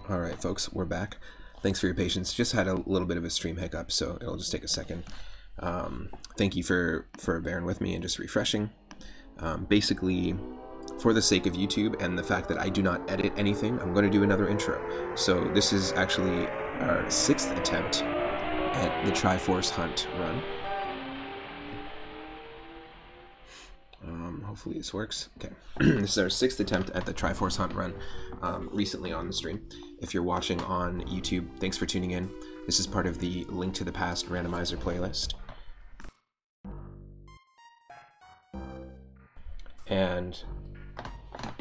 Alright folks, we're back. Thanks for your patience. Just had a little bit of a stream hiccup, so it'll just take a second. Thank you for bearing with me and just refreshing. Basically, for the sake of YouTube and the fact that I do not edit anything, I'm going to do another intro. So this is actually our 6th attempt at the Triforce Hunt run. Hopefully this works. Okay, this is our 6th attempt at the Triforce Hunt run recently on the stream. If you're watching on YouTube, thanks for tuning in. This is part of the Link to the Past Randomizer playlist. And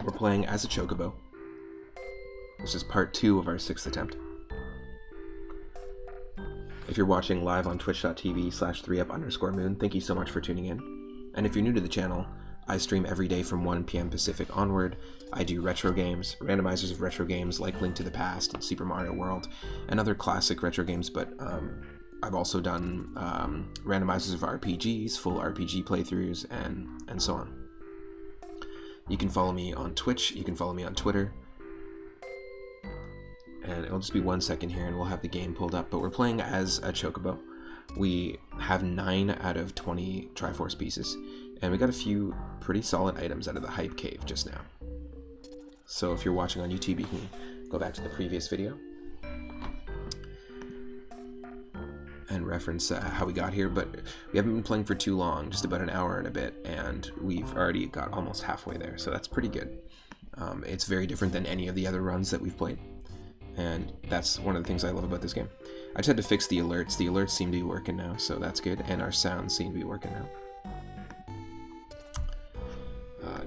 we're playing as a Chocobo. This is part 2 of our 6th attempt. If you're watching live on twitch.tv/3up_moon, thank you so much for tuning in. And if you're new to the channel, I stream every day from 1 p.m. Pacific onward. I do retro games, randomizers of retro games like Link to the Past and Super Mario World, and other classic retro games, but I've also done randomizers of RPGs, full RPG playthroughs, and so on. You can follow me on Twitch, you can follow me on Twitter, and it'll just be 1 second here and we'll have the game pulled up, but we're playing as a Chocobo. We have 9 out of 20 Triforce pieces, and we got a few pretty solid items out of the Hype Cave just now. So if you're watching on YouTube, you can go back to the previous video and reference how we got here, but we haven't been playing for too long, just about an hour and a bit, and we've already got almost halfway there, so that's pretty good. It's very different than any of the other runs that we've played, and that's one of the things I love about this game. I just had to fix the alerts. The alerts seem to be working now, so that's good, and our sounds seem to be working now.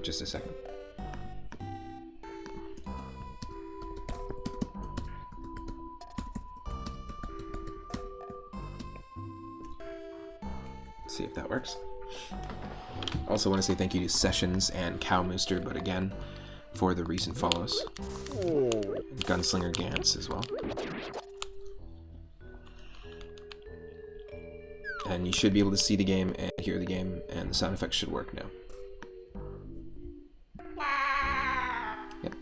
Just a second. See if that works. Also want to say thank you to Sessions and Cowmooster, but again, for the recent follows. And Gunslinger Gantz as well. And you should be able to see the game and hear the game, and the sound effects should work now. Yep.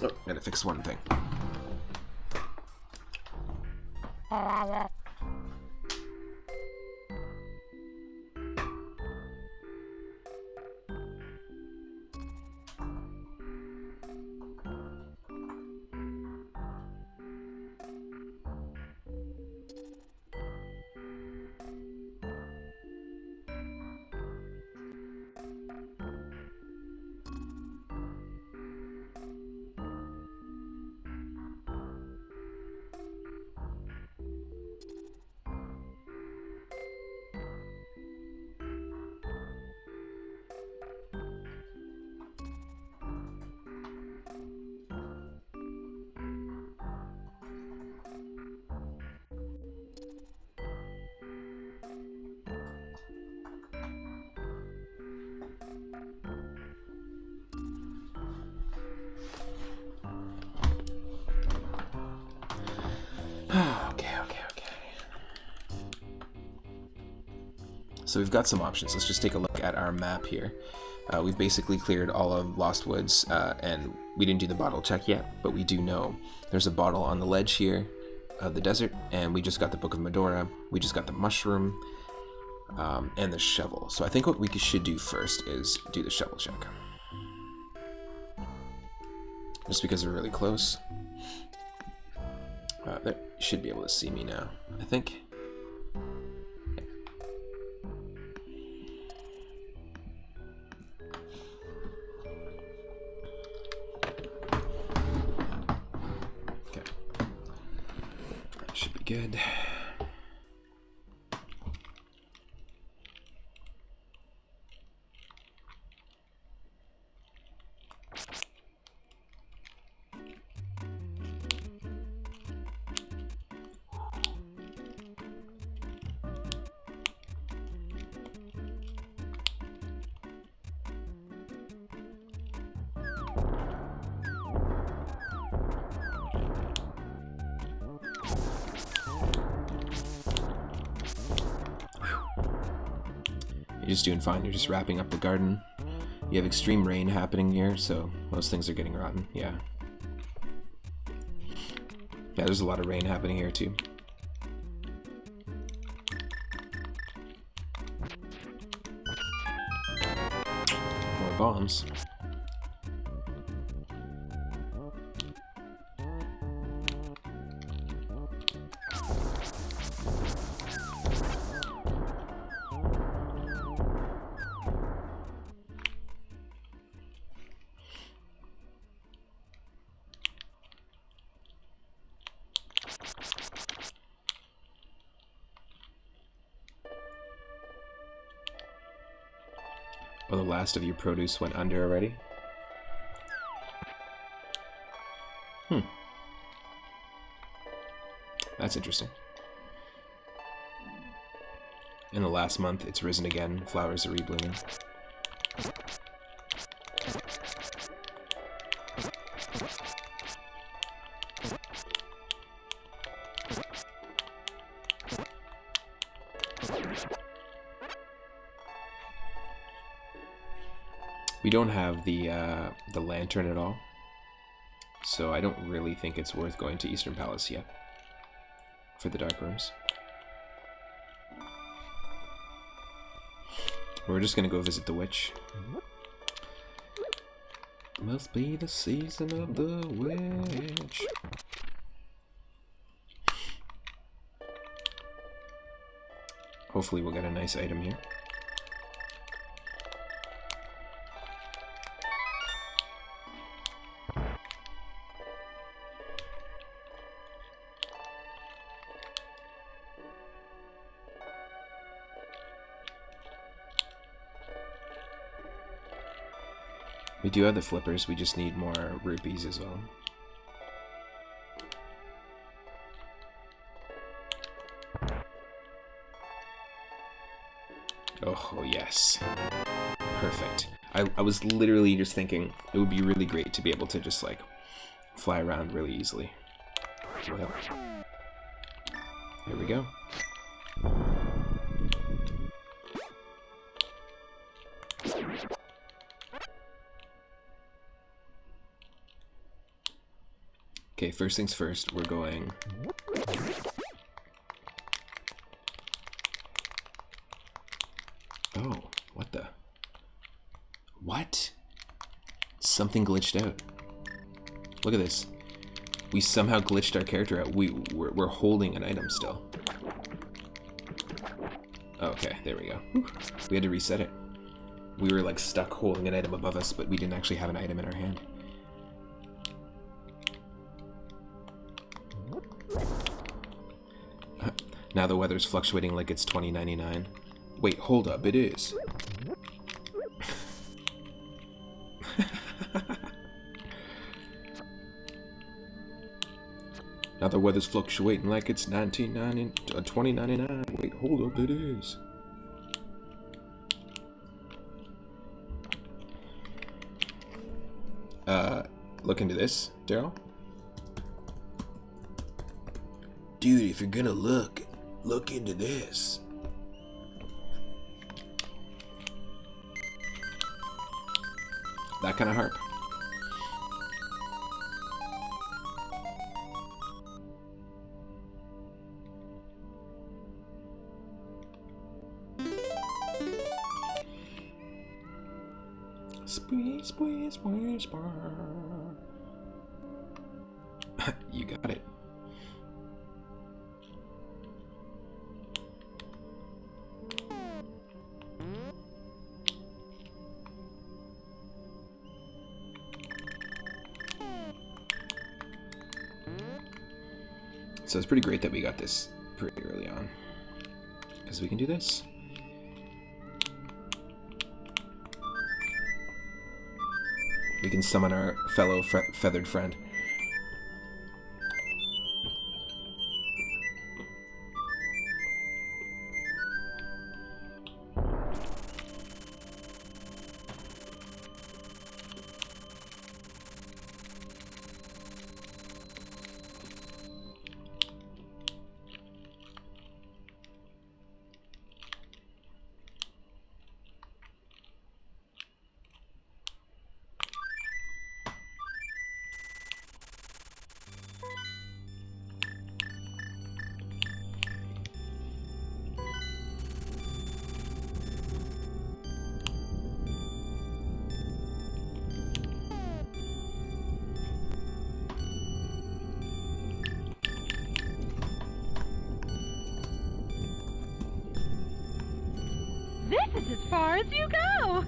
Oh, gotta fix one thing. So we've got some options. Let's just take a look at our map here. We've basically cleared all of Lost Woods, and we didn't do the bottle check yet, but we do know there's a bottle on the ledge here of the desert, and we just got the Book of Medora, we just got the mushroom, and the shovel. So I think what we should do first is do the shovel check. Just because we're really close. There, you should be able to see me now, I think. Good. You're just doing fine. You're just wrapping up the garden. You have extreme rain happening here, so most things are getting rotten. Yeah. Yeah, there's a lot of rain happening here too. More bombs. Oh, the last of your produce went under already? That's interesting. In the last month, it's risen again. Flowers are reblooming. We don't have the lantern at all, so I don't really think it's worth going to Eastern Palace yet for the dark rooms. We're just gonna go visit the witch. Must be the season of the witch. Hopefully we'll get a nice item here. We do have the flippers, we just need more rupees as well. Oh, yes. Perfect. I was literally just thinking it would be really great to be able to just, like, fly around really easily. Well, here we go. Okay, first things first, we're going... Oh, what the... What? Something glitched out. Look at this. We somehow glitched our character out. We're holding an item still. Okay, there we go. Whew. We had to reset it. We were like stuck holding an item above us, but we didn't actually have an item in our hand. Now the weather's fluctuating like it's 2099. Wait, hold up, it is. Now the weather's fluctuating like it's 2099. Wait, hold up, it is. Look into this, Daryl. Dude, if you're gonna look into this. That kind of harp. Squeeze, squeeze, whisper. You got it. So it's pretty great that we got this pretty early on, because we can do this. We can summon our fellow feathered friend. as you go.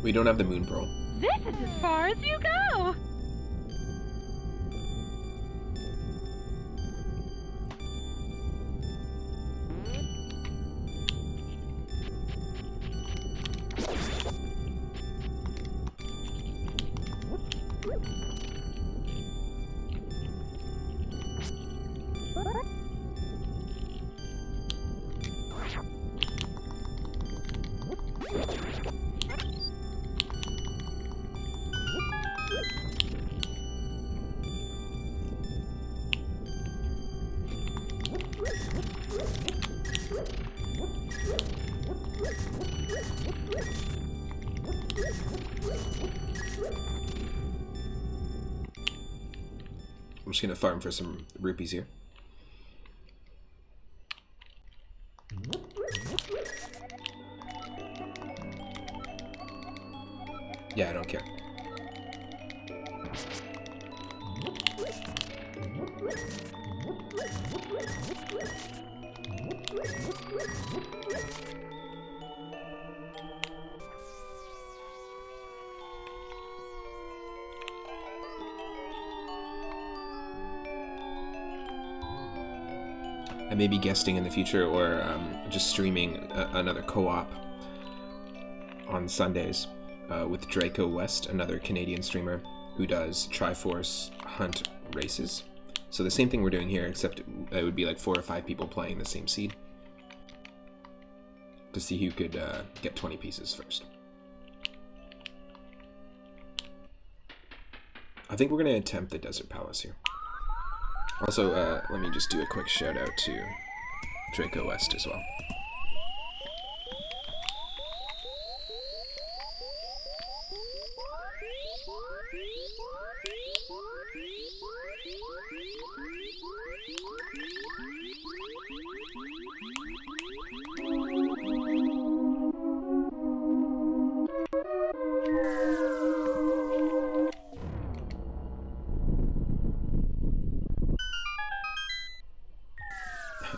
We don't have the moon pearl. This is as far as you go. I'm just gonna farm for some rupees here. Yeah, I don't care. I may be guesting in the future, or just streaming another co-op on Sundays with Draco West, another Canadian streamer who does Triforce Hunt races. So the same thing we're doing here, except it would be like 4 or 5 people playing the same seed to see who could get 20 pieces first. I think we're going to attempt the Desert Palace here. Also, let me just do a quick shout out to Draco West as well.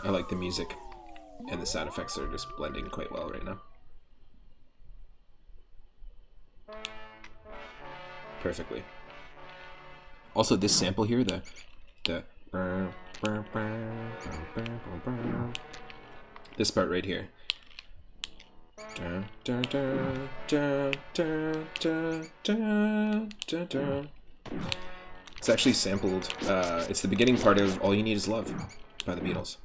I like the music, and the sound effects are just blending quite well right now. Perfectly. Also, this sample here, this part right here. It's actually sampled. It's the beginning part of All You Need Is Love by the Beatles.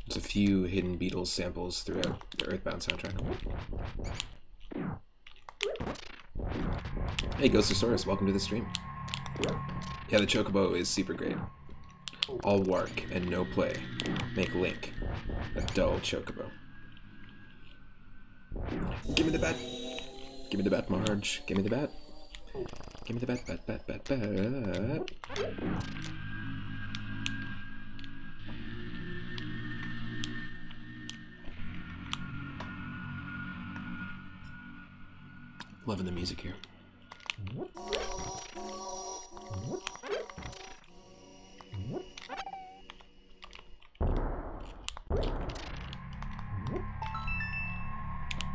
There's a few hidden Beatles samples throughout the Earthbound soundtrack. Hey, Ghostosaurus, welcome to the stream. Yeah, the Chocobo is super great. All Wark and no play make Link a dull Chocobo. Give me the bat! Give me the bat, Marge. Give me the bat. Give me the bat, bat. Loving the music here.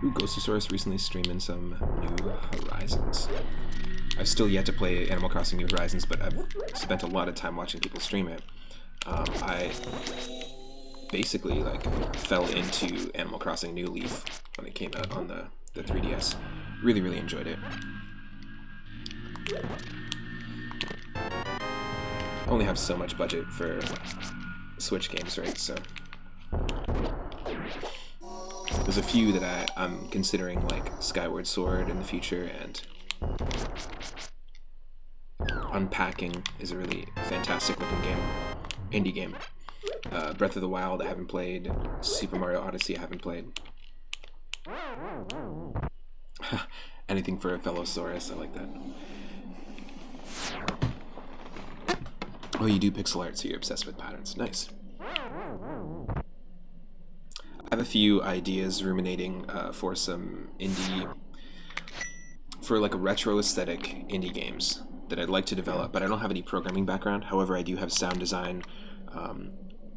Ooh, Ghostosaurus recently streaming some New Horizons. I've still yet to play Animal Crossing New Horizons, but I've spent a lot of time watching people stream it. I basically fell into Animal Crossing New Leaf when it came out on the 3DS. Really, really enjoyed it. Only have so much budget for Switch games, right? So there's a few that I'm considering, like Skyward Sword in the future, and Unpacking is a really fantastic looking game, indie game. Breath of the Wild I haven't played. Super Mario Odyssey I haven't played. Anything for a fellow Saurus, I like that. Oh, you do pixel art, so you're obsessed with patterns. Nice. I have a few ideas ruminating for some indie for like a retro aesthetic indie games that I'd like to develop, but I don't have any programming background. However, I do have sound design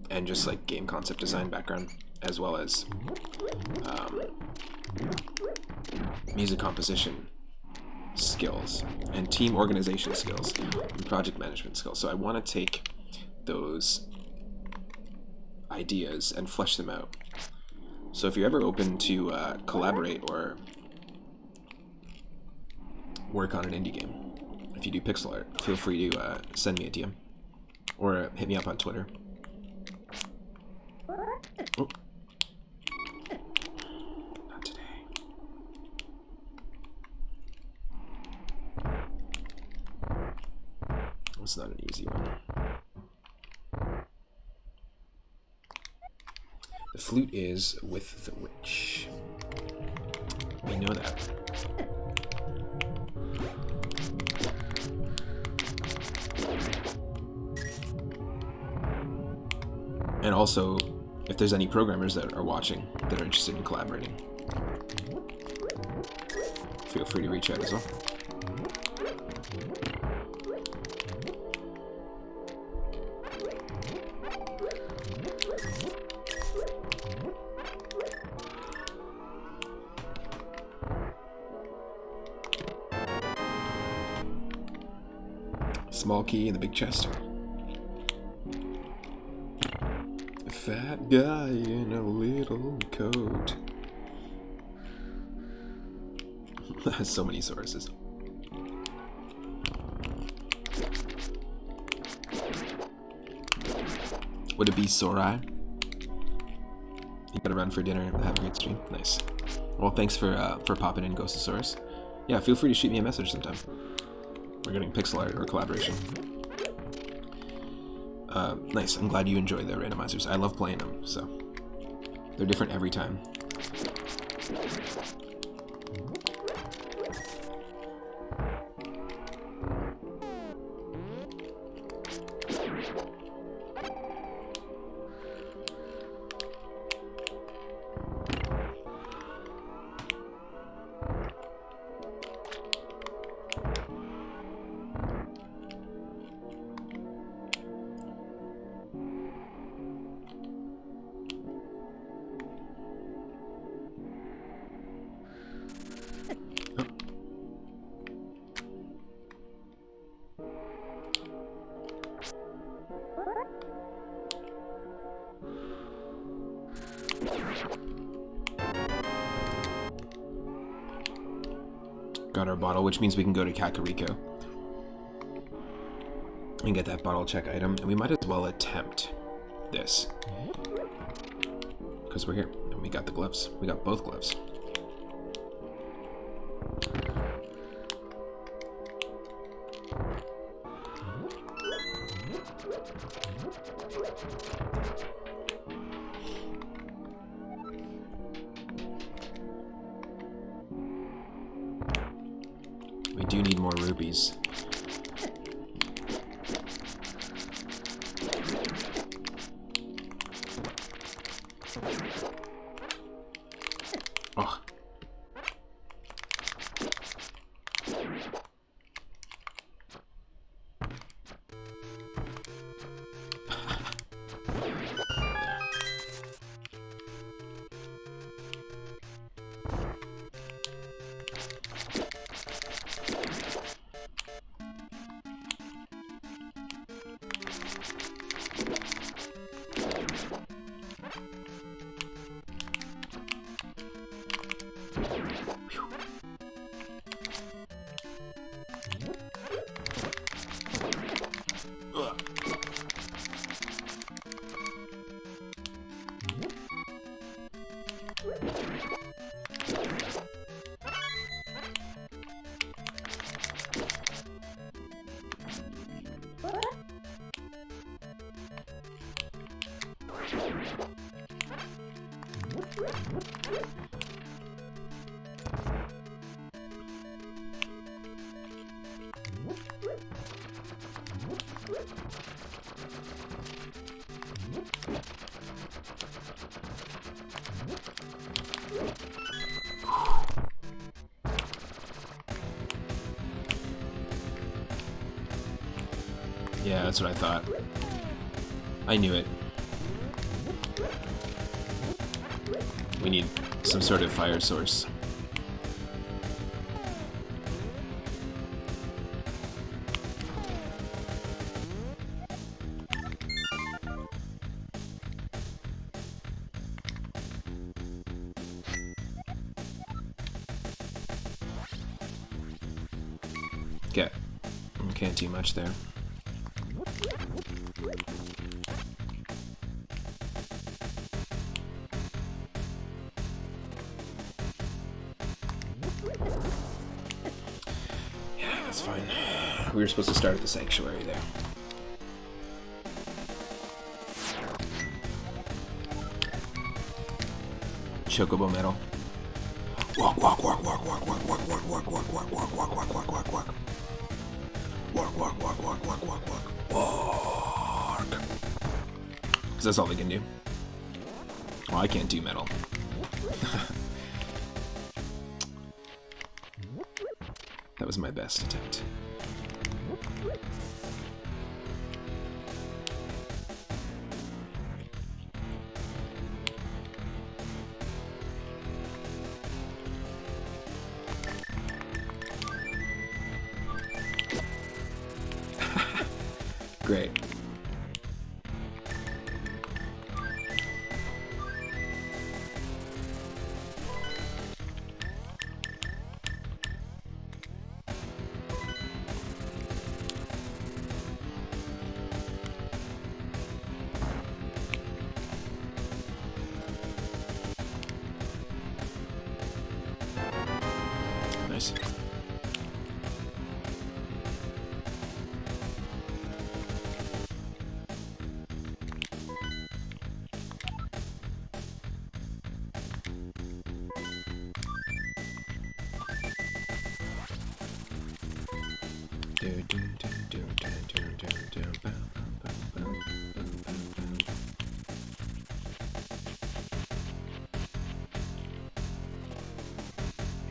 and just like game concept design background, as well as music composition skills and team organization skills and project management skills. So I want to take those ideas and flesh them out. So if you're ever open to collaborate or work on an indie game, if you do pixel art, feel free to send me a DM or hit me up on Twitter. Oh. Not today. It's not an easy one. The flute is with the witch. We know that. And also, if there's any programmers that are watching that are interested in collaborating, feel free to reach out as well. Small key in the big chest. Fat guy in a little coat. That has so many sources. Would it be Sorai? You gotta run for dinner and have a great stream. Nice. Well, thanks for popping in, Ghostosaurus. Yeah, feel free to shoot me a message sometime regarding pixel art or collaboration. Nice. I'm glad you enjoy the randomizers. I love playing them, so they're different every time. Got our bottle, which means we can go to Kakariko and get that bottle check item, and we might as well attempt this because we're here and we got the gloves. We got both gloves. We do need more rupees. Oh. Yeah, that's what I thought. I knew it. We need some sort of fire source. Okay. Can't do much there. Yeah, that's fine. We were supposed to start at the sanctuary there. Chocobo medal. Walk, walk, walk, walk, walk, walk, walk, walk, walk, walk, walk, walk, walk, walk, walk, walk, walk. Walk, walk, walk, walk, walk, walk, walk. Walk. Because that's all they can do. Well, I can't do metal. That was my best attempt. Great. Nice.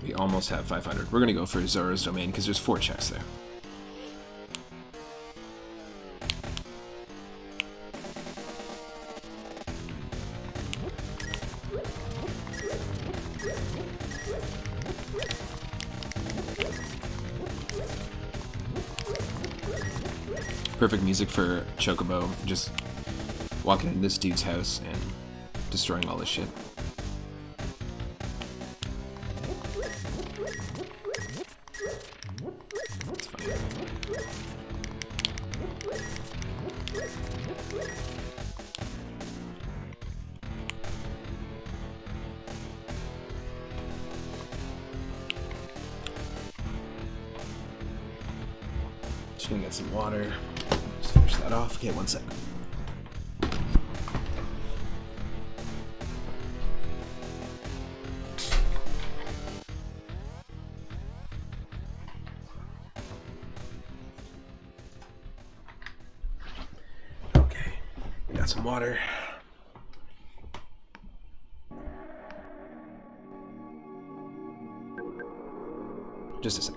We almost have 500. We're gonna go for Zora's Domain because there's 4 checks there. Perfect music for Chocobo, just walking in this dude's house and destroying all this shit. It's funny. Just gonna get some water. Just finish that off. Okay, 1 sec. Okay, we got some water. Just a sec.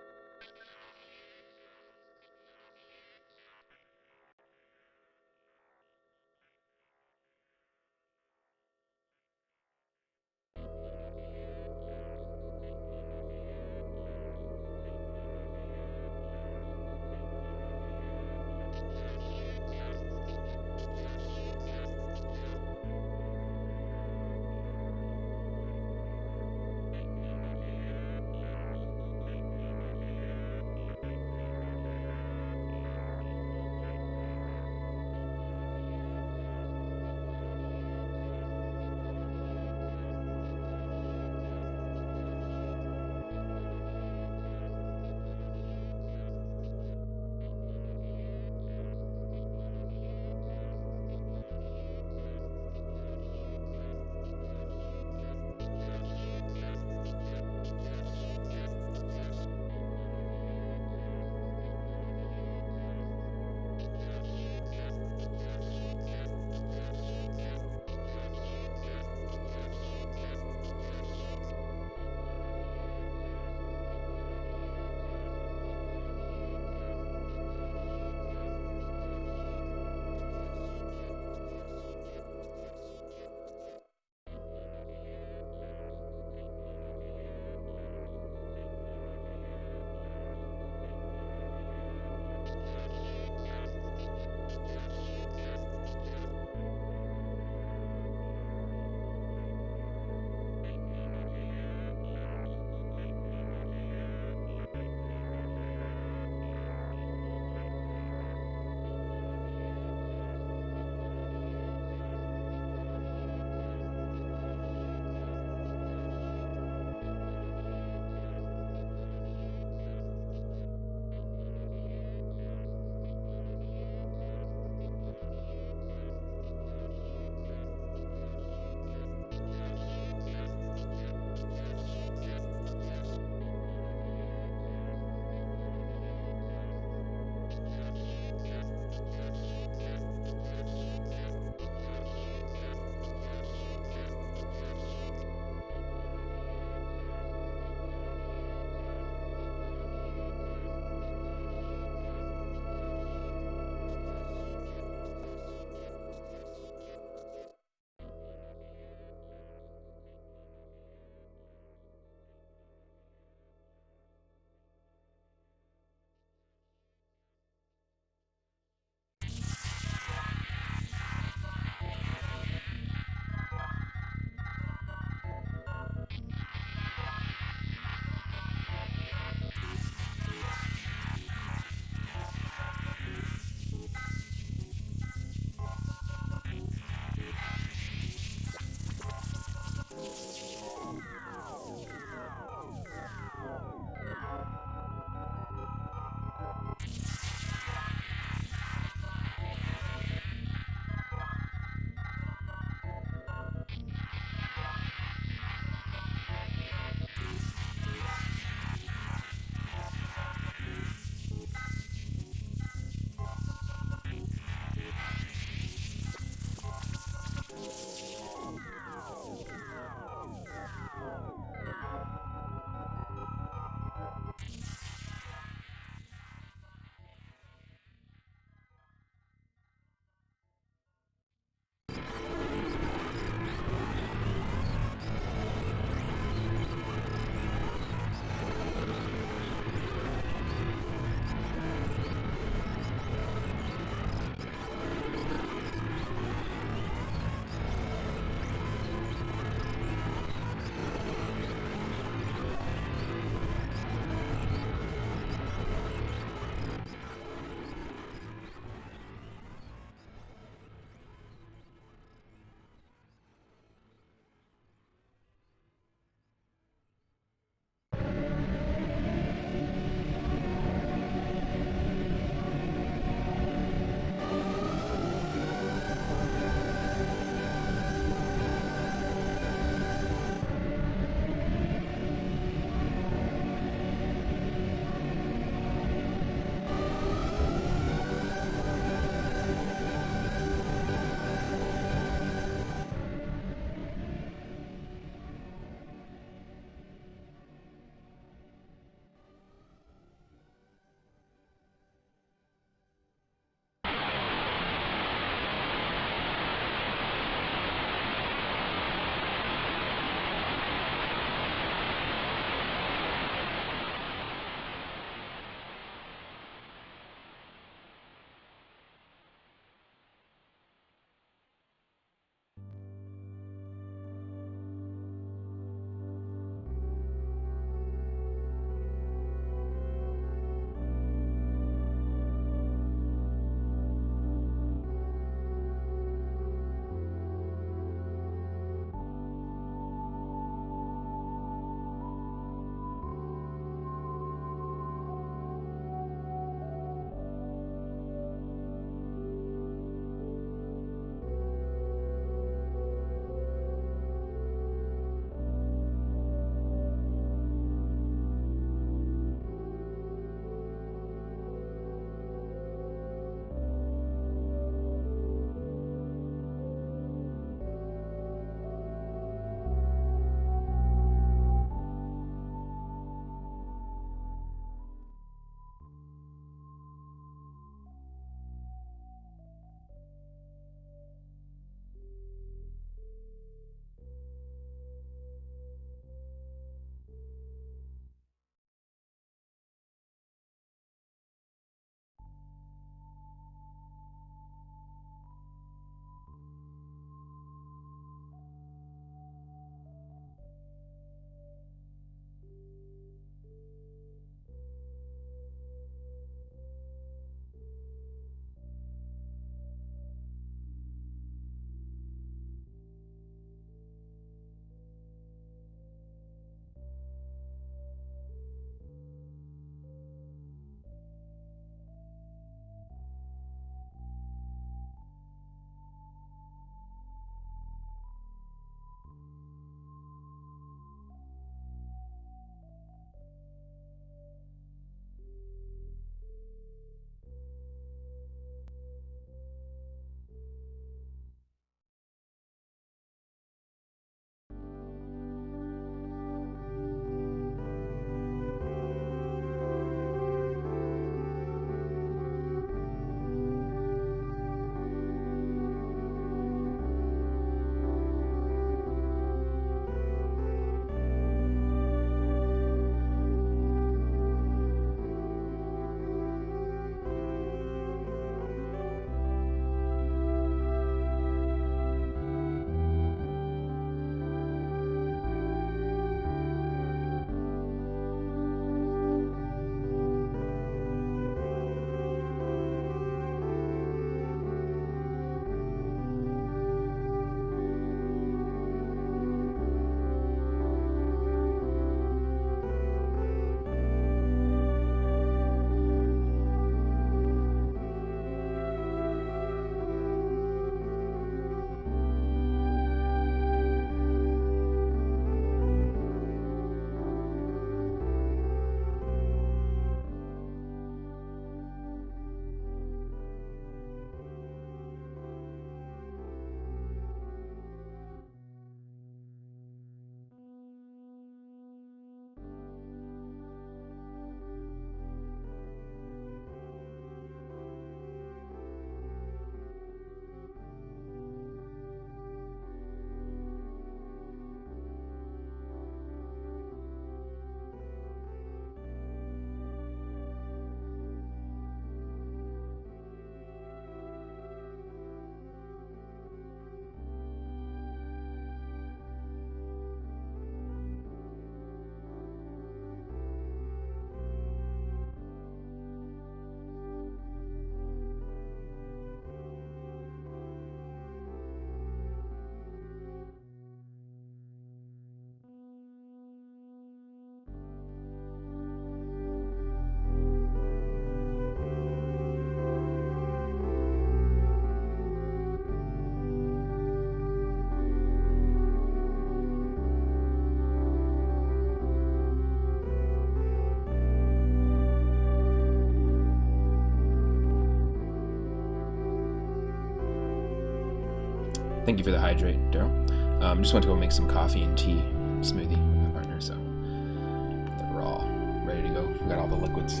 Thank you for the hydrate, Daryl. Just went to go make some coffee and tea smoothie with my partner, so that we're all ready to go. We got all the liquids.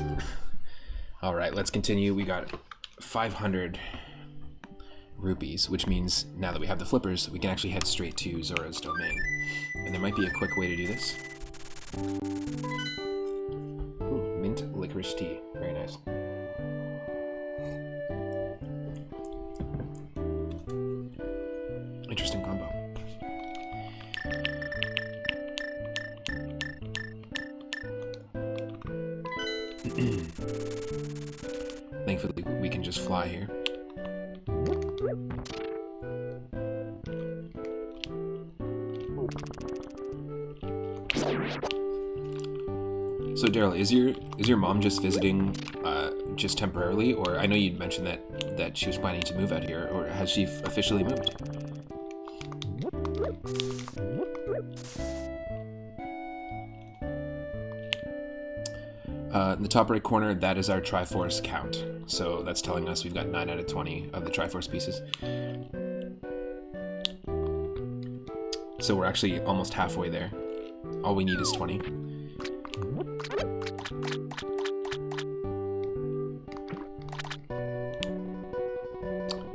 All right, let's continue. We got 500 rupees, which means now that we have the flippers, we can actually head straight to Zora's domain. And there might be a quick way to do this. Ooh, mint licorice tea. Very nice. Interesting combo. Thankfully, we can just fly here. So Daryl, is your mom just visiting just temporarily, or I know you'd mentioned that she was planning to move out here, or has she officially moved? In the top right corner, that is our Triforce count. So that's telling us we've got 9 out of 20 of the Triforce pieces. So we're actually almost halfway there. All we need is 20.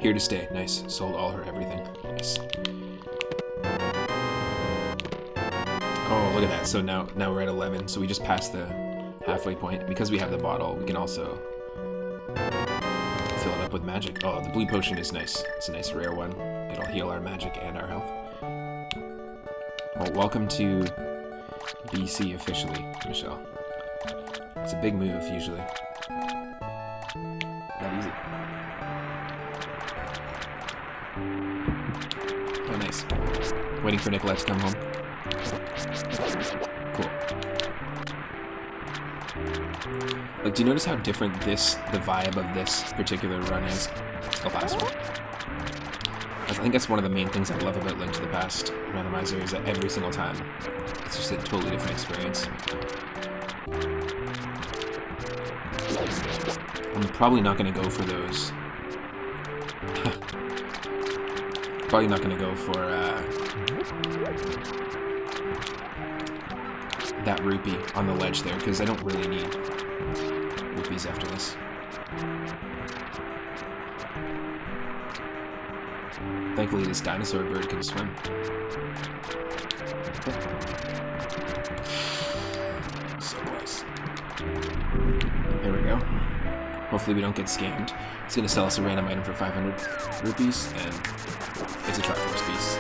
Here to stay. Nice. Sold all her everything. Nice. Oh, look at that. So now we're at 11. So we just passed the halfway point. Because we have the bottle, we can also fill it up with magic. Oh, the blue potion is nice. It's a nice rare one. It'll heal our magic and our health. Well, welcome to BC officially, Michelle. It's a big move, usually. Not easy. Oh, nice. Waiting for Nicolette to come home. Cool. Like, do you notice how different the vibe of this particular run is to the last one? I think that's one of the main things I love about Link to the Past Randomizer, is that every single time, it's just a totally different experience. I'm probably not going to go for those. Probably not going to go for that rupee on the ledge there, because I don't really need rupees after this. Thankfully, this dinosaur bird can swim. So close. There we go. Hopefully we don't get scammed. It's going to sell us a random item for 500 rupees, and it's a Triforce piece.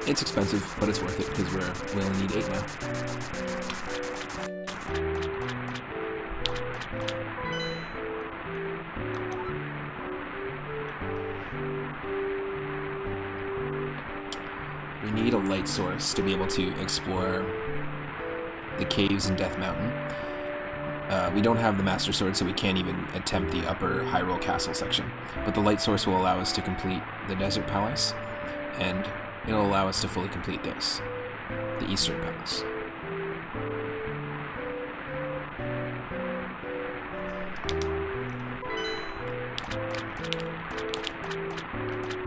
It's expensive, but it's worth it, because we only need 8 now. We need a light source to be able to explore the caves in Death Mountain. We don't have the Master Sword, so we can't even attempt the upper Hyrule Castle section. But the light source will allow us to complete the Desert Palace, and it'll allow us to fully complete this, the Eastern Palace.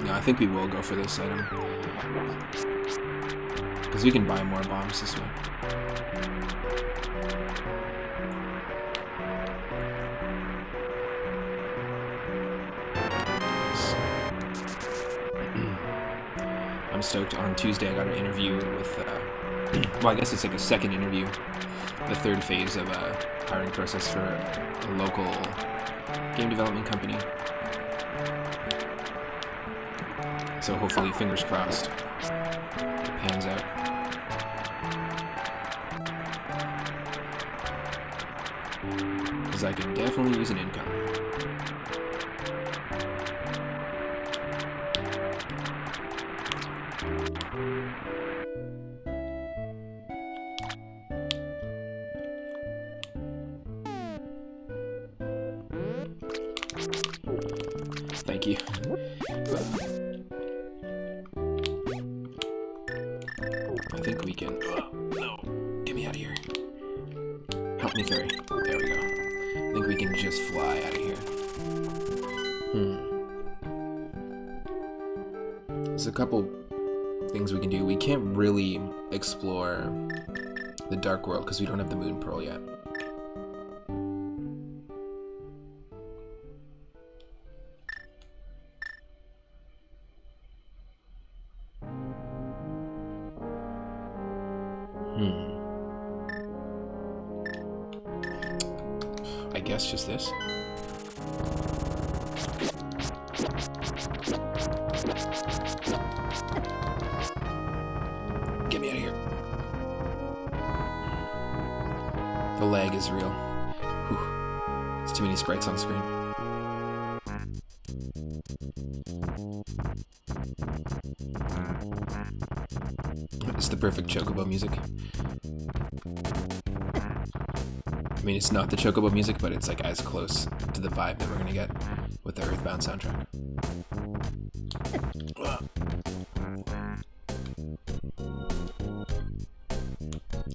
No, I think we will go for this item, because we can buy more bombs this way. I'm stoked. On Tuesday I got an interview with, well, I guess it's like a second interview, the third phase of a hiring process for a local game development company. So hopefully, fingers crossed, it pans out. Because I could definitely use an income. Thank you. I think we can... no. Get me out of here. Help me, fairy. There we go. I think we can just fly out of here. There's a couple things we can do. We can't really explore the Dark World because we don't have the Moon Pearl yet. I guess just this. Get me out of here. The lag is real. Whew. There's too many sprites on screen. It's the perfect Chocobo music. I mean, it's not the Chocobo music, but it's like as close to the vibe that we're gonna get with the Earthbound soundtrack.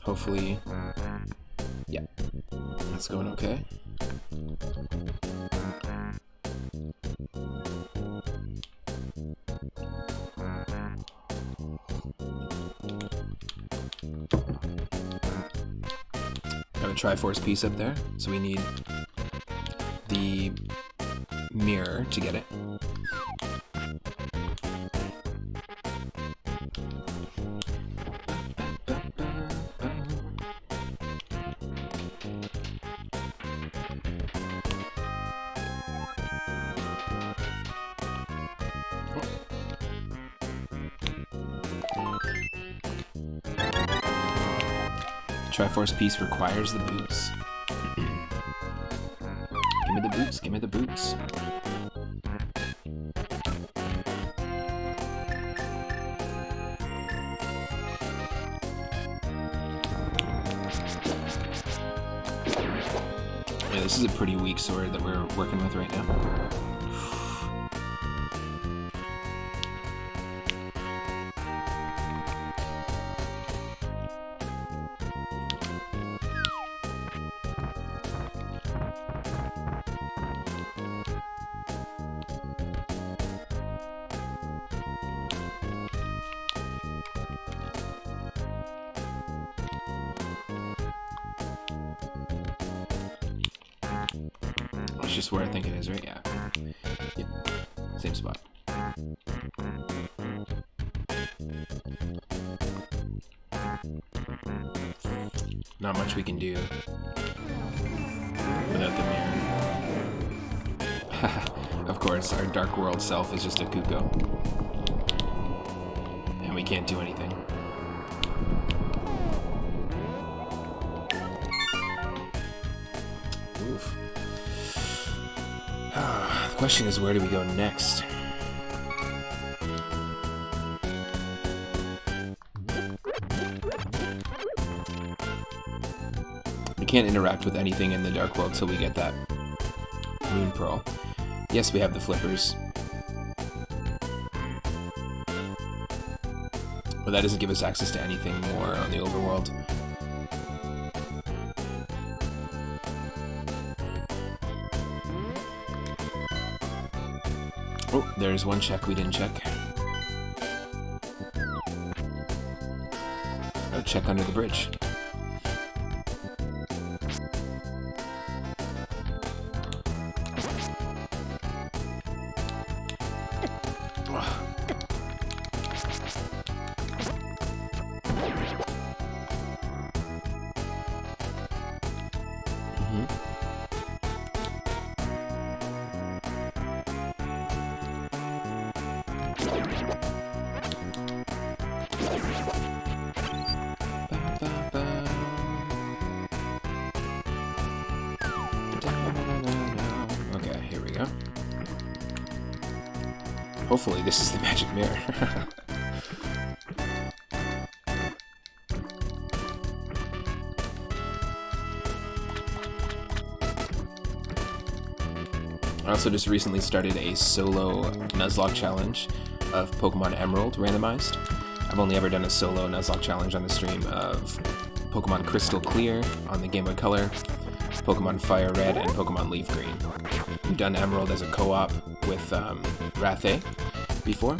Hopefully, yeah, that's going okay. Got a Triforce piece up there, so we need the mirror to get it. Triforce piece requires the boots. Give me the boots, give me the boots. Yeah, this is a pretty weak sword that we're working with right now. It's just where I think it is, right? Yeah. Yep. Same spot. Not much we can do without the mirror. Of course, our Dark World self is just a Kuko. And we can't do anything. Oof. The question is, where do we go next? We can't interact with anything in the Dark World till we get that Moon Pearl. Yes, we have the flippers. But that doesn't give us access to anything more on the overworld. Oh, there's one check we didn't check. Gotta check under the bridge. Okay, here we go. Hopefully this is the magic mirror. I also just recently started a solo Nuzlocke challenge of Pokemon Emerald randomized. I've only ever done a solo Nuzlocke challenge on the stream of Pokemon Crystal Clear on the Game Boy Color, Pokemon Fire Red, and Pokemon Leaf Green. We've done Emerald as a co-op with Rathe before.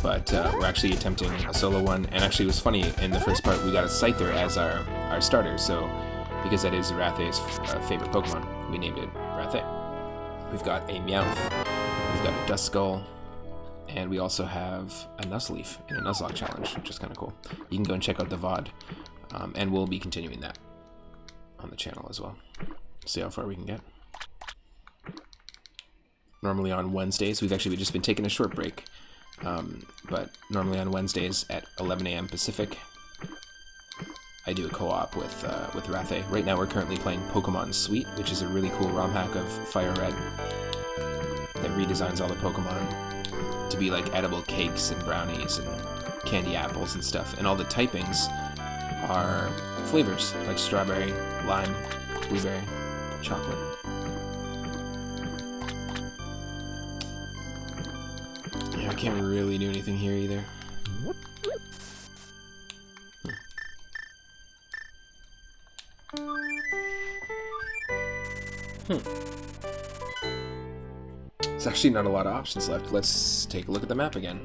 but we're actually attempting a solo one. And actually, it was funny, in the first part, we got a Scyther as our starter, so because that is Rathay's favorite Pokemon, we named it Rathay. We've got a Meowth, we've got a Duskull, and we also have a Nuzleaf in a Nuzlocke challenge, which is kind of cool. You can go and check out the VOD, and we'll be continuing that on the channel as well. See how far we can get. Normally on Wednesdays, we've actually just been taking a short break, but normally on Wednesdays at 11 a.m. Pacific, I do a co-op with Rathay. Right now we're currently playing Pokemon Sweet, which is a really cool ROM hack of Fire Red that redesigns all the Pokemon to be like edible cakes and brownies and candy apples and stuff. And all the typings are flavors like strawberry, lime, blueberry, chocolate. Yeah, I can't really do anything here either. There's actually not a lot of options left. Let's take a look at the map again.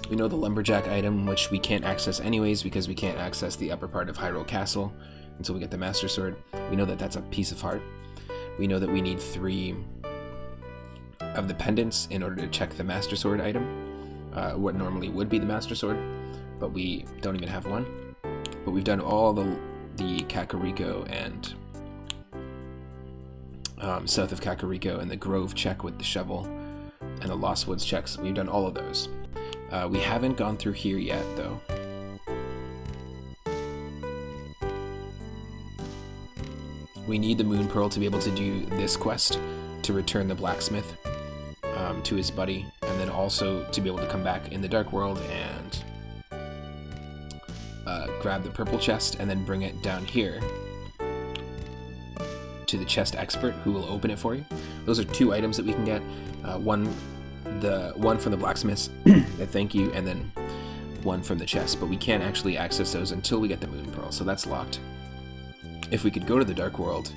We know the Lumberjack item, which we can't access anyways because we can't access the upper part of Hyrule Castle until we get the Master Sword. We know that that's a piece of heart. We know that we need 3 of the pendants in order to check the Master Sword item, what normally would be the Master Sword, but we don't even have one. But we've done all the Kakariko and south of Kakariko and the Grove check with the shovel and the Lost Woods checks. We've done all of those. We haven't gone through here yet, though. We need the Moon Pearl to be able to do this quest, to return the blacksmith to his buddy, and then also to be able to come back in the Dark World and grab the purple chest and then bring it down here to the chest expert, who will open it for you. Those are 2 items that we can get. One from the blacksmiths, the thank you, and then one from the chest. But we can't actually access those until we get the Moon Pearl, so that's locked. If we could go to the Dark World,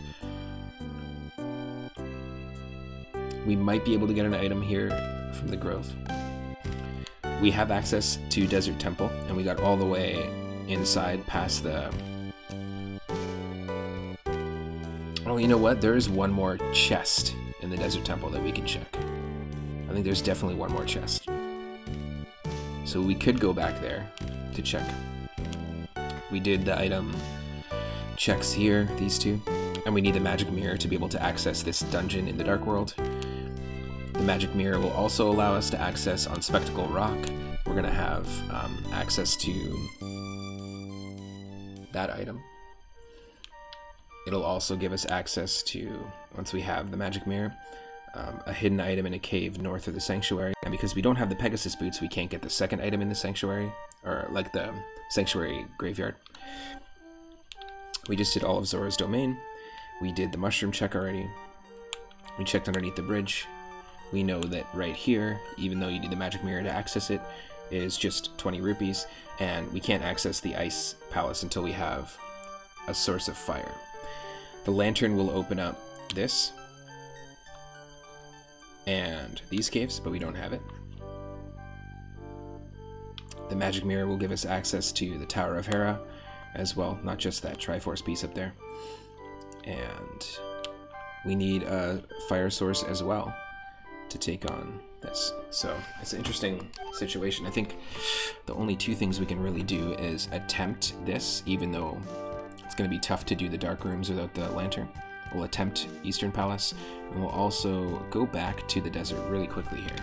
we might be able to get an item here from the Grove. We have access to Desert Temple, and we got all the way inside past the... Oh, you know what? There is one more chest in the Desert Temple that we can check. I think there's definitely one more chest. So we could go back there to check. We did the item checks here, these 2, and we need the Magic Mirror to be able to access this dungeon in the Dark World. The Magic Mirror will also allow us to access on Spectacle Rock. We're going to have access to that item. It'll also give us access to, once we have the Magic Mirror, a hidden item in a cave north of the Sanctuary. And because we don't have the Pegasus Boots, we can't get the second item in the Sanctuary, or like the Sanctuary Graveyard. We just did all of Zora's Domain. We did the mushroom check already. We checked underneath the bridge. We know that right here, even though you need the Magic Mirror to access it, is just 20 rupees, and we can't access the Ice Palace until we have a source of fire. The lantern will open up this and these caves, but we don't have it. The Magic Mirror will give us access to the Tower of Hera as well, not just that Triforce piece up there. And we need a fire source as well to take on this. So it's an interesting situation. I think the only 2 things we can really do is attempt this, even though it's going to be tough to do the dark rooms without the lantern. We'll attempt Eastern Palace, and we'll also go back to the desert really quickly here.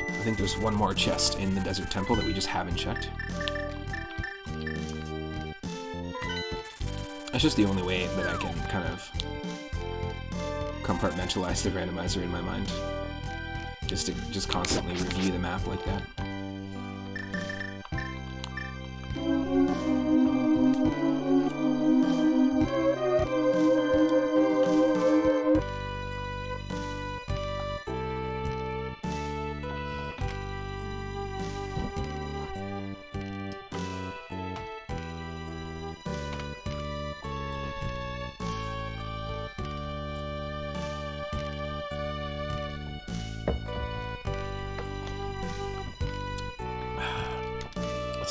I think there's one more chest in the Desert Temple that we just haven't checked. That's just the only way that I can kind of compartmentalize the randomizer in my mind. Just to constantly review the map like that.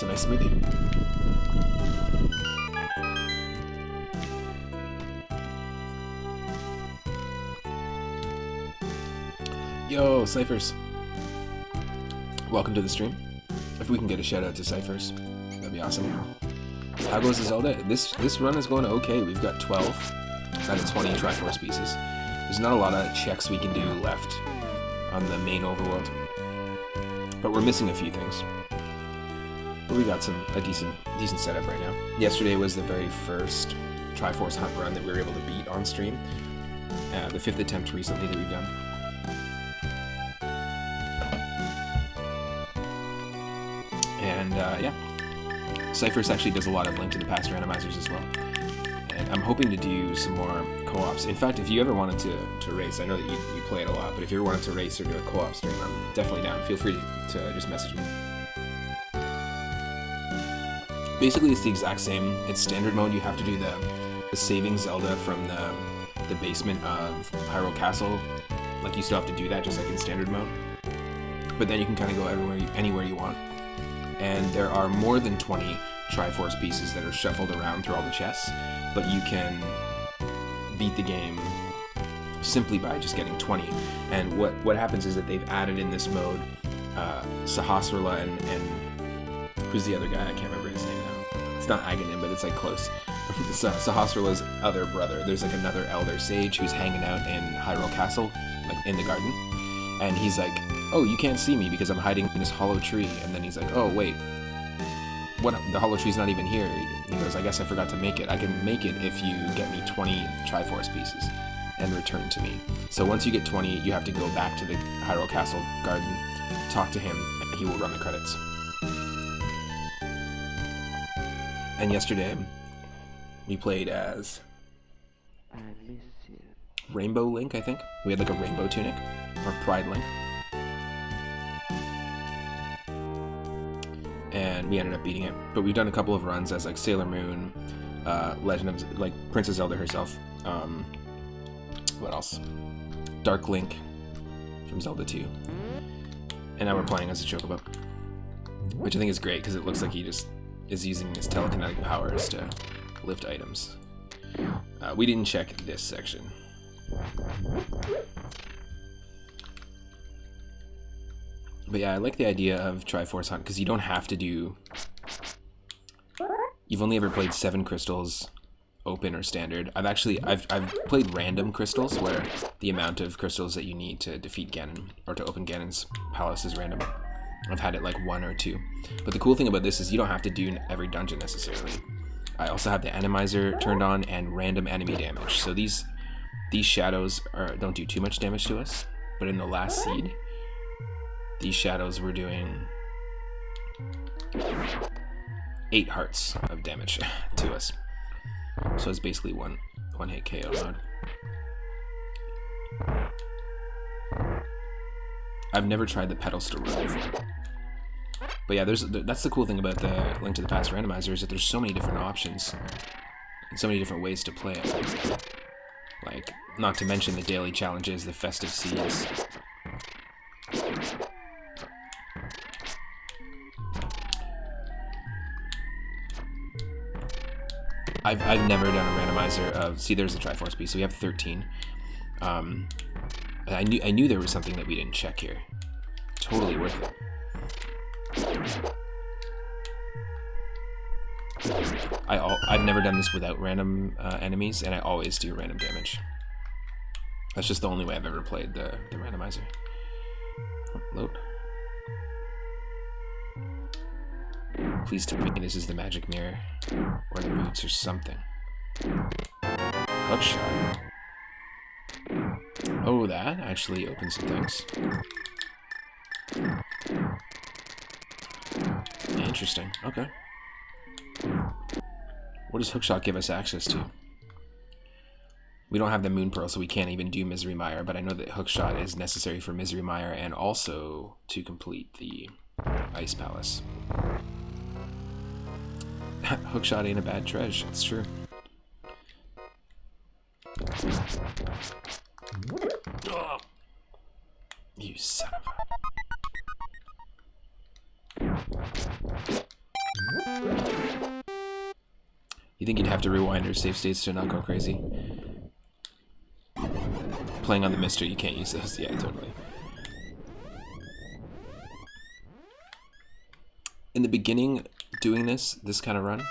It's a nice smoothie. Yo, Cyphers. Welcome to the stream. If we can get a shout out to Cyphers, that'd be awesome. How goes the Zelda? This run is going okay. We've got 12 out of 20 Triforce pieces. There's not a lot of checks we can do left on the main overworld, but we're missing a few things. But we got a decent setup right now. Yesterday was the very first Triforce hunt run that we were able to beat on stream. The 5th attempt recently that we've done. And yeah, Cyphers actually does a lot of Link to the Past randomizers as well. And I'm hoping to do some more co-ops. In fact, if you ever wanted to race, I know that you play it a lot, but if you ever wanted to race or do a co-op stream, I'm definitely down. Feel free to just message me. Basically, it's the exact same. It's standard mode. You have to do the saving Zelda from the basement of Hyrule Castle. Like, you still have to do that, just like in standard mode. But then you can kind of go anywhere you want. And there are more than 20 Triforce pieces that are shuffled around through all the chests, but you can beat the game simply by just getting 20. And what happens is that they've added in this mode Sahasrara and who's the other guy? I can't remember his name now. It's not Aghanim, but it's like close. Sahasrara's other brother. There's like another elder sage who's hanging out in Hyrule Castle, like in the garden, and he's like, "Oh, you can't see me because I'm hiding in this hollow tree." And then he's like, "Oh, wait. What? The hollow tree's not even here." He goes, "I guess I forgot to make it. I can make it if you get me 20 Triforce pieces and return to me." So once you get 20, you have to go back to the Hyrule Castle garden, talk to him, and he will run the credits. And yesterday, we played as Rainbow Link, I think. We had like a rainbow tunic, or Pride Link. And we ended up beating it. But we've done a couple of runs as like Sailor Moon, Legend of, like, Princess Zelda herself. What else? Dark Link from Zelda 2. And now we're playing as a Chocobo, which I think is great because it looks like he just is using his telekinetic powers to lift items. We didn't check this section. But yeah, I like the idea of Triforce Hunt because you don't have to do... You've only ever played 7 crystals, open or standard. I've played random crystals where the amount of crystals that you need to defeat Ganon or to open Ganon's palace is random. I've had it like 1 or 2. But the cool thing about this is you don't have to do every dungeon necessarily. I also have the Randomizer turned on and random enemy damage. So these shadows don't do too much damage to us. But in the last seed, these shadows were doing 8 hearts of damage to us. So it's basically one hit KO mode. I've never tried the pedal still run before. But yeah, that's the cool thing about the Link to the Past randomizer is that there's so many different options and so many different ways to play it. Like, not to mention the daily challenges, the festive seeds. I've never done a randomizer of... See, there's the Triforce piece, so we have 13. I knew there was something that we didn't check here. Totally worth it. I've never done this without random enemies, and I always do random damage. That's just the only way I've ever played the randomizer. Load. Please tell me this is the magic mirror, or the boots, or something. Hookshot. Oh, that actually opens some things. Interesting. Okay. What does Hookshot give us access to? We don't have the Moon Pearl, so we can't even do Misery Mire, but I know that Hookshot is necessary for Misery Mire and also to complete the Ice Palace. Hookshot ain't a bad treasure, it's true. Oh, you son of a... You think you'd have to rewind or save states to not go crazy? Playing on the Mister, you can't use those. Yeah, totally. In the beginning, doing this kind of run,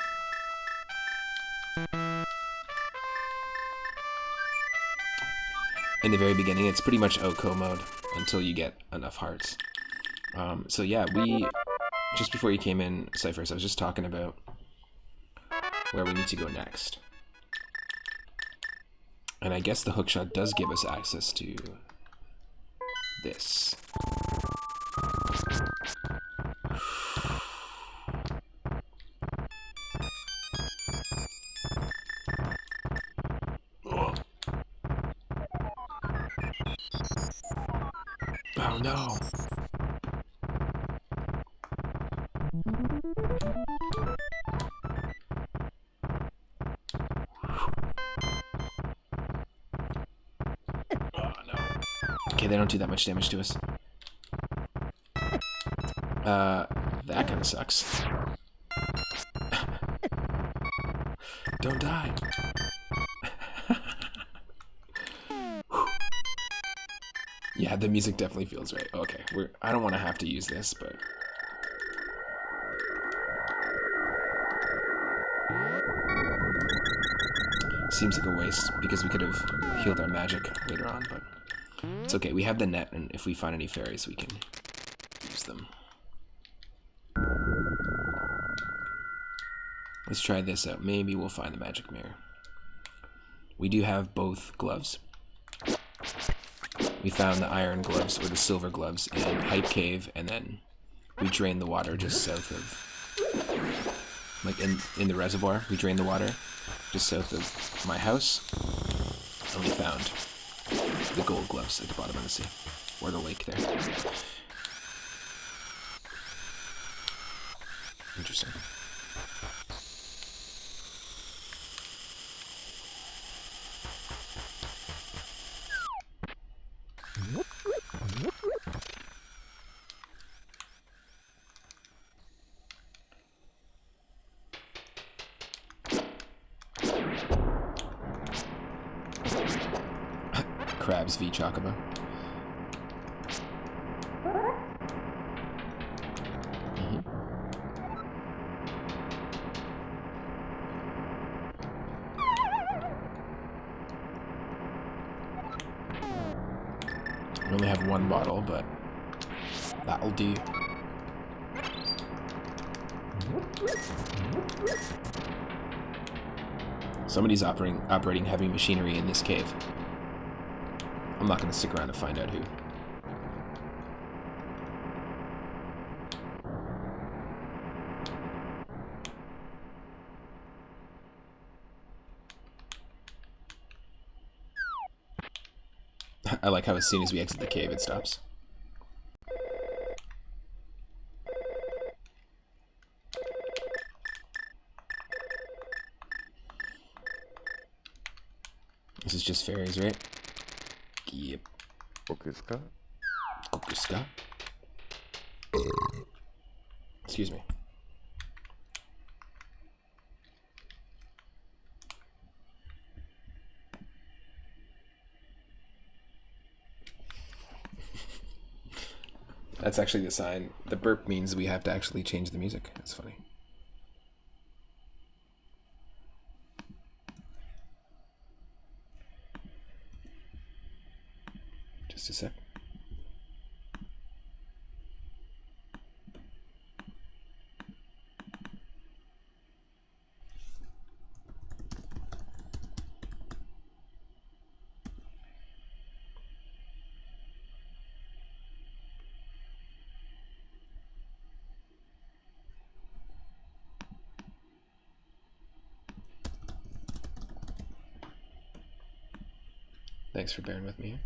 in the very beginning, it's pretty much OCO mode until you get enough hearts. So yeah, just before you came in, Cyphers, I was just talking about where we need to go next. And I guess the hookshot does give us access to this. Oh no. Oh no. Okay, they don't do that much damage to us. That kind of sucks. Don't die. Yeah, the music definitely feels right. Okay, I don't want to have to use this, but seems like a waste because we could have healed our magic later on, but it's okay. We have the net, and if we find any fairies, we can use them. Let's try this out. Maybe we'll find the magic mirror. We do have both gloves. We found the iron gloves, or the silver gloves, in Hype Cave, and then we drained the water just south of, like in the reservoir, we drained the water just south of my house, and we found the gold gloves at the bottom of the sea, or the lake there. Interesting. Crabs v Chocobo. We only have one bottle, but that'll do. Somebody's operating heavy machinery in this cave. I'm not going to stick around to find out who. I like how as soon as we exit the cave, it stops. This is just fairies, right? Yep. Kokuska? Kokuska? Excuse me. That's actually the sign. The burp means we have to actually change the music. That's funny. Just a sec. Thanks for bearing with me here.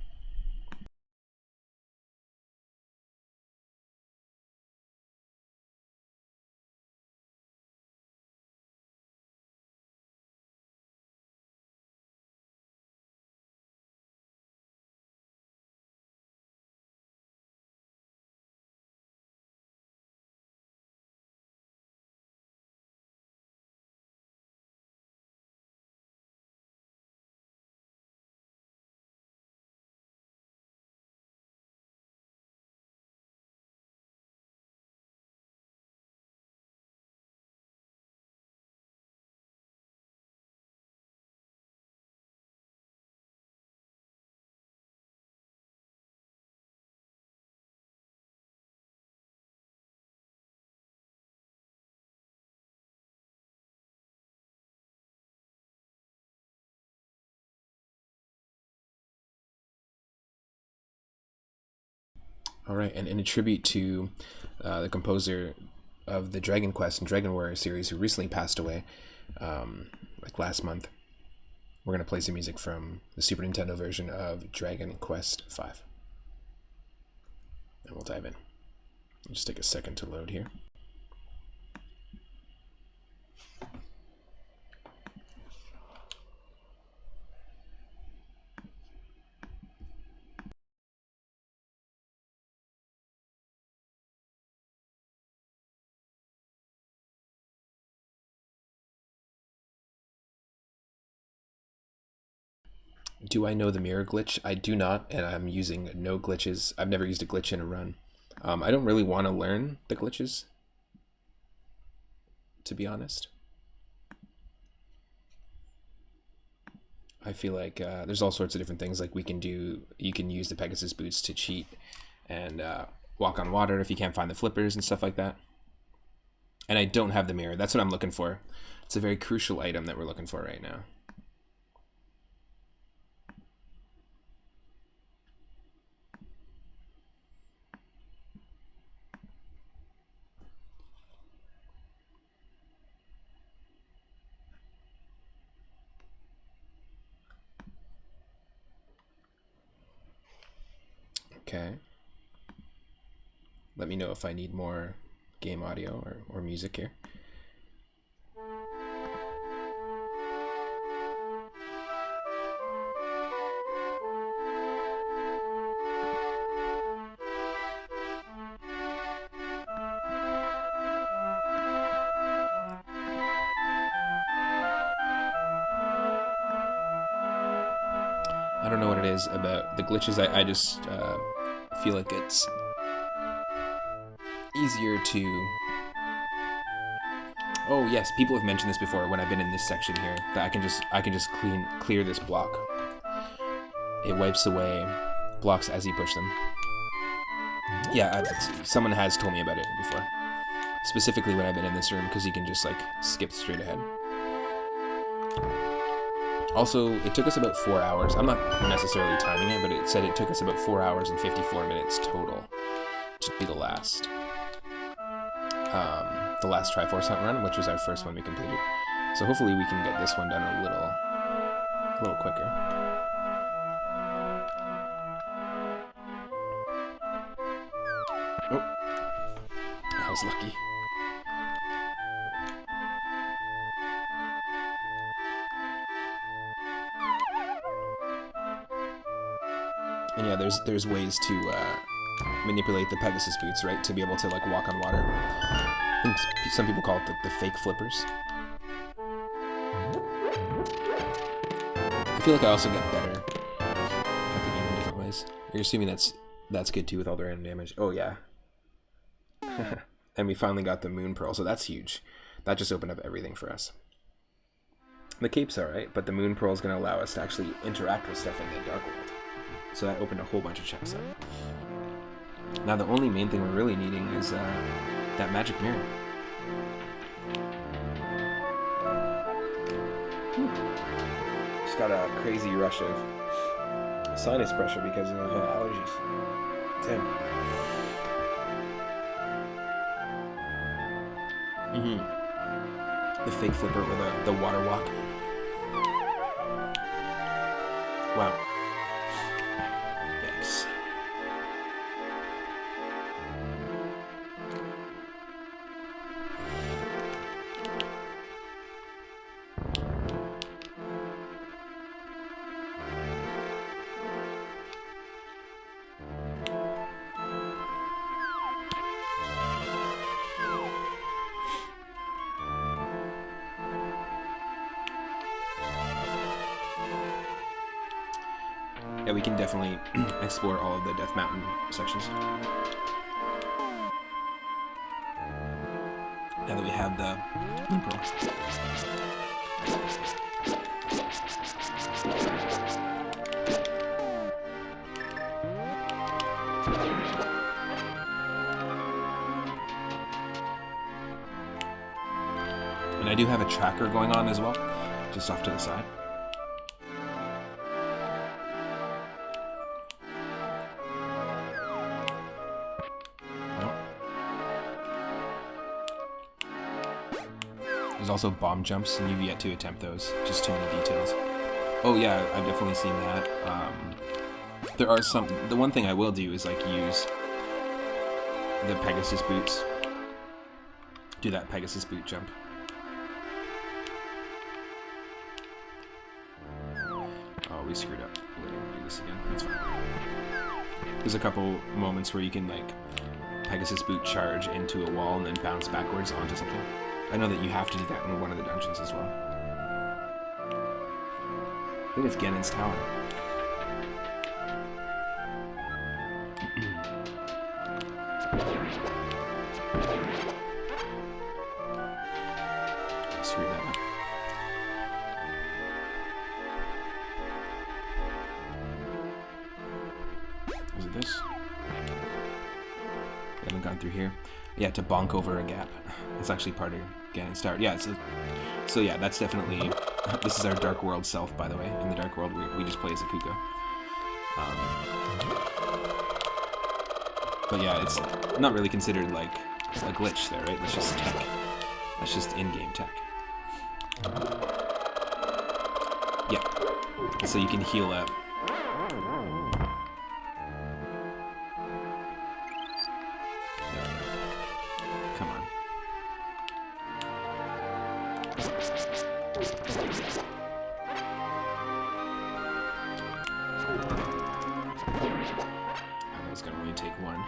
All right, and in a tribute to the composer of the Dragon Quest and Dragon Warrior series, who recently passed away, like last month, we're going to play some music from the Super Nintendo version of Dragon Quest V. And we'll dive in. It'll just take a second to load here. Do I know the mirror glitch? I do not, and I'm using no glitches. I've never used a glitch in a run. I don't really want to learn the glitches, to be honest. I feel like there's all sorts of different things like you can use the Pegasus boots to cheat and walk on water if you can't find the flippers and stuff like that. And I don't have the mirror. That's what I'm looking for. It's a very crucial item that we're looking for right now. Okay. Let me know if I need more game audio or music here. I don't know what it is about the glitches. I just feel like it's easier to... Oh yes, people have mentioned this before when I've been in this section here, that I can just clear this block. It wipes away blocks as you push them. Yeah, someone has told me about it before. Specifically when I've been in this room, because you can just like skip straight ahead. Also, it took us about 4 hours. I'm not necessarily timing it, but it said it took us about 4 hours and 54 minutes total to do the last Triforce Hunt run, which was our first one we completed. So hopefully we can get this one done a little quicker. Oh, I was lucky. And yeah, there's ways to manipulate the Pegasus boots, right? To be able to like walk on water. I think some people call it the fake flippers. I feel like I also get better at the game in different ways. You're assuming that's good too with all the random damage. Oh yeah. And we finally got the Moon Pearl, so that's huge. That just opened up everything for us. The cape's alright, but the Moon Pearl is going to allow us to actually interact with stuff in the Dark World. So that opened a whole bunch of checks up. Now the only main thing we're really needing is that magic mirror. Just got a crazy rush of sinus pressure because of allergies. Tim. The fake flipper with the water walk. Wow. Yikes. Yeah, we can definitely explore all of the Death Mountain sections. Now that we have the Moon Pearl. And I do have a tracker going on as well, just off to the side. There's also bomb jumps, and you've yet to attempt those. Just too many details. Oh yeah, I've definitely seen that. There are some... The one thing I will do is, like, use the Pegasus boots. Do that Pegasus boot jump. Oh, we screwed up. We're gonna do this again. That's fine. There's a couple moments where you can, like, Pegasus boot charge into a wall and then bounce backwards onto something. I know that you have to do that in one of the dungeons as well. I think it's Ganon's Tower. Screw that up. Is it this? We haven't gone through here. Yeah, to bonk over a gap. It's actually part of Ganon's Tower. Yeah, so yeah, that's definitely... This is our Dark World self, by the way. In the Dark World, we just play as a Kuko. But yeah, it's not really considered like a glitch there, right? That's just tech. That's just in-game tech. Yeah. So you can heal up. There we go. Come on. That was gonna only take one.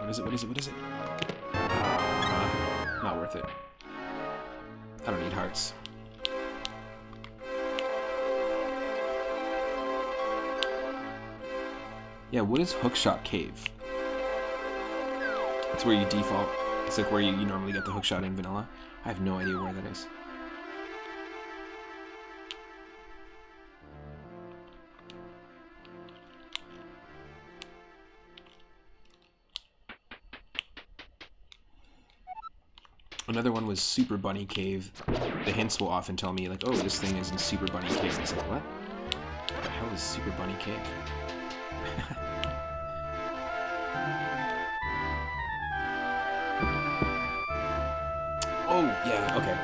What is it? What is it? What is it? Not worth it. I don't need hearts. Yeah, what is Hookshot Cave? It's where you default. It's like where you normally get the hookshot in vanilla. I have no idea where that is. Another one was Super Bunny Cave. The hints will often tell me, like, oh, this thing is in Super Bunny Cave. It's like, what? What the hell is Super Bunny Cave? Oh, yeah, okay.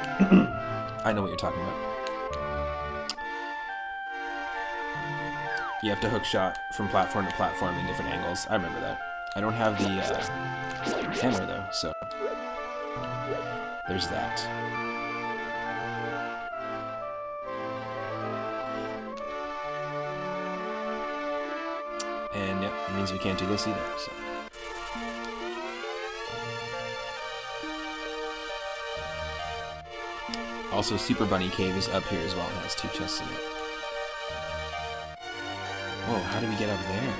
I know what you're talking about. You have to hookshot from platform to platform in different angles. I remember that. I don't have the hammer, though, so... There's that. And yep, it means we can't do this either, so... Also, Super Bunny Cave is up here as well. It has 2 chests in it. Whoa, how did we get up there?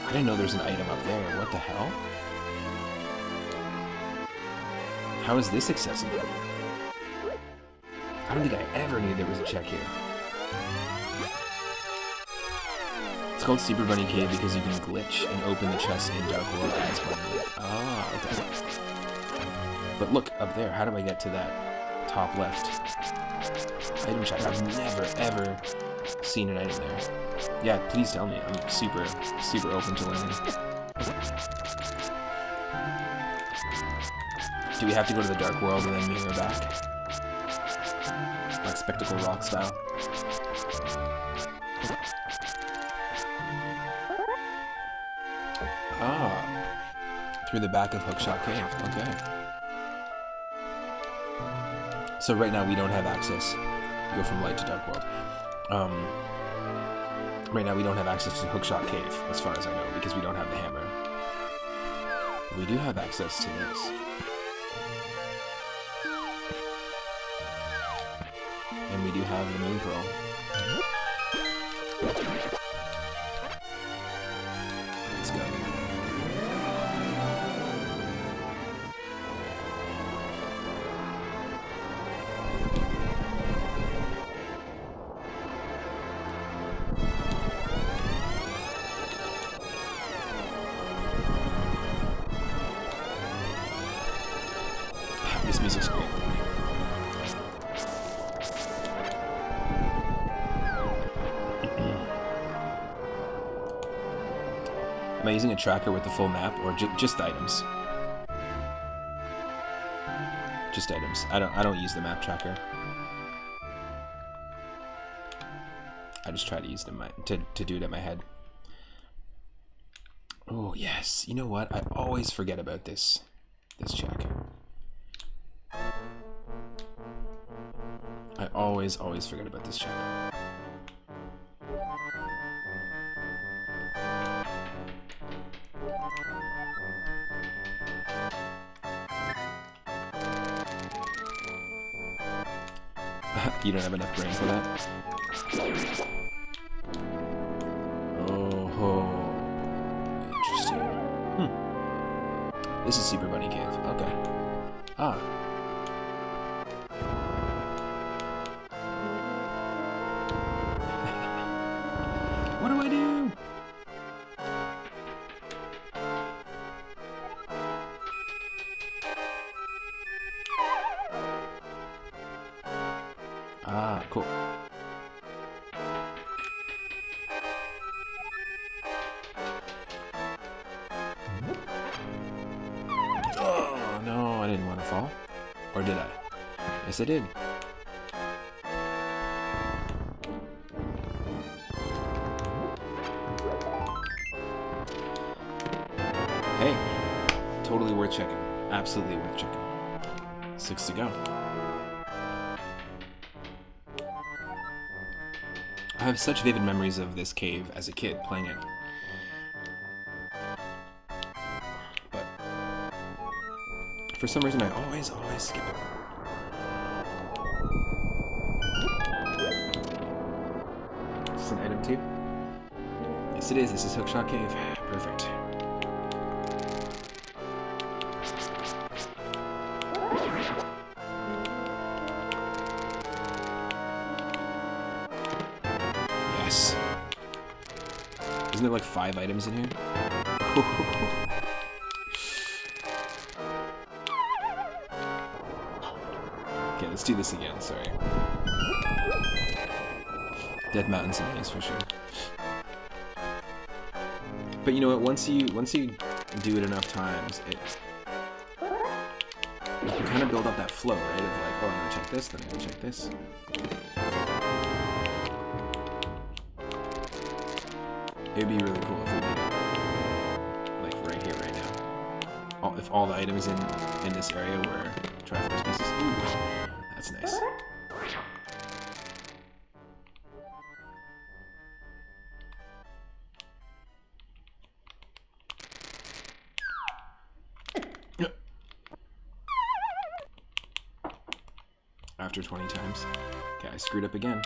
I didn't know there's an item up there. What the hell? How is this accessible? I don't think I ever knew there was a check here. It's called Super Bunny Cave because you can glitch and open the chest in Dark World as Bunny. Ah, okay. But look, up there, how do I get to that top left item check? I've never, ever seen an item there. Yeah, please tell me. I'm super, super open to learning. Do we have to go to the Dark World and then mirror back? Like Spectacle Rock style? Ah. Through the back of Hookshot Cave. Okay. So right now we don't have access. You go from light to Dark World. Right now we don't have access to Hookshot Cave, as far as I know, because we don't have the hammer. We do have access to this. And we do have the Moon Pearl. Let's go. This music's great. I using a tracker with the full map or just items? Just items. I don't use the map tracker. I just try to use them to do it in my head. Oh yes, you know what? I always forget about this check. I always forget about this check. You don't have enough brain for that? Oh, interesting. This is Super Bunny Cave. Okay. Ah. What do I do? Ah, cool. Oh, no, I didn't want to fall. Or did I? Yes, I did. Hey, totally worth checking. Absolutely worth checking. 6 to go. I have such vivid memories of this cave as a kid playing it. But for some reason I always skip it. Is this an item too? Yes it is, this is Hookshot Cave. Perfect. Yes. Isn't there like 5 items in here? Okay, let's do this again, sorry. Dead Mountain's a maze for sure. But you know what, once you do it enough times, you can kind of build up that flow, right? Of like, oh, I'm gonna check this, then I'm gonna check this. It'd be really cool if we did it, like right here, right now. If all the items in this area were Triforce pieces. Ooh, that's nice. After 20 times. Okay, I screwed up again.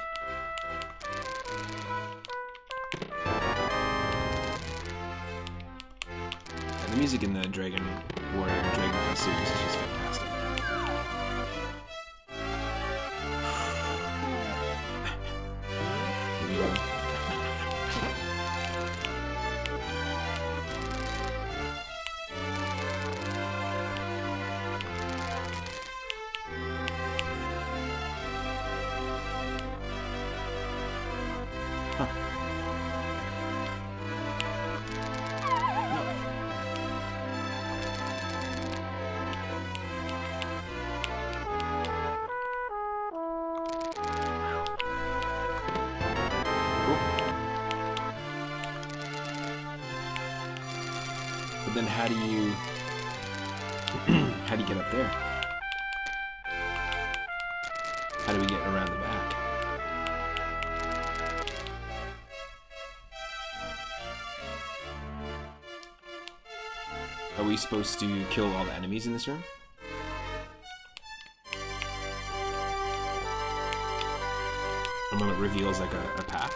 And the music in the Dragon Warrior and Dragon Quest series is just fantastic. Here we go. Huh. But then how do you get up there? How do we get around the back? Are we supposed to kill all the enemies in this room? And when it reveals like a path?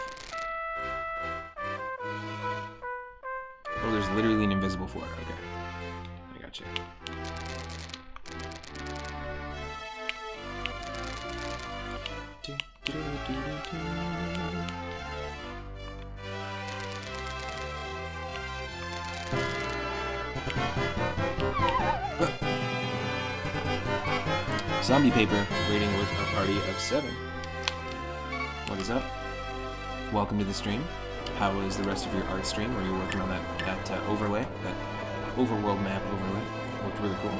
Oh, there's literally an invisible floor. Okay. I got you. Zombie paper, waiting with a party of 7. What is up? Welcome to the stream. How was the rest of your art stream? Were you working on that overlay, that overworld map overlay? It looked really cool.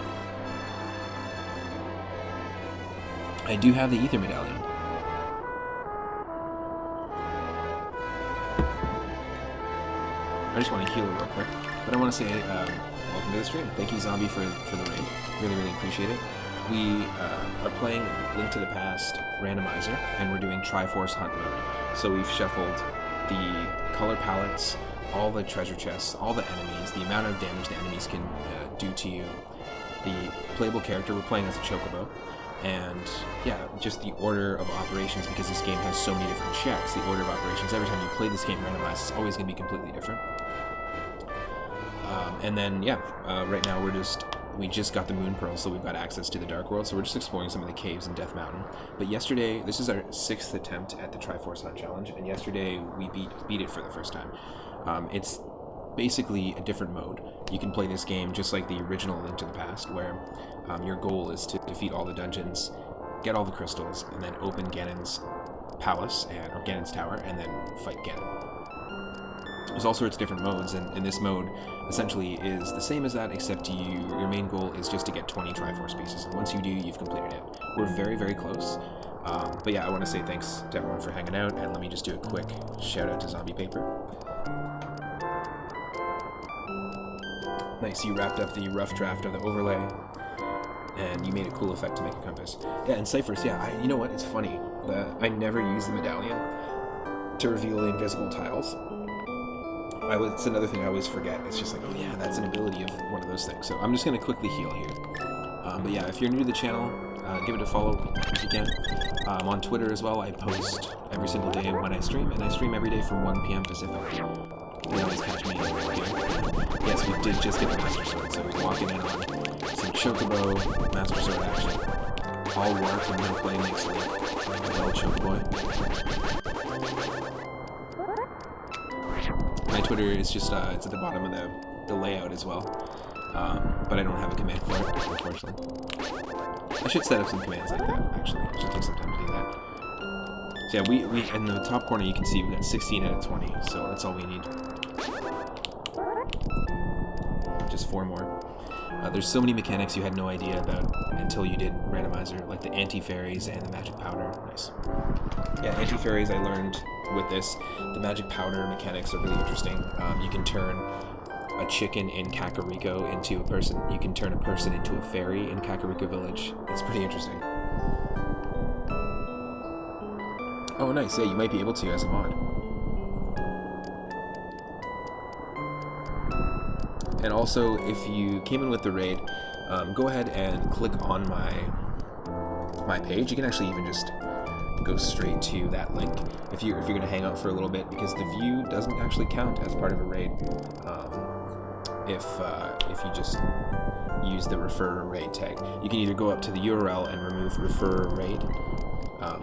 I do have the Ether Medallion. I just want to heal it real quick. But I want to say, welcome to the stream. Thank you, Zombie, for the raid. Really, really appreciate it. We are playing Link to the Past Randomizer, and we're doing Triforce Hunt mode. So we've shuffled the color palettes, all the treasure chests, all the enemies, the amount of damage the enemies can do to you, the playable character. We're playing as a Chocobo. And yeah, just the order of operations, because this game has so many different checks. The order of operations, every time you play this game randomized, it's always going to be completely different. And then, yeah, right now we just got the Moon Pearl, so we've got access to the Dark World, so we're just exploring some of the caves in Death Mountain. But yesterday, this is our 6th attempt at the Triforce Hunt Challenge, and yesterday we beat it for the first time. It's basically a different mode. You can play this game just like the original Link to the Past, where your goal is to defeat all the dungeons, get all the crystals, and then open Ganon's palace, or Ganon's tower, and then fight Ganon. There's all sorts of different modes, and this mode essentially is the same as that, except your main goal is just to get 20 Triforce pieces, and once you do, you've completed it. We're very, very close. But yeah, I want to say thanks to everyone for hanging out, and let me just do a quick shout out to Zombie Paper. Nice, you wrapped up the rough draft of the overlay, and you made a cool effect to make a compass. Yeah, and Cyphers, yeah, you know what, it's funny. I never use the medallion to reveal the invisible tiles. It's another thing I always forget. It's just like, oh yeah, that's an ability of one of those things. So I'm just going to quickly heal here. But yeah, if you're new to the channel, give it a follow if you can. On Twitter as well, I post every single day when I stream, and I stream every day from 1 p.m. Pacific. You can always catch me here. Yes, we did just get the Master Sword, so we're walking in on some Chocobo Master Sword action. All Wark, I'm going to play next week. Well, Chocoboy. My Twitter is just, it's at the bottom of the layout as well. But I don't have a command for it, unfortunately. I should set up some commands like that, actually. It should take some time to do that. So yeah, we in the top corner you can see we got 16 out of 20, so that's all we need. Just 4 more. There's so many mechanics you had no idea about until you did Randomizer, like the anti-fairies and the magic powder. Nice. Yeah, anti-fairies I learned with this. The magic powder mechanics are really interesting. You can turn a chicken in Kakariko into a person. You can turn a person into a fairy in Kakariko Village. It's pretty interesting. Oh, nice. Yeah, you might be able to as a mod. And also, if you came in with the raid, go ahead and click on my page. You can actually even just go straight to that link if you're going to hang out for a little bit, because the view doesn't actually count as part of a raid. If you just use the refer raid tag, you can either go up to the URL and remove refer raid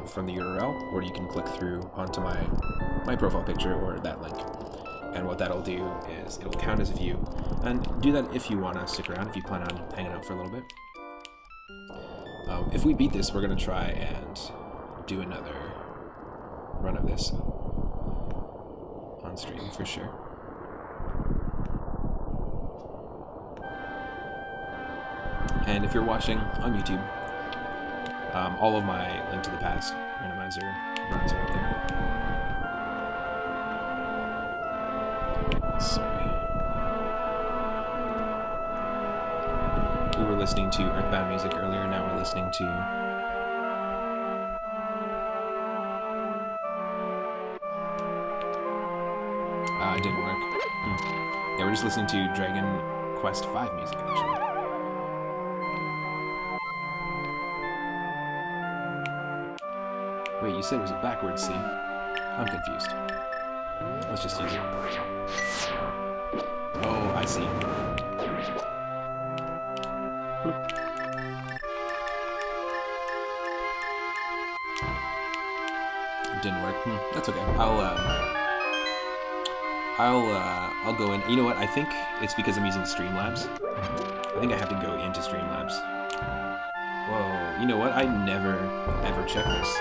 from the URL, or you can click through onto my profile picture or that link. And what that'll do is it'll count as a view, and do that if you want to stick around, if you plan on hanging out for a little bit. If we beat this, we're going to try and do another run of this on stream for sure. And if you're watching on YouTube, all of my Link to the Past Randomizer runs are up there. Sorry. We were listening to Earthbound music earlier, now we're listening to... it didn't work. Yeah, we're just listening to Dragon Quest V music, actually. Wait, you said it was a backwards C? I'm confused. Let's just use it. Oh, I see. It didn't work. That's okay. I'll go in. You know what? I think it's because I'm using Streamlabs. I think I have to go into Streamlabs. Whoa. You know what? I never, ever check this.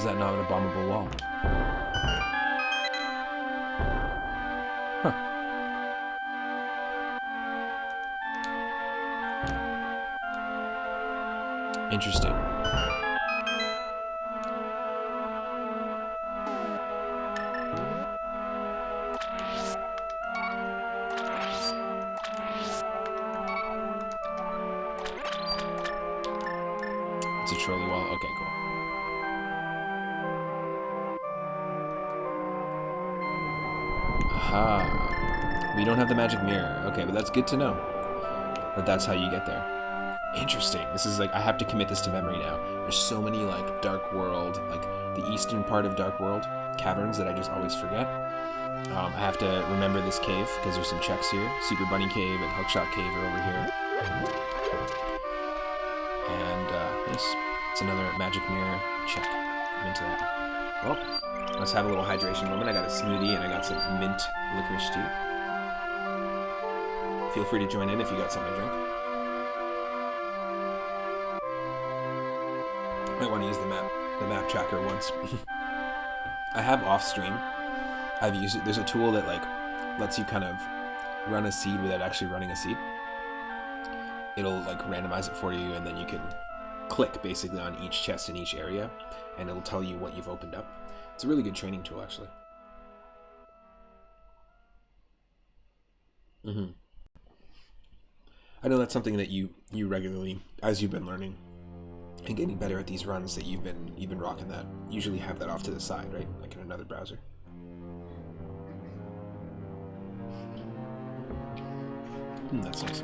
is that not an abominable wall? Huh. Interesting. It's a trolley wall. Okay, cool. Aha. We don't have the magic mirror. Okay, but that's good to know. That that's how you get there. Interesting. This is like, I have to commit this to memory now. There's so many like Dark World, like the eastern part of Dark World caverns that I just always forget. I have to remember this cave because there's some checks here. Super Bunny Cave and Hookshot Cave are over here. And nice. It's another magic mirror check. I'm into that. Well, let's have a little hydration moment. I got a smoothie and I got some mint licorice tea. Feel free to join in if you got something to drink. Might want to use the map tracker once. I have off stream. I've used it. There's a tool that like lets you kind of run a seed without actually running a seed. It'll like randomize it for you, and then you can click basically on each chest in each area, and it'll tell you what you've opened up. It's a really good training tool, actually. I know that's something that you regularly, as you've been learning and getting better at these runs, that you've been rocking that. Usually have that off to the side, right? Like in another browser. That's nice.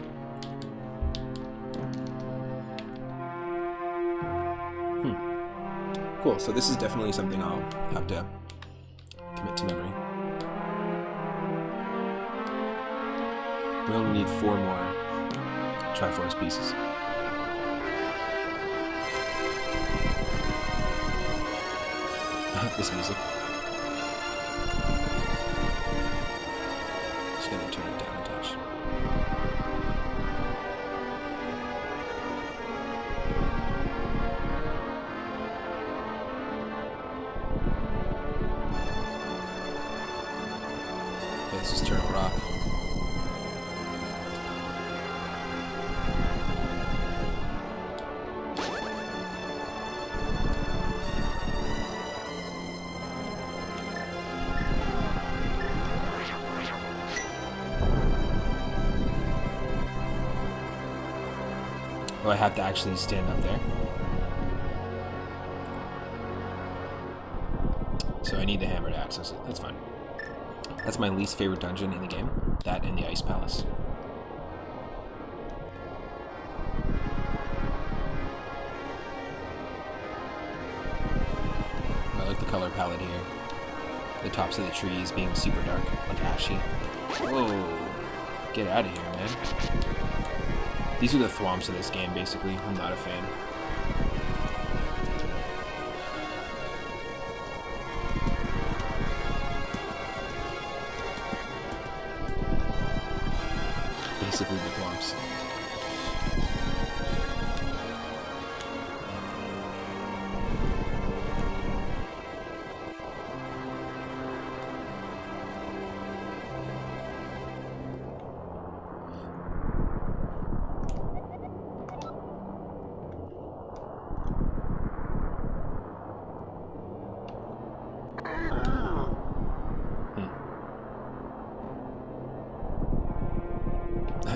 Cool, so this is definitely something I'll have to commit to memory. We only need 4 more Triforce pieces. This music. Just gonna turn it down a touch. This is Turtle Rock. Oh, I have to actually stand up there. So I need the hammer to access it. That's fine. That's my least favorite dungeon in the game. That and the Ice Palace. I like the color palette here. The tops of the trees being super dark, like ashy. Whoa! Get out of here, man. These are the thwomps of this game, basically. I'm not a fan. Basically the thwomps.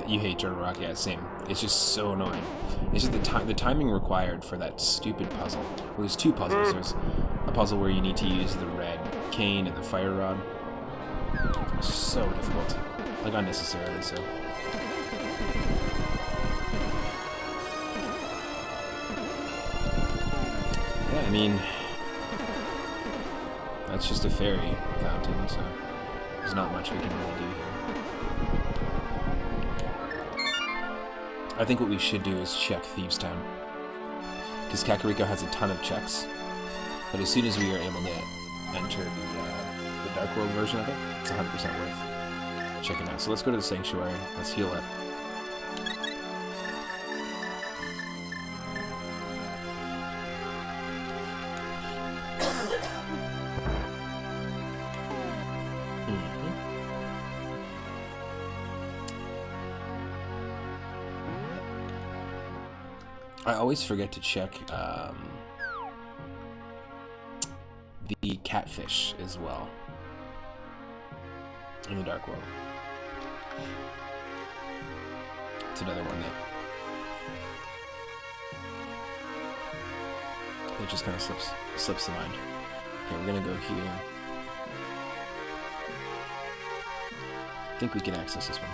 You hate Turtle Rock, yeah, same. It's just so annoying. It's just the timing required for that stupid puzzle. Well, there's 2 puzzles. There's a puzzle where you need to use the red cane and the fire rod. It's so difficult. Like, unnecessarily so. Yeah, I mean, that's just a fairy fountain, so there's not much we can really do here. I think what we should do is check Thieves' Town, because Kakariko has a ton of checks, but as soon as we are able to enter the Dark World version of it, it's 100% worth checking out. So let's go to the Sanctuary, let's heal up. I always forget to check the catfish as well in the Dark World. It's another one that just kind of slips the mind. Okay, we're gonna go here. I think we can access this one.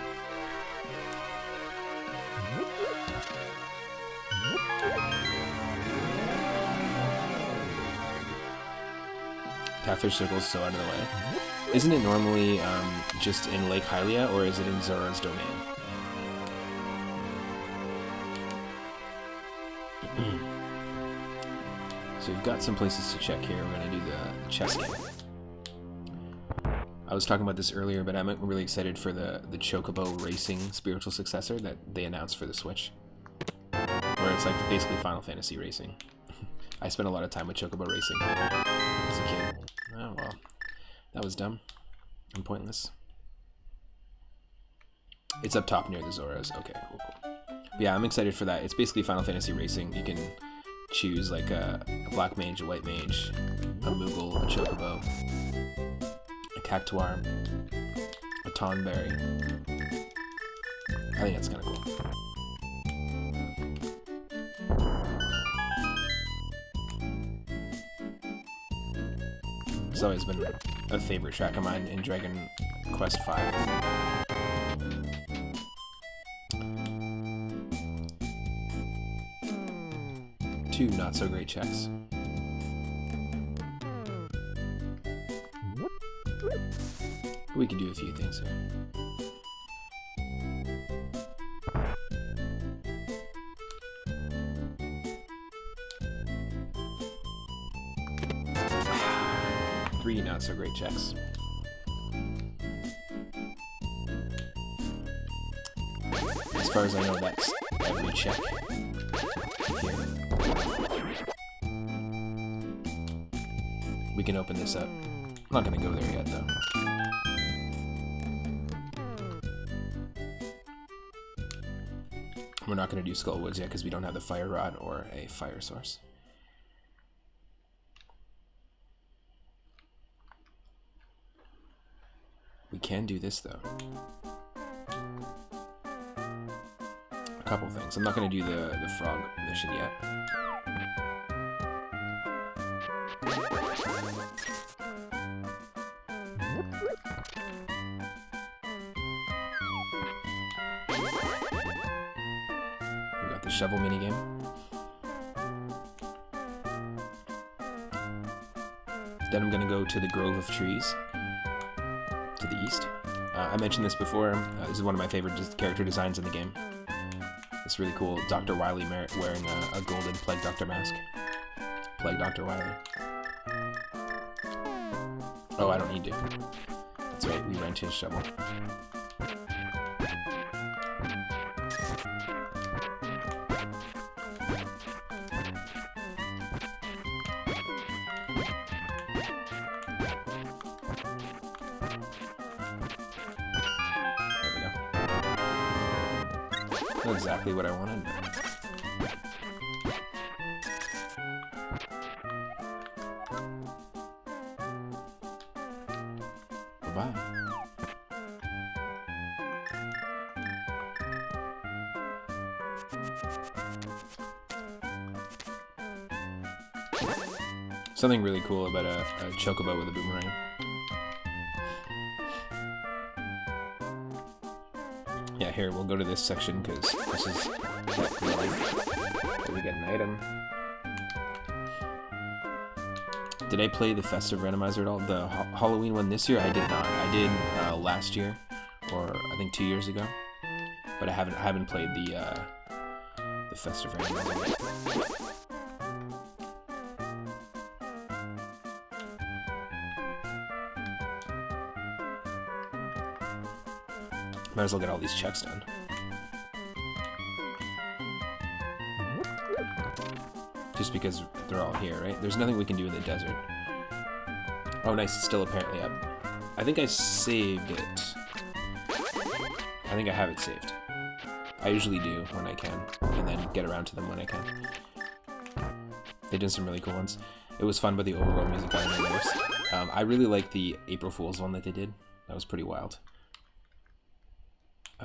Catfish circle's so out of the way. Isn't it normally just in Lake Hylia, or is it in Zora's domain? So we've got some places to check here. We're going to do the chess game. I was talking about this earlier, but I'm really excited for the Chocobo Racing spiritual successor that they announced for the Switch. Where it's like basically Final Fantasy Racing. I spent a lot of time with Chocobo Racing as a kid. Oh well, that was dumb and pointless. It's up top near the Zoras. Okay, cool. But yeah, I'm excited for that. It's basically Final Fantasy Racing. You can choose like a black mage, a white mage, a Moogle, a Chocobo, a Cactuar, a Tonberry. I think that's kind of cool. It's always been a favorite track of mine in Dragon Quest V. Two not-so-great checks. We can do a few things here. Three not-so-great checks. As far as I know, that's every check here. We can open this up. I'm not going to go there yet, though. We're not going to do Skullwoods yet because we don't have the fire rod or a fire source. We can do this, though. A couple things. I'm not going to do the frog mission yet. We got the shovel minigame. Then I'm going to go to the Grove of Trees to the east. I mentioned this before. This is one of my favorite character designs in the game. It's really cool. Dr. Wily wearing a golden Plague Doctor mask. Plague Dr. Wily. Oh, I don't need to. That's right, we rent his shovel. Not exactly what I wanted. Bye-bye. Something really cool about a Chocobo with a boomerang. Yeah, here, we'll go to this section, because this is where we get an item. Did I play the Festive Randomizer at all? The Halloween one this year? I did not. I did last year, or I think 2 years ago. But I haven't played the Festive Randomizer yet. Might as well get all these checks done. Just because they're all here, right? There's nothing we can do in the desert. Oh, nice. It's still apparently up. I think I saved it. I think I have it saved. I usually do when I can, and then get around to them when I can. They did some really cool ones. It was fun, but the overall music got on my nerves. I really like the April Fool's one that they did. That was pretty wild.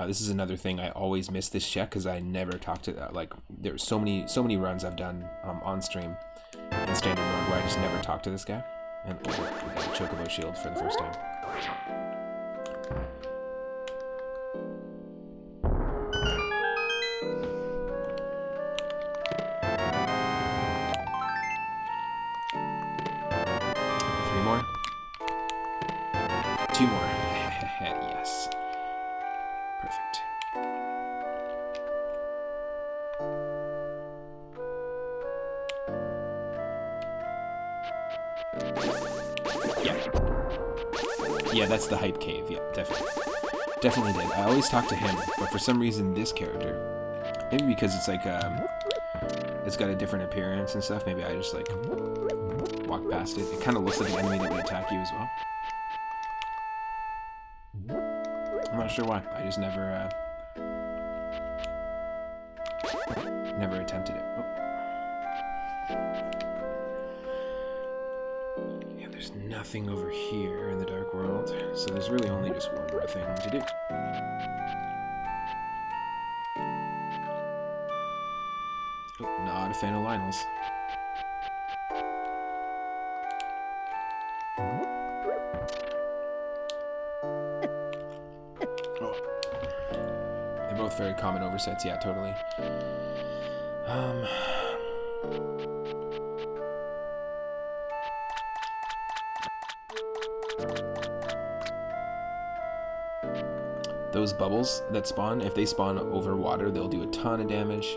This is another thing, I always miss this check because I never talk to, like, there's so many runs I've done on stream in standard mode where I just never talk to this guy. And we got a Chocobo shield for the first time. Three more. Two more. Yes. Perfect. Yeah, that's the hype cave. Yeah, definitely. Definitely did. I always talk to him, but for some reason this character, maybe because it's like, it's got a different appearance and stuff, maybe I just like walk past it. It kind of looks like an enemy that would attack you as well. I'm not sure why. I just never, never attempted it. Oh. There's nothing over here in the Dark World, so there's really only just one more thing to do. Oh, not a fan of Lionel's. Oh. They're both very common oversights, yeah, totally. Those bubbles that spawn, if they spawn over water, they'll do a ton of damage.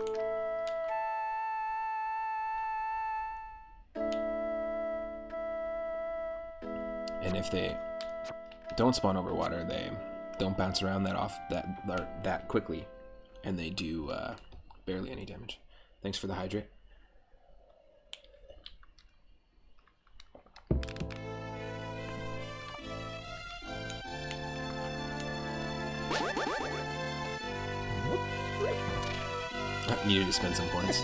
And if they don't spawn over water, they don't bounce around that quickly, and they do barely any damage. Thanks for the hydrate. Needed to spend some points.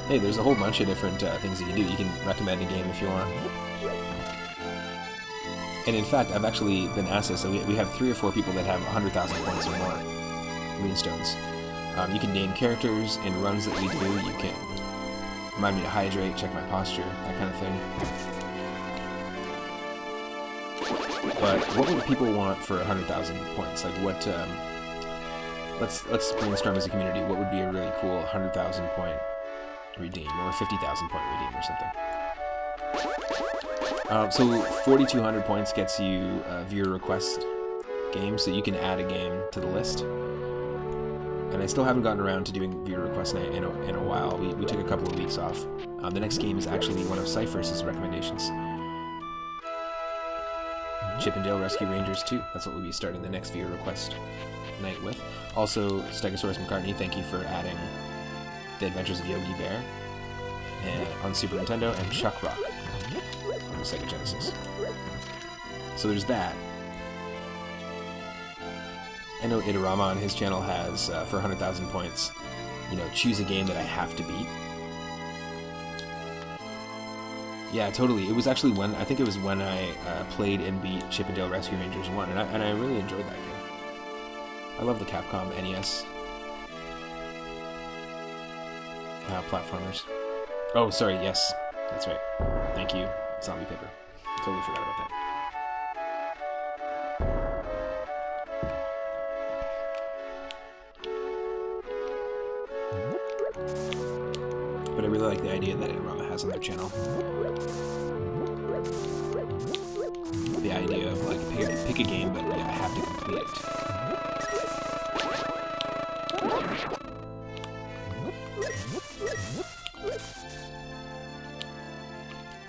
Hey, there's a whole bunch of different things you can do. You can recommend a game if you want. And in fact, I've actually been asked this, so we have 3 or 4 people that have 100,000 points or more runestones. You can name characters in runs that we do. You can remind me to hydrate, check my posture, that kind of thing. But what would people want for 100,000 points? Like what? Let's brainstorm as a community. What would be a really cool 100,000 point redeem, or 50,000 point redeem, or something? So 4,200 points gets you a viewer request game, so you can add a game to the list. And I still haven't gotten around to doing viewer request night in a while. We took a couple of weeks off. The next game is actually one of Cypher's recommendations. Chip 'n Dale Rescue Rangers 2. That's what we'll be starting the next viewer request night with. Also, Stegosaurus McCartney, thank you for adding The Adventures of Yogi Bear on Super Nintendo, and Chuck Rock on the Sega Genesis. So there's that. I know Idarama on his channel has, for 100,000 points, choose a game that I have to beat. Yeah, totally. It was actually I think it was when I played and beat Chip 'n Dale Rescue Rangers 1, and I really enjoyed that game. I love the Capcom NES platformers. Oh, sorry, yes. That's right. Thank you, Zombie Paper. Totally forgot about that. But I really like the idea that Idarama has on their channel. The idea of, like, pick a game, but yeah, I have to complete it.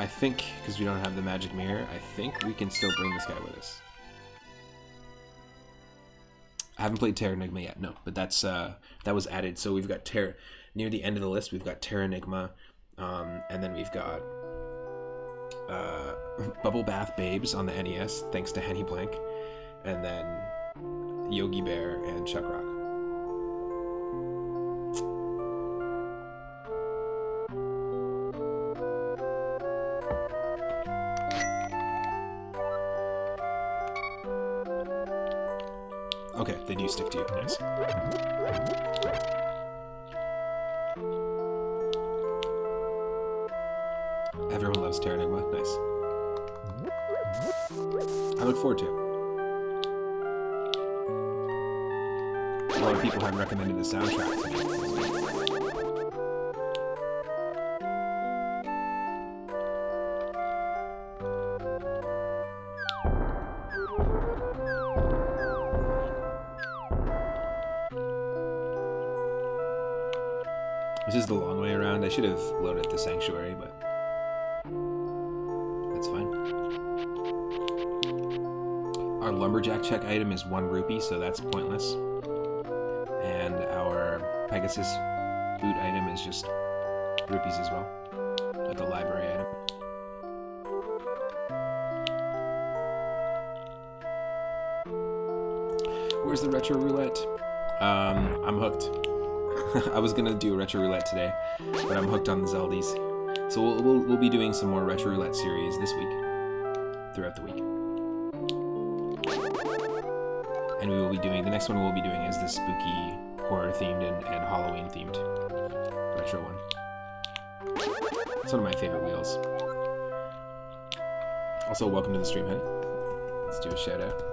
I think, because we don't have the magic mirror, I think we can still bring this guy with us. I haven't played Terranigma yet, no, but that was added. So we've got near the end of the list, we've got Terranigma, and then we've got Bubble Bath Babes on the NES, thanks to Henny Blank, and then Yogi Bear and Chuck Rock. Okay, they do stick to you. Nice. Everyone loves Terra Enigma. Nice. I look forward to it. A lot of people have recommended the soundtrack to me. This is the long way around. I should have loaded the sanctuary, but that's fine. Our lumberjack check item is 1 rupee, so that's pointless. And our Pegasus boot item is just rupees as well, like the library item. Where's the retro roulette? I'm hooked. I was gonna do a retro roulette today, but I'm hooked on the Zeldies. So we'll be doing some more retro roulette series this week, throughout the week. And we will be doing, the next one we'll be doing is the spooky, horror themed and Halloween themed retro one. It's one of my favorite wheels. Also, welcome to the stream, Hen. Let's do a shout out.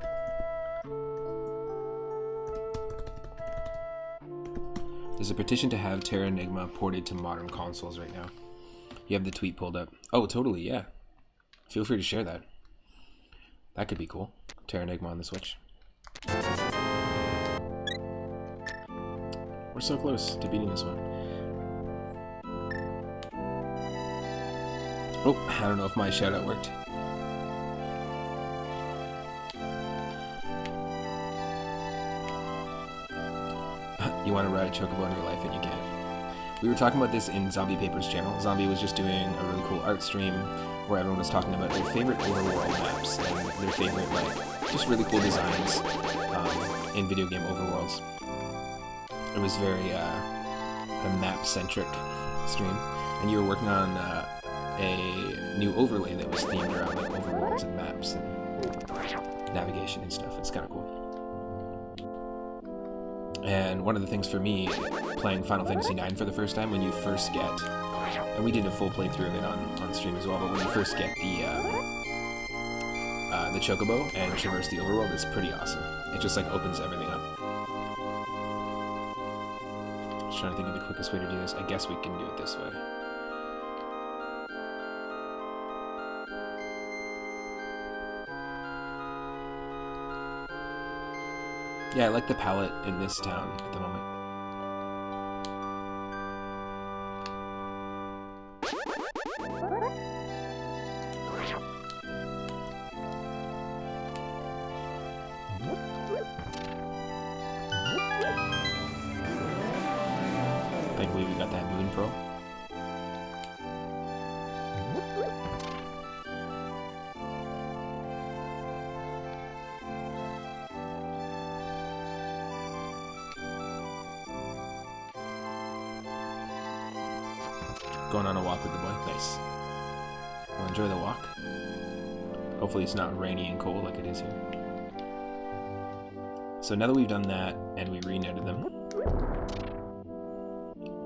There's a petition to have Terra Enigma ported to modern consoles right now. You have the tweet pulled up. Oh, totally, yeah. Feel free to share that. That could be cool. Terra Enigma on the Switch. We're so close to beating this one. Oh, I don't know if my shout out worked. You want to ride a Chocobo in your life and you can't. We were talking about this in Zombie Paper's channel. Zombie was just doing a really cool art stream where everyone was talking about their favorite overworld maps and their favorite, like, just really cool designs in video game overworlds. It was very a map-centric stream, and you were working on a new overlay that was themed around like overworlds and maps and navigation and stuff. It's kind of cool. And one of the things for me, playing Final Fantasy IX for the first time, when you first get, and we did a full playthrough of it on stream as well, but when you first get the Chocobo and traverse the overworld, it's pretty awesome. It just like opens everything up. Just trying to think of the quickest way to do this. I guess we can do it this way. Yeah, I like the palette in this town at the moment. Thankfully we got that Moon Pearl. Going on a walk with the boy. Nice. Well, enjoy the walk. Hopefully it's not rainy and cold like it is here. So now that we've done that and we re-netted them...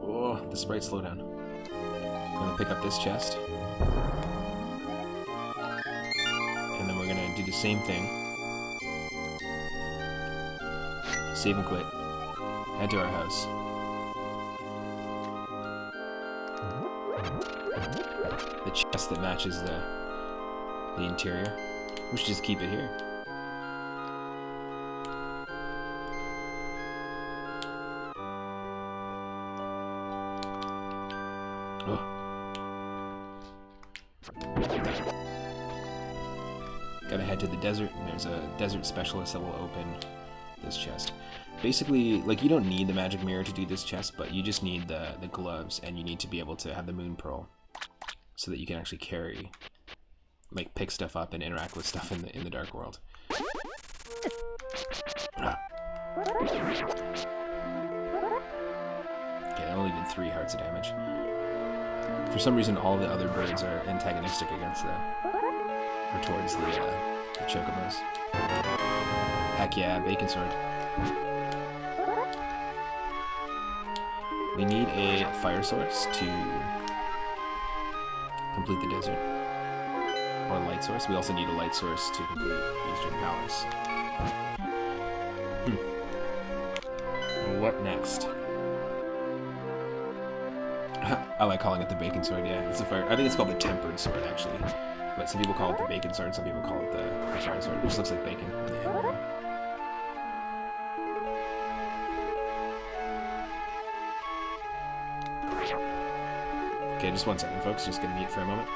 Oh, the sprite slow down. I'm gonna pick up this chest. And then we're gonna do the same thing. Save and quit. Head to our house. The chest that matches the interior. We should just keep it here. Oh. Gotta head to the desert, and there's a desert specialist that will open this chest. Basically, like, you don't need the magic mirror to do this chest, but you just need the gloves, and you need to be able to have the Moon Pearl so that you can actually carry, like, pick stuff up and interact with stuff in the dark world. Ah. Okay, that only did 3 hearts of damage. For some reason, all the other birds are antagonistic against or towards the Chocobos. Heck yeah, Bacon Sword. We need a fire source to complete the desert. Or a light source. We also need a light source to complete Eastern Palace. What next? I like calling it the bacon sword, yeah. It's a fire. I think it's called the tempered sword, actually. But some people call it the bacon sword, some people call it the fire sword. It just looks like bacon. Yeah. Okay, just 1 second, folks. Just gonna mute for a moment.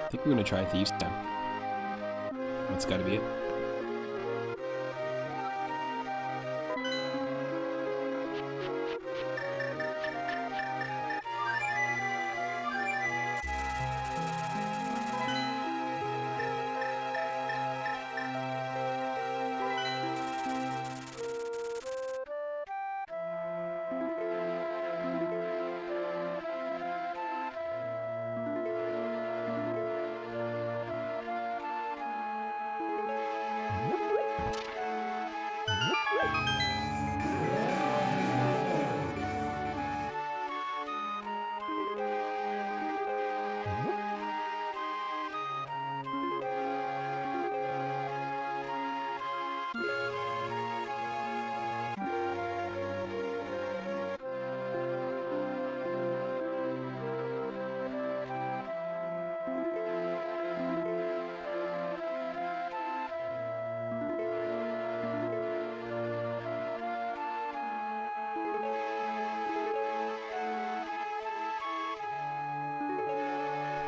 I think we're gonna try Thieves' Town. That's gotta be it.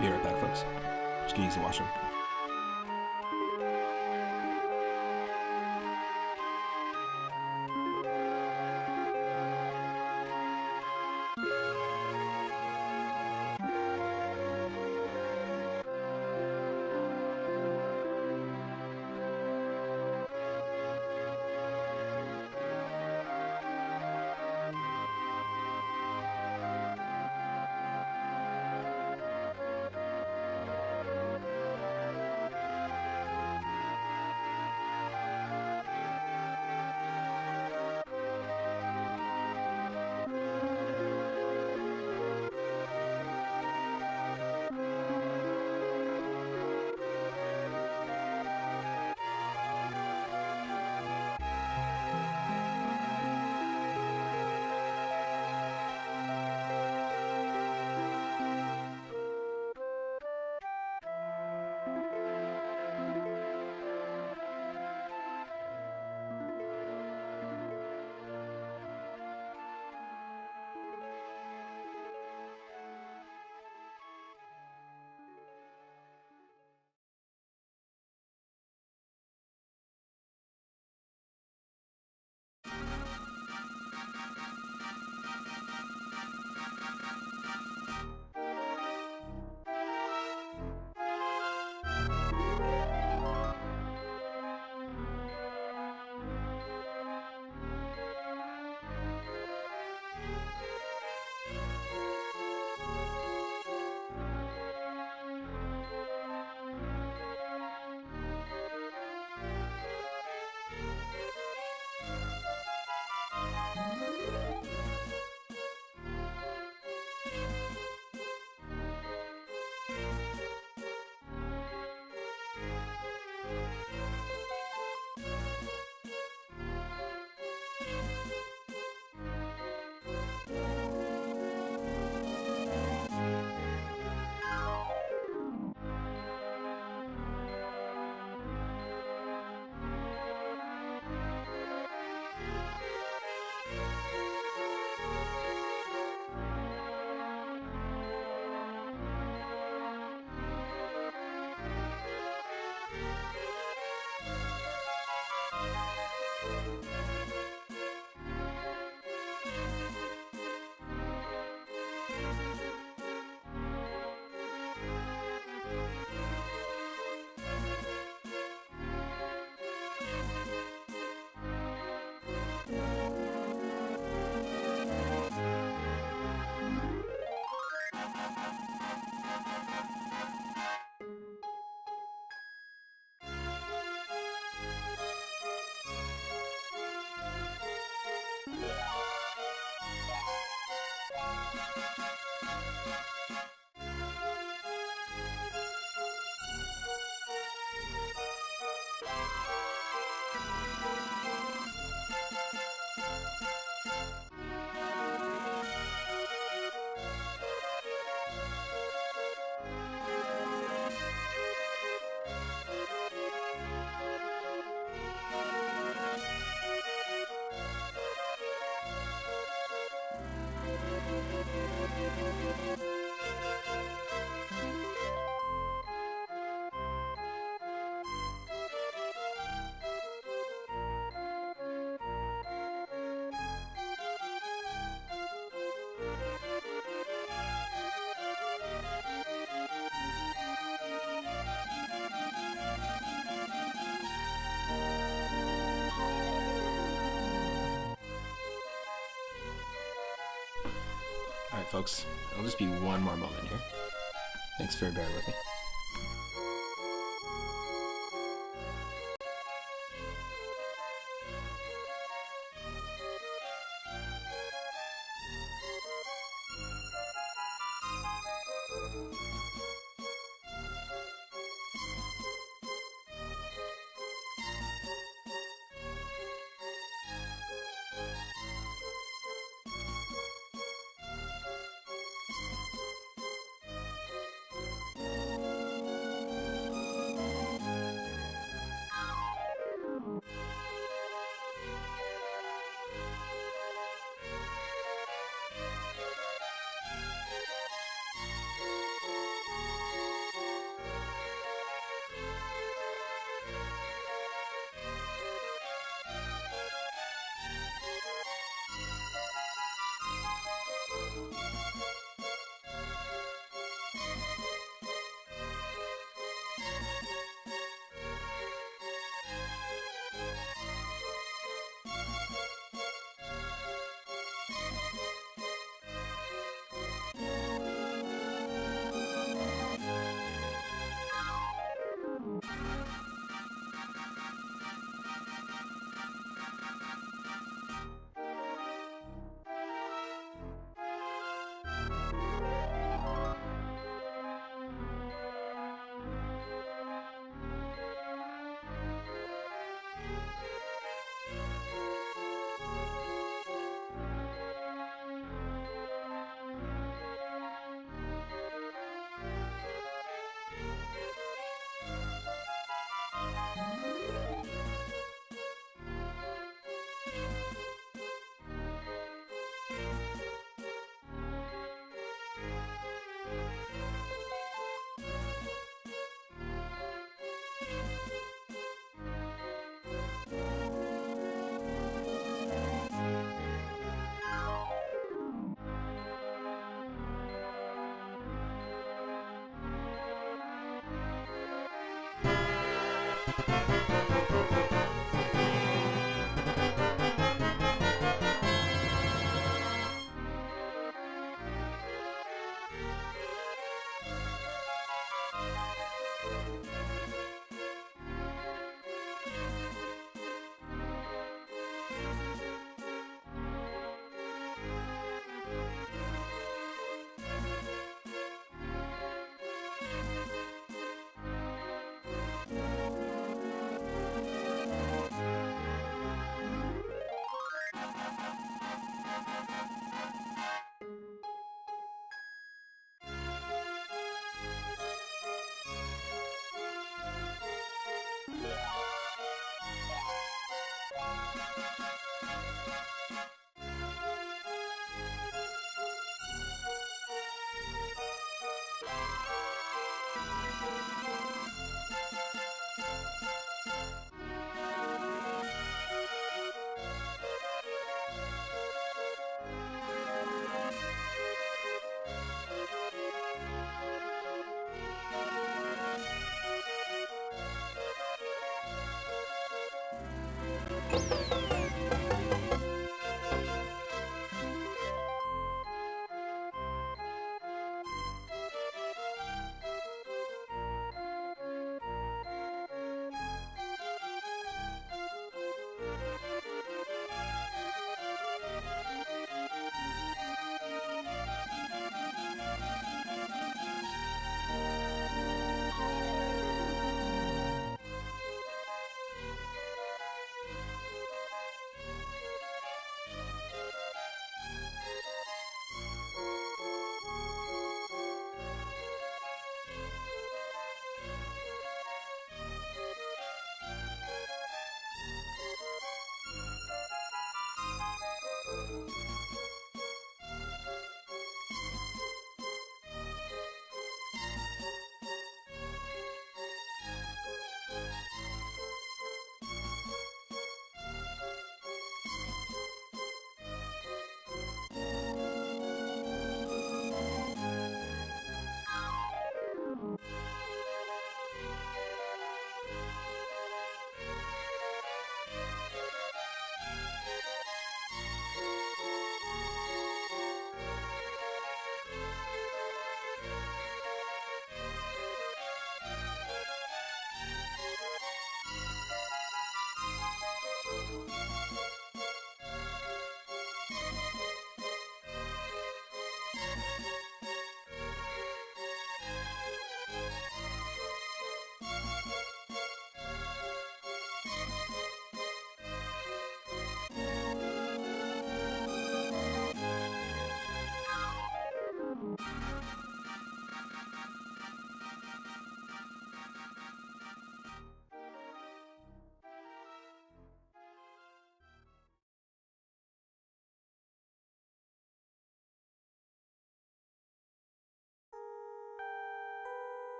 Be right back, folks. Just gonna use the washroom. Alright, folks. It'll just be one more moment here. Thanks for bearing with me.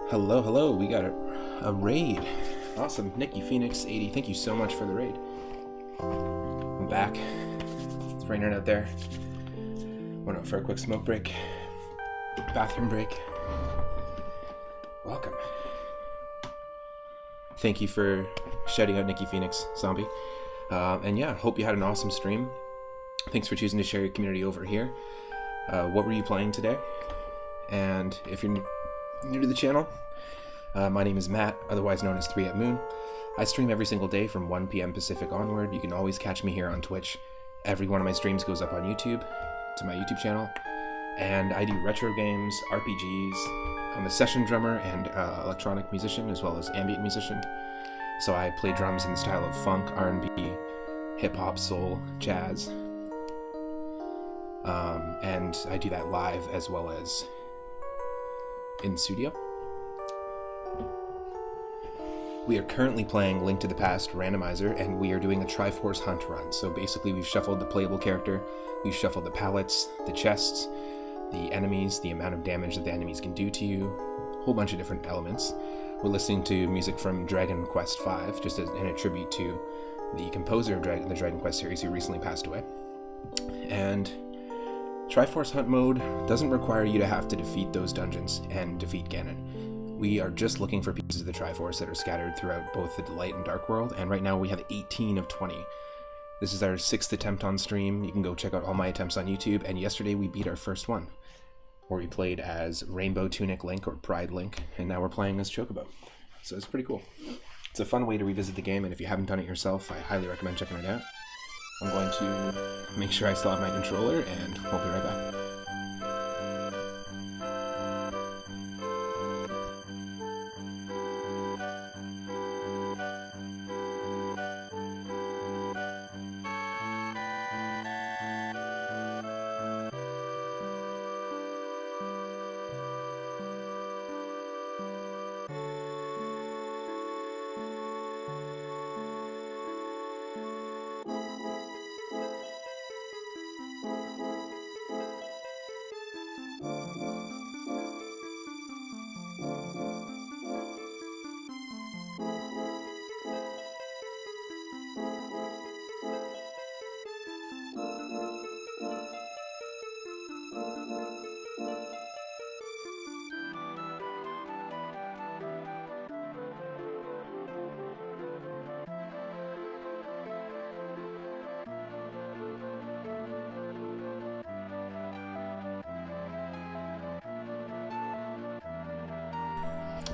Hello, hello. We got a raid. Awesome. Nikki Phoenix 80. Thank you so much for the raid. I'm back. It's raining out there. Went out for a quick smoke break. Bathroom break. Welcome. Thank you for shouting out Nikki Phoenix Zombie. And yeah, hope you had an awesome stream. Thanks for choosing to share your community over here. What were you playing today? And if you're new to the channel, my name is Matt, otherwise known as 3 at Moon. I stream every single day from 1 p.m. Pacific onward. You can always catch me here on Twitch. Every one of my streams goes up on YouTube, to my YouTube channel. And I do retro games, RPGs. I'm a session drummer and electronic musician, as well as ambient musician. So I play drums in the style of funk, R&B, hip-hop, soul, jazz. And I do that live as well as in studio. We are currently playing Link to the Past Randomizer, and we are doing a Triforce Hunt run. So basically we've shuffled the playable character, we've shuffled the palettes, the chests, the enemies, the amount of damage that the enemies can do to you, a whole bunch of different elements. We're listening to music from Dragon Quest V, just in a tribute to the composer of the Dragon Quest series who recently passed away. And Triforce Hunt mode doesn't require you to have to defeat those dungeons and defeat Ganon. We are just looking for pieces of the Triforce that are scattered throughout both the Light and Dark world, and right now we have 18 of 20. This is our 6th attempt on stream. You can go check out all my attempts on YouTube, and yesterday we beat our first one, where we played as Rainbow Tunic Link, or Pride Link, and now we're playing as Chocobo. So it's pretty cool. It's a fun way to revisit the game, and if you haven't done it yourself, I highly recommend checking it out. I'm going to make sure I still have my controller, and we'll be right back.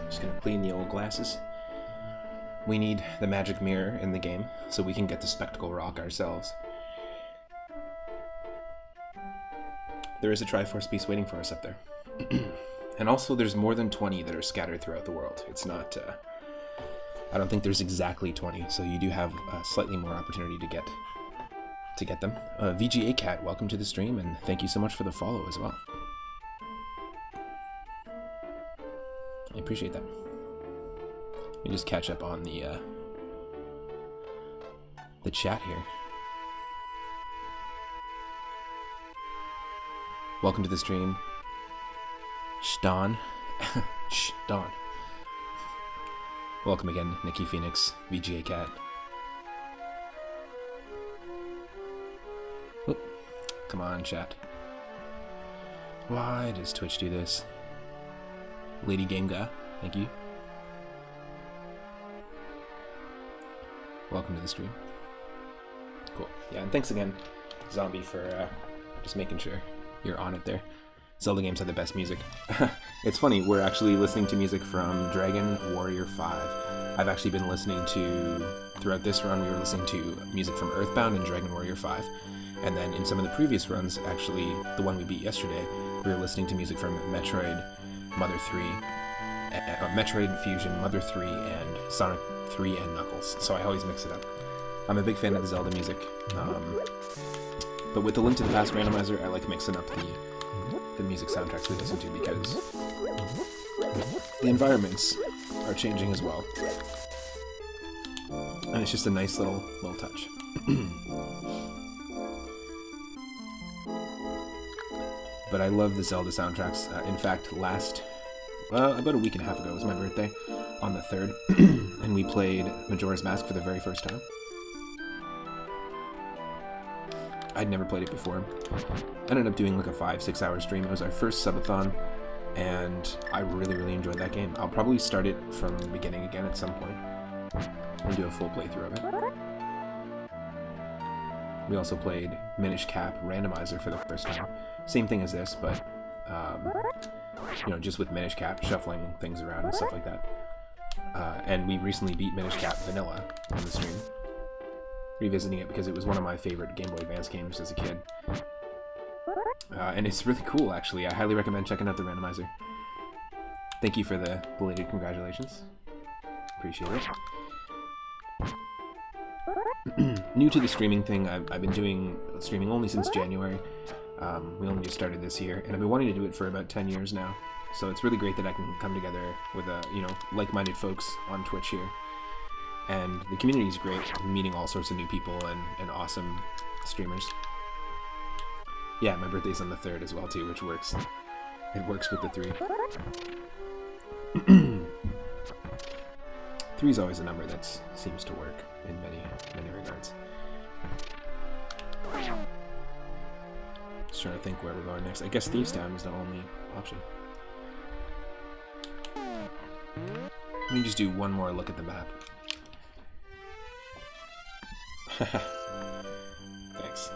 Just gonna clean the old glasses. We need the magic mirror in the game so we can get the spectacle rock ourselves. There is a Triforce piece waiting for us up there. And also there's more than 20 that are scattered throughout the world. It's not, I don't think there's exactly 20, so you do have slightly more opportunity to get them. VGA Cat, welcome to the stream, and thank you so much for the follow as well. I appreciate that. Let me just catch up on the chat here. Welcome to the stream, Ston. Ston. Welcome again, Nikki Phoenix, VGA Cat. Oop. Come on, chat. Why does Twitch do this? Lady Game Guy, thank you. Welcome to the stream. Cool. Yeah, and thanks again, Zombie, for just making sure you're on it there. Zelda games have the best music. It's funny, we're actually listening to music from Dragon Warrior 5. I've actually been listening to, throughout this run, we were listening to music from Earthbound and Dragon Warrior 5. And then in some of the previous runs, actually, the one we beat yesterday, we were listening to music from Metroid, Mother 3, Metroid Fusion, Mother 3, and Sonic 3 and Knuckles. So I always mix it up. I'm a big fan of the Zelda music. But with the Link to the Past Randomizer, I like mixing up the music soundtracks we listen to because the environments are changing as well. And it's just a nice little touch. But I love the Zelda soundtracks. In fact, last about a week and a half ago was my birthday, on the 3rd, and we played Majora's Mask for the very first time. I'd never played it before. I ended up doing like a 5-6 hour stream. It was our first subathon, and I really enjoyed that game. I'll probably start it from the beginning again at some point and do a full playthrough of it. We also played Minish Cap Randomizer for the first time. Same thing as this, but you know, just with Minish Cap, shuffling things around and stuff like that. And we recently beat Minish Cap Vanilla on the stream, revisiting it because it was one of my favorite Game Boy Advance games as a kid. And it's really cool, actually. I highly recommend checking out the Randomizer. Thank you for the belated congratulations. Appreciate it. New to the streaming thing, I've been doing streaming only since January. We only just started this year, and I've been wanting to do it for about 10 years now. So it's really great that I can come together with like-minded folks on Twitch here. And the community is great. I'm meeting all sorts of new people and awesome streamers. Yeah, my birthday's on the 3rd as well too, which works. It works with the 3. 3 is always a number that seems to work in many regards. Just trying to think where we're going next. I guess Thieves Town is the only option. Let me just do one more look at the map. Thanks.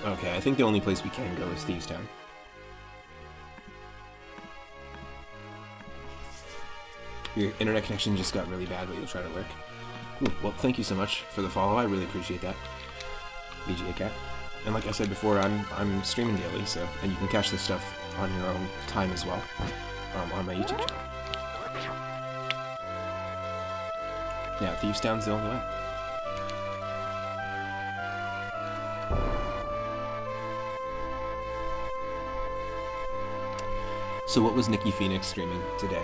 Okay, I think the only place we can go is Thieves Town. Your internet connection just got really bad, but you'll try to work. Ooh, well, thank you so much for the follow. I really appreciate that, VGA Cat. And like I said before, I'm streaming daily, so and you can catch this stuff on your own time as well on my YouTube channel. Yeah, Thieves Town's the only way. So what was Nikki Phoenix streaming today?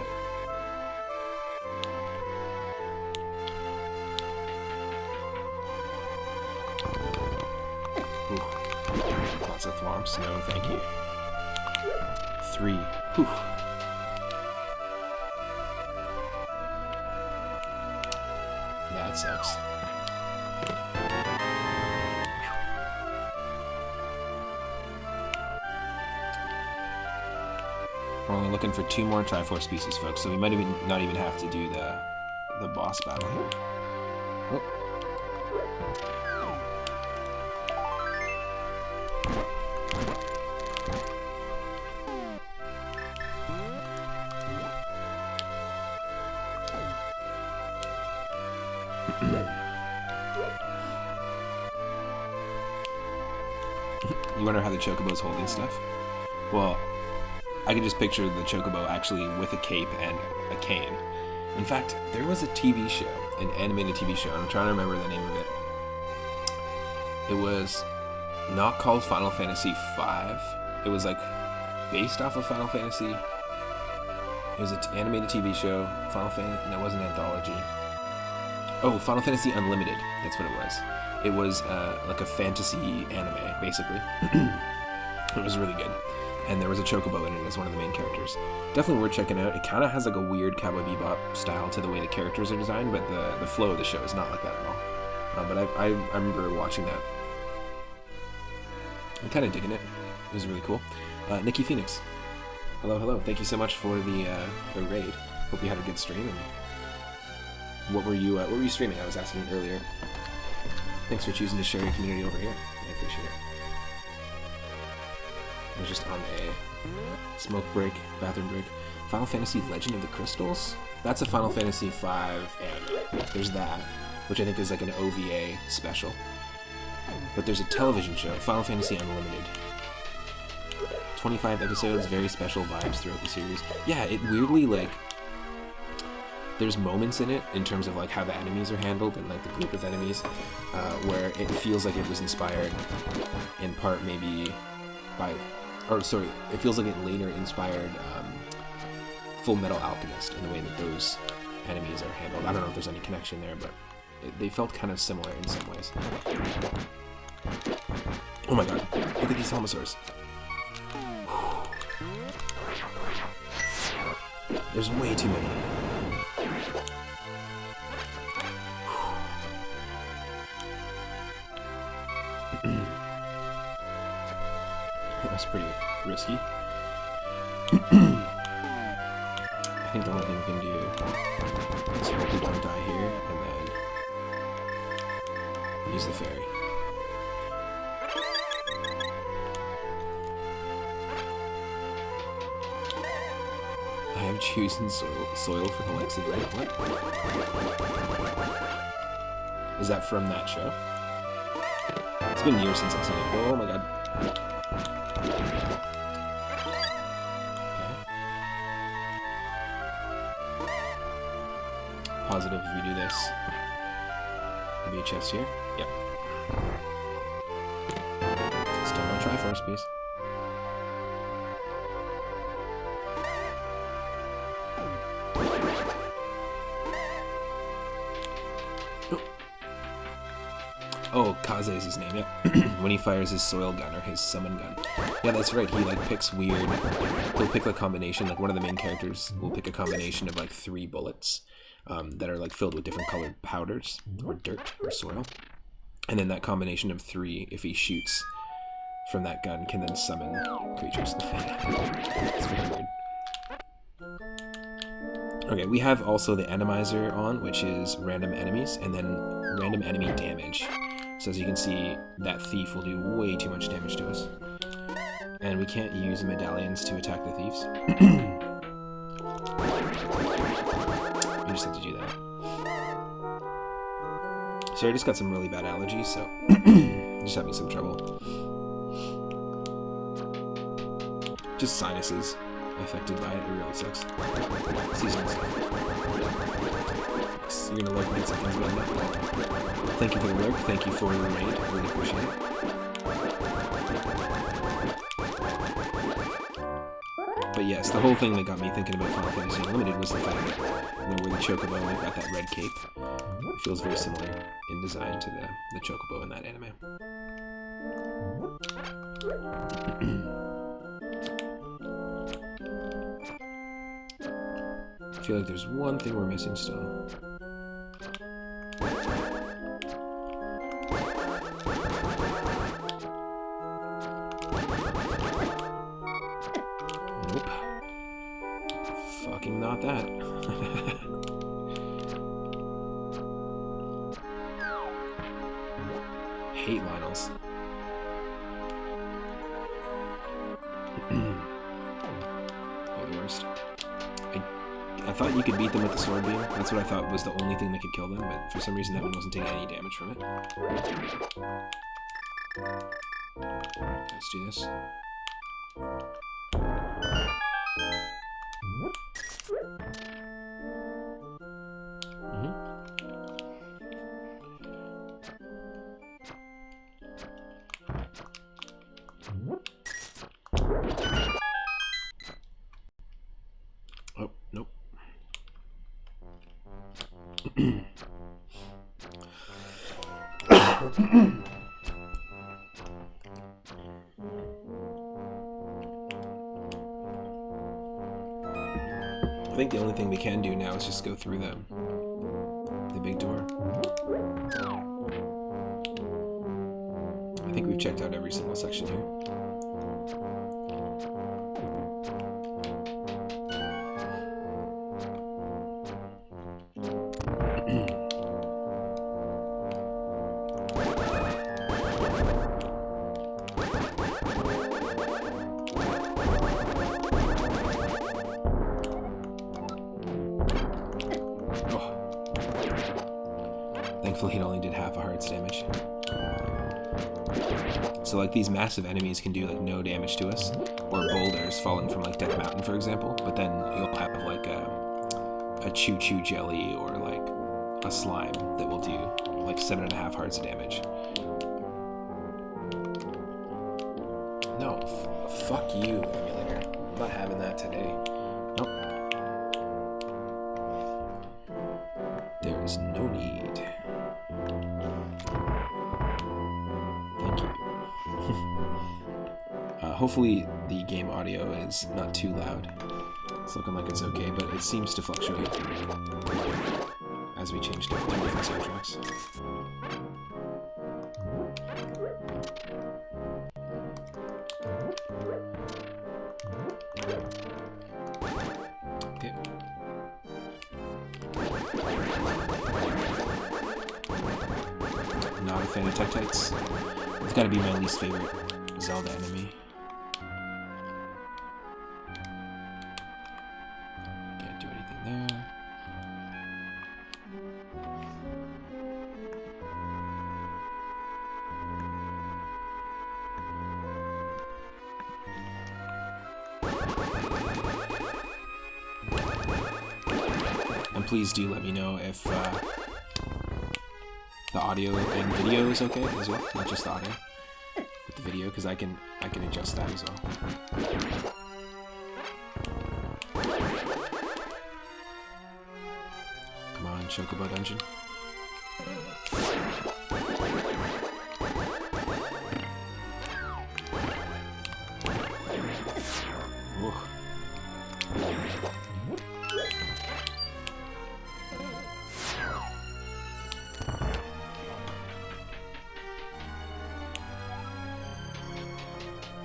Ooh. Lots of thwomps. No, thank you. 3. Whew. That sucks. We're only looking for 2 more Triforce pieces, folks, so we might even not even have to do the boss battle here. Oh. wonder how the Chocobo's holding stuff? Well, I can just picture the Chocobo actually with a cape and a cane. In fact, there was a TV show, an animated TV show, and I'm trying to remember the name of it. It was not called Final Fantasy V. It was like based off of Final Fantasy. It was an animated TV show. Final Fantasy. No, it wasn't an anthology. Oh, Final Fantasy Unlimited. That's what it was. It was like a fantasy anime, basically. It was really good. And there was a Chocobo in it as one of the main characters. Definitely worth checking out. It kind of has like a weird Cowboy Bebop style to the way the characters are designed, but the flow of the show is not like that at all. But I remember watching that. I'm kind of digging it. It was really cool. Nikki Phoenix. Hello, hello. Thank you so much for the raid. Hope you had a good stream. And what were you streaming? I was asking earlier. Thanks for choosing to share your community over here. I appreciate it. I was just on a smoke break, bathroom break. Final Fantasy Legend of the Crystals? That's a Final Fantasy V anime. There's that, which I think is like an OVA special. But there's a television show, Final Fantasy Unlimited. 25 episodes, very special vibes throughout the series. Yeah, it weirdly, like, there's moments in it, in terms of like how the enemies are handled and like the group of enemies, where it feels like it was inspired in part maybe by, or sorry, it feels like it later inspired Full Metal Alchemist in the way that those enemies are handled. I don't know if there's any connection there, but they felt kind of similar in some ways. Oh my god, look at these Helmosaurs. There's way too many. That's pretty risky. I think the only thing we can do is hope we don't die here, and then use the ferry. I have chosen soil for the likes of that. What? Is that from that show? It's been years since I've seen it. Oh my god. Positive if we do this. Maybe a chest here? Yep. Still no Triforce, please. Oh, Kaze is his name, yep. When he fires his soil gun or his summon gun. Yeah, that's right, he like picks weird, he'll pick a combination, like one of the main characters will pick a combination of like 3 bullets that are like filled with different colored powders, or dirt, or soil. And then that combination of 3, if he shoots from that gun, can then summon creatures. It's very weird. Okay, we have also the Randomizer on, which is random enemies, and then random enemy damage. So as you can see, that thief will do way too much damage to us. And we can't use medallions to attack the thieves. We just have to do that. So I just got some really bad allergies, so just having some trouble. Just sinuses affected by it. It really sucks. Seasonal stuff. You're gonna like get some things about that. Thank you for the lurk. Thank you for the raid. I really appreciate it. But yes, the whole thing that got me thinking about Final Fantasy Unlimited was the fact that, you know, where the Chocobo got that red cape. It feels very similar in design to the Chocobo in that anime. I feel like there's one thing we're missing still. Nope. Fucking not that. Hate Lionels. They're the worst. I thought you could beat them with the sword beam. That's what I thought was the only thing that could kill them, but for some reason that one wasn't taking any damage from it. Let's do this. Oh, nope. I think the only thing we can do now is just go through the big door. I think we've checked out every single section here. Thankfully, it only did half a heart's damage. So, like, these massive enemies can do, like, no damage to us. Or boulders falling from, like, Death Mountain, for example. But then you'll have, like, a choo-choo jelly or, like, a slime that will do, like, 7.5 hearts of damage. No, fuck you, emulator. I'm not having that today. Nope. There is no need. Thank you. Hopefully the game audio is not too loud. It's looking like it's okay, but it seems to fluctuate as we change to different soundtracks. Okay. Not a fan of Tektites. It's gotta be my least favorite Zelda enemy. Can't do anything there. And please do let me know if the audio and video is okay as well, not just the audio, but the video, because I can adjust that as well. Come on, Chocobo dungeon. Whoa.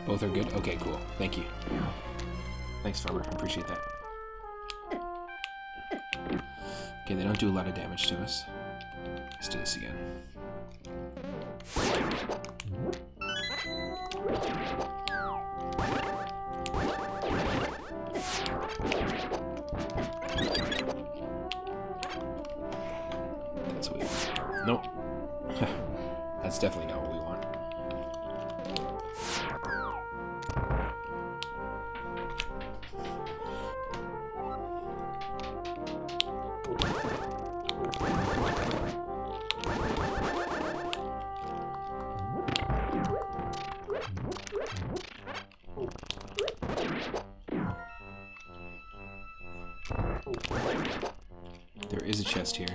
Both are good? Okay, cool. Thank you. Thanks, Farmer. I appreciate that. Okay, they don't do a lot of damage to us. Let's do this again. That's weird. Nope. That's definitely not what we want. There is a chest here.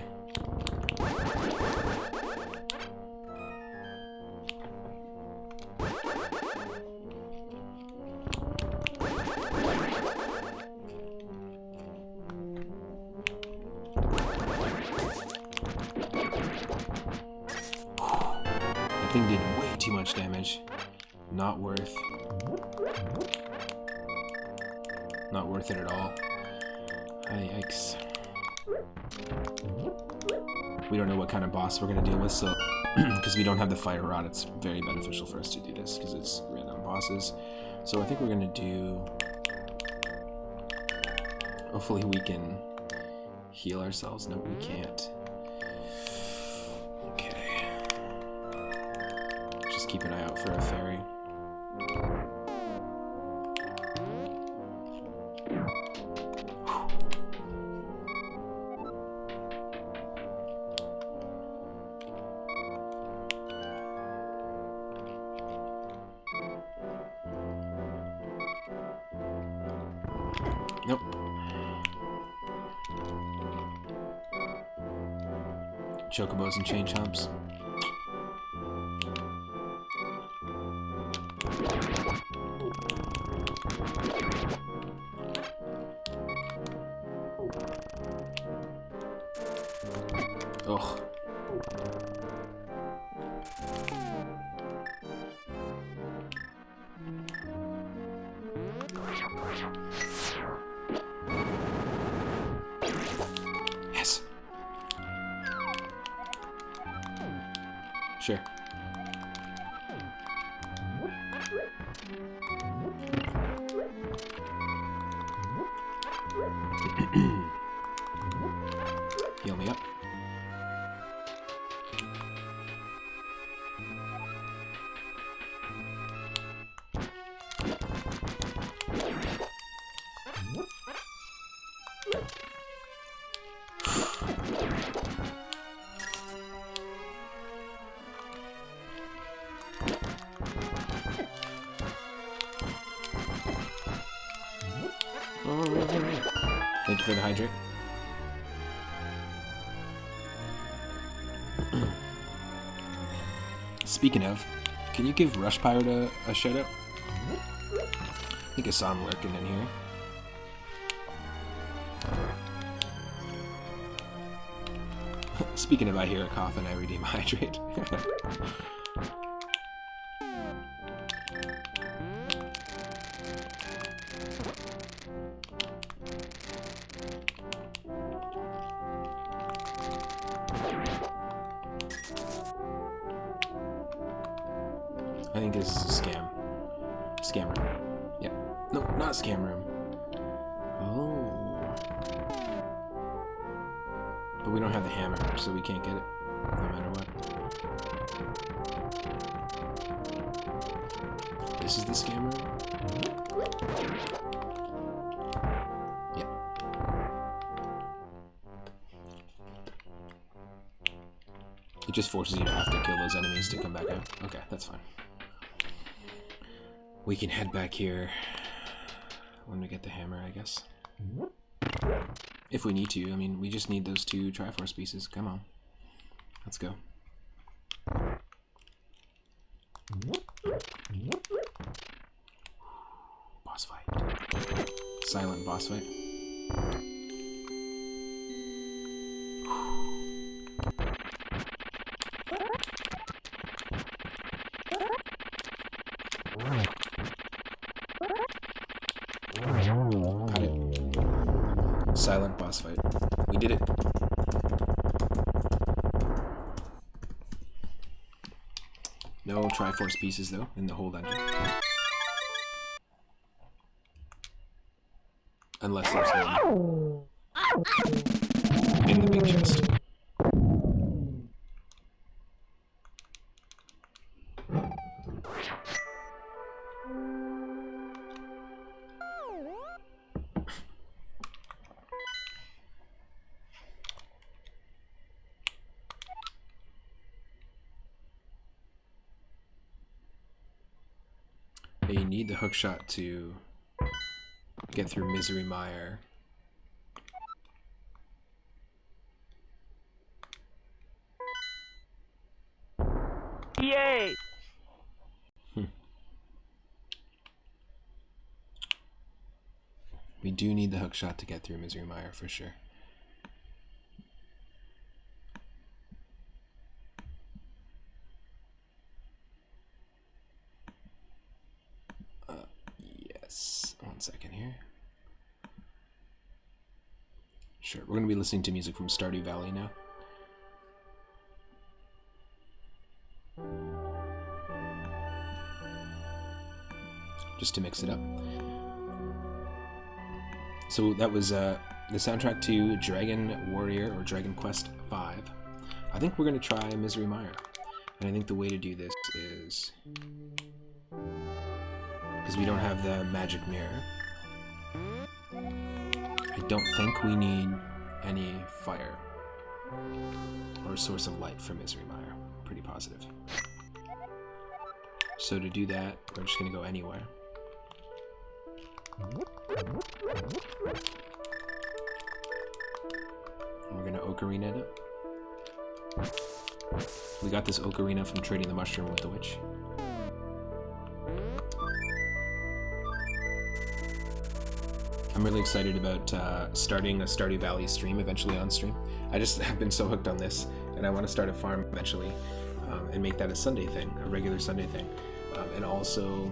That thing did way too much damage. Not worth it at all. Yikes. We don't know what kind of boss we're going to deal with, so because we don't have the fire rod, it's very beneficial for us to do this because it's random bosses. So I think we're going to do... Hopefully we can heal ourselves. No, we can't. Okay. Just keep an eye out for a fairy. Nope. Chocobos and chain chomps. Ugh. Yes. Sure. Heal me up. Thank you for the hydrate. Speaking of, can you give Rush Pirate a shout out? I think I saw him lurking in here. Speaking of, I hear a cough and I redeem hydrate. I think this is a scam. Scam room. Yep. No, not scam room. Oh. But we don't have the hammer, so we can't get it, no matter what. This is the scam room? Yep. It just forces you to have to kill those enemies to come back out. Okay, that's fine. We can head back here when we get the hammer, I guess. If we need to. I mean, we just need those 2 Triforce pieces. Come on. Let's go. Boss fight. Silent boss fight. Got it. Silent boss fight. We did it. No Triforce pieces though in the whole dungeon. Unless there's one in the big chest. You need the hookshot to get through Misery Mire. Yay! We do need the hookshot to get through Misery Mire for sure. Yes. 1 second here. Sure, we're going to be listening to music from Stardew Valley now. Just to mix it up. So that was the soundtrack to Dragon Warrior or Dragon Quest V. I think we're going to try Misery Mire. And I think the way to do this is... because we don't have the magic mirror. I don't think we need any fire or source of light for Misery Mire. Pretty positive. So to do that, we're just going to go anywhere. And we're going to Ocarina it. We got this Ocarina from trading the mushroom with the witch. I'm really excited about starting a Stardew Valley stream eventually on stream. I just have been so hooked on this, and I want to start a farm eventually and make that a Sunday thing, a regular Sunday thing. And also,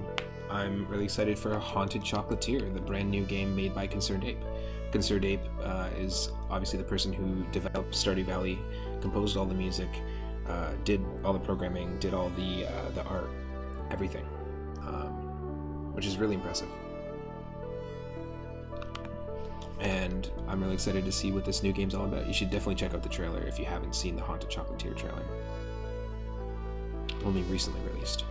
I'm really excited for Haunted Chocolatier, the brand new game made by Concerned Ape. Concerned Ape is obviously the person who developed Stardew Valley, composed all the music, did all the programming, did all the art, everything, which is really impressive. And I'm really excited to see what this new game's all about. You should definitely check out the trailer if you haven't seen the Haunted Chocolatier trailer. Only recently released.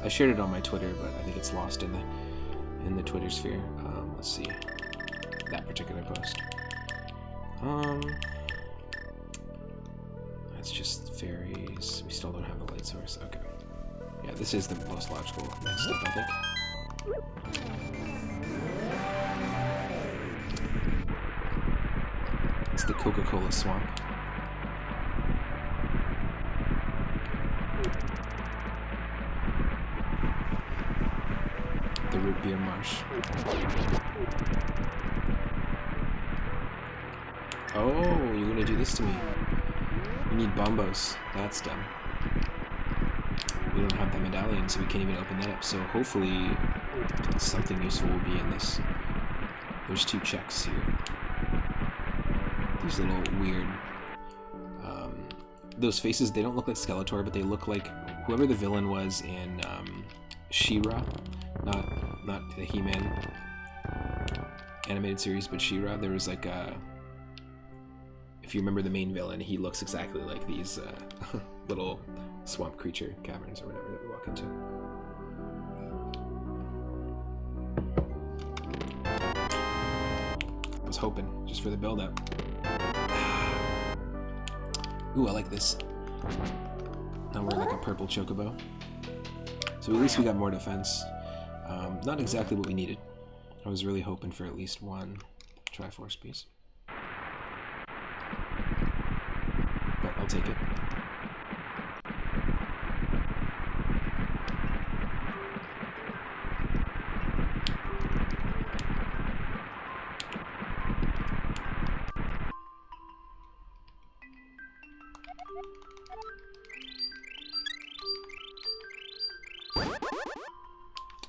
I shared it on my Twitter, but I think it's lost in the Twitter sphere. Let's see that particular post. That's just fairies. We still don't have a light source. Okay. Yeah, this is the most logical next step, I think. It's the Coca-Cola swamp. The root beer marsh. Oh, you're gonna do this to me. We need bombos. That's dumb. We don't have the medallion, so we can't even open that up. So hopefully something useful will be in this. There's 2 checks here. These little weird... those faces, they don't look like Skeletor, but they look like whoever the villain was in She-Ra. Not the He-Man animated series, but She-Ra. There was like a... if you remember the main villain, he looks exactly like these little swamp creature caverns or whatever that we walk into. I was hoping, just for the build-up. Ooh, I like this. Now we're like a purple Chocobo. So at least we got more defense. Not exactly what we needed. I was really hoping for at least 1 Triforce piece. But I'll take it.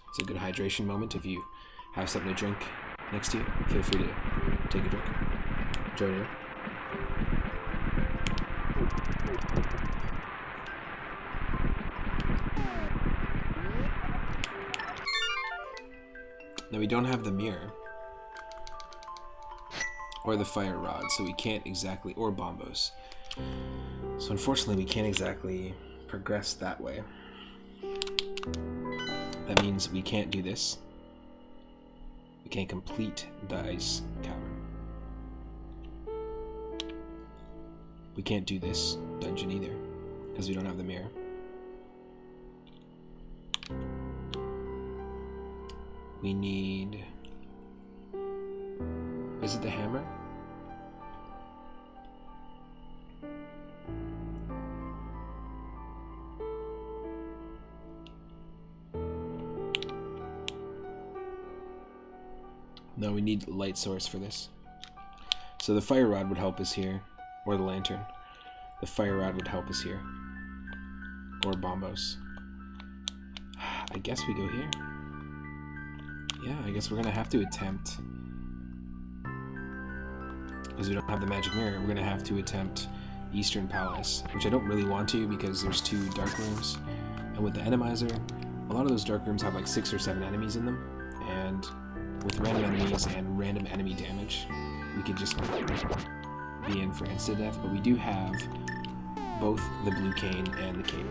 It's a good hydration moment. If you have something to drink next to you, feel free to take a drink. Join in. Now we don't have the mirror or the fire rod, so we can't exactly, or bombos. So unfortunately we can't exactly progress that way. That means we can't do this. We can't complete the ice cavern. We can't do this dungeon either, because we don't have the mirror. We need... is it the hammer? No, we need light source for this. So the fire rod would help us here, or the lantern. The fire rod would help us here, or bombos. I guess we go here. Yeah, I guess we're gonna have to attempt, because we don't have the magic mirror, we're gonna have to attempt Eastern Palace, which I don't really want to because there's 2 dark rooms, and with the Randomizer, a lot of those dark rooms have like 6 or 7 enemies in them, and with random enemies and random enemy damage, we could just be in for instant death. But we do have both the blue cane and the cane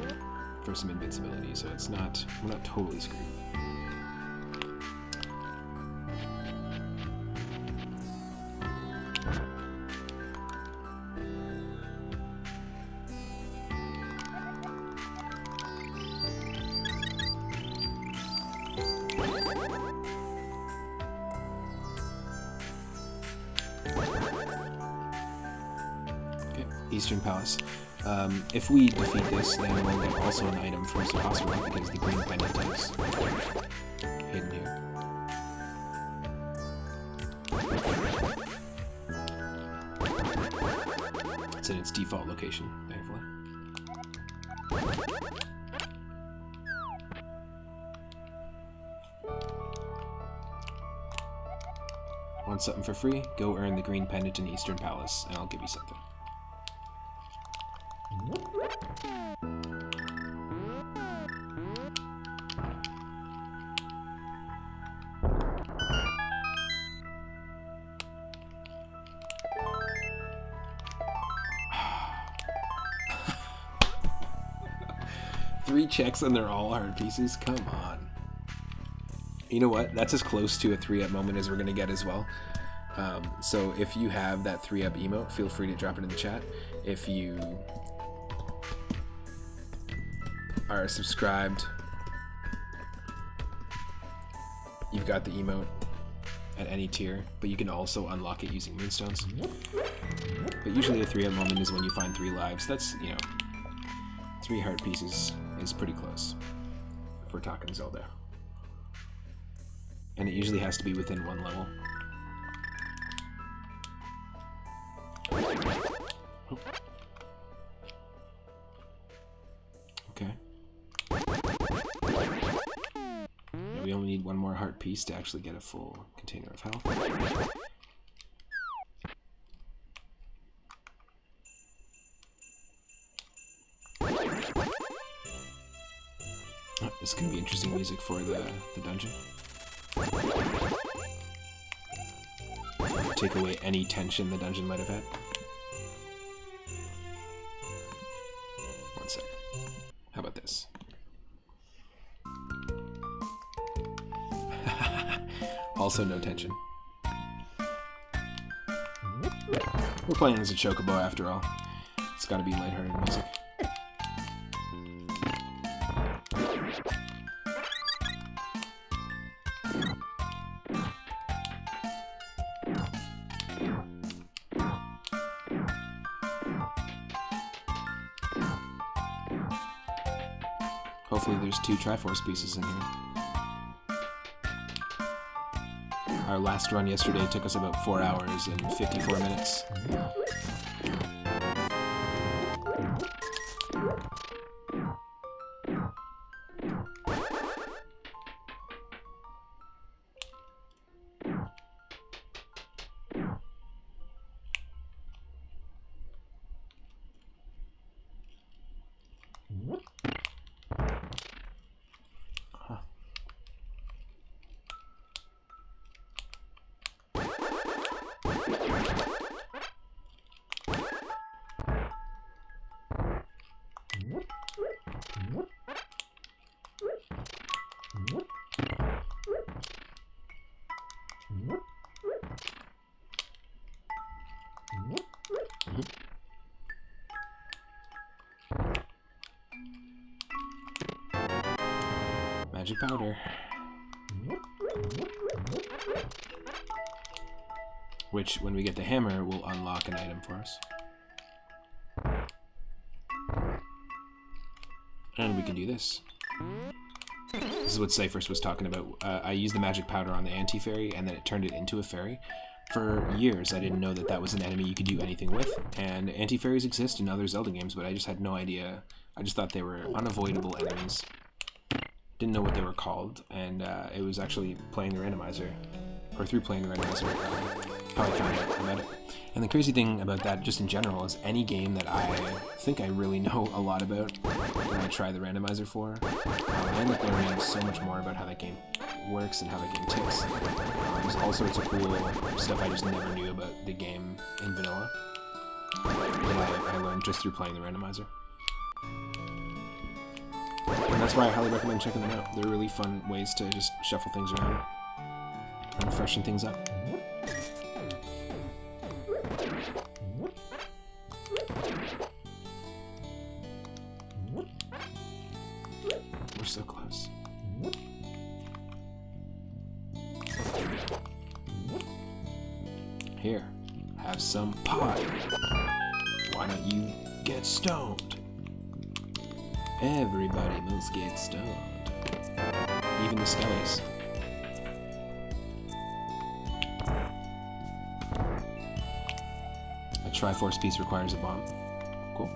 for some invincibility, so it's not, we're not totally screwed. Eastern Palace. If we defeat this, then we'll get also an item from Chocobo because the green pendant is hidden here. It's in its default location, thankfully. Want something for free? Go earn the green pendant in Eastern Palace, and I'll give you something. Three checks and they're all hard pieces? Come on. You know what? That's as close to a 3-up moment as we're going to get as well. So if you have that 3-up emote, feel free to drop it in the chat. If you are subscribed, you've got the emote at any tier, but you can also unlock it using moonstones. But usually a 3-up moment is when you find 3 lives. That's, you know, 3 heart pieces is pretty close if we're talking Zelda. And it usually has to be within 1 level. Oh. Okay. Yeah, we only need 1 more heart piece to actually get a full container of health. Oh, this could be interesting music for the dungeon. Take away any tension the dungeon might have had. One second. How about this? Also no tension. We're playing as a Chocobo after all. It's gotta be lighthearted music. Hopefully there's 2 Triforce pieces in here. Our last run yesterday took us about 4 hours and 54 minutes. Magic powder. Which, when we get the hammer, will unlock an item for us. And we can do this. This is what Cyphers was talking about. I used the magic powder on the anti-fairy, and then it turned it into a fairy. For years, I didn't know that that was an enemy you could do anything with, and anti-fairies exist in other Zelda games, but I just had no idea. I just thought they were unavoidable enemies. Didn't know what they were called, and it was actually playing the randomizer, or through playing the randomizer, how I found out about it. And the crazy thing about that, just in general, is any game that I think I really know a lot about when I try the randomizer for, I end up learning so much more about how that game works and how that game ticks. There's all sorts of cool stuff I just never knew about the game in vanilla. that I learned just through playing the randomizer. And that's why I highly recommend checking them out. They're really fun ways to just shuffle things around and freshen things up. We're so close. Here, have some pie. Why don't you get stoned? Everybody must get stoned. Even the skellies. A Triforce piece requires a bomb. Cool.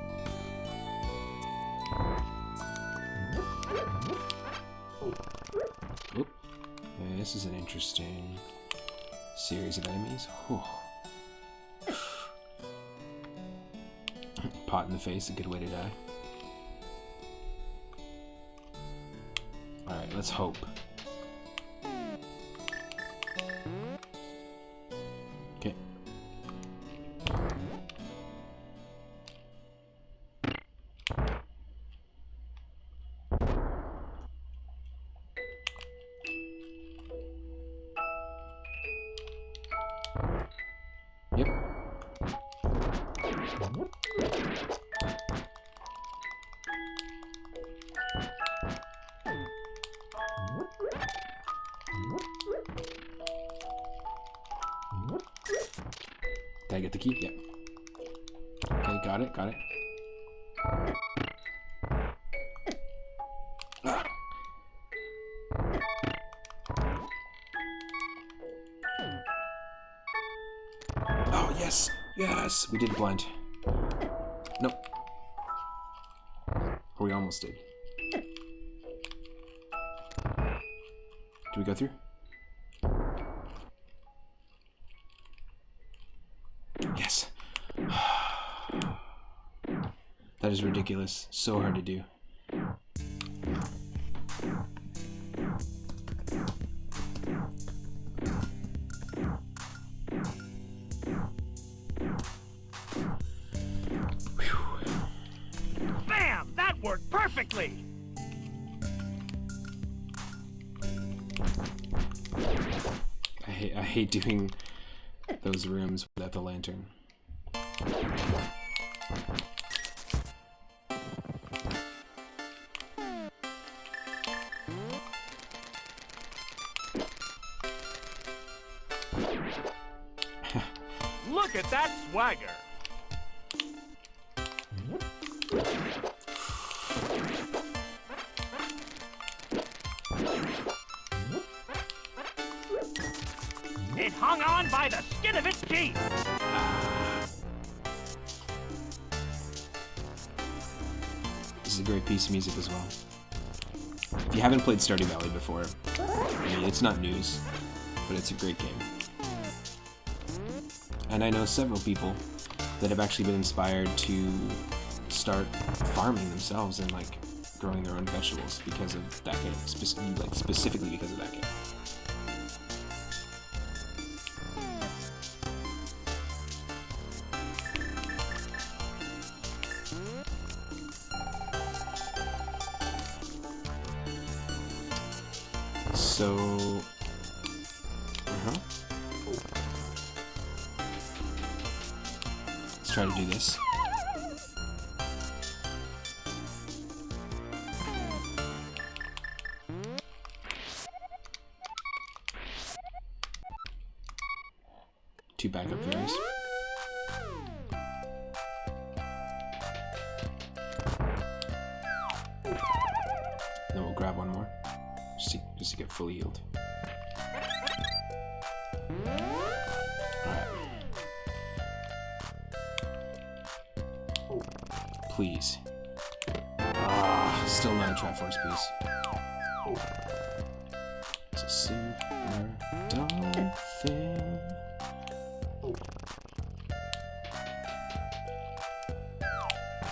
Oop. This is an interesting series of enemies. Whew. Pot in the face, a good way to die. Alright, let's hope. Okay. Yep. Did I get the key? Yep. Okay, got it, got it. Ah. Oh, yes! Yes! We did blind. Nope. Or we almost did. Do we go through? Yes. That is ridiculous. So hard to do. Bam! That worked perfectly! I hate doing those rooms without the lantern. Look at that swagger! It hung on by the skin of its teeth! This is a great piece of music as well. If you haven't played Stardew Valley before, I mean, it's not news, but it's a great game. And I know several people that have actually been inspired to start farming themselves and like growing their own vegetables because of that game, specifically because of that game. So, let's try to do this. Two backup fairies. Then we'll grab one more, just to get fully healed. Alright. Please. Ah, still not a Triforce piece. It's a super dumb thing.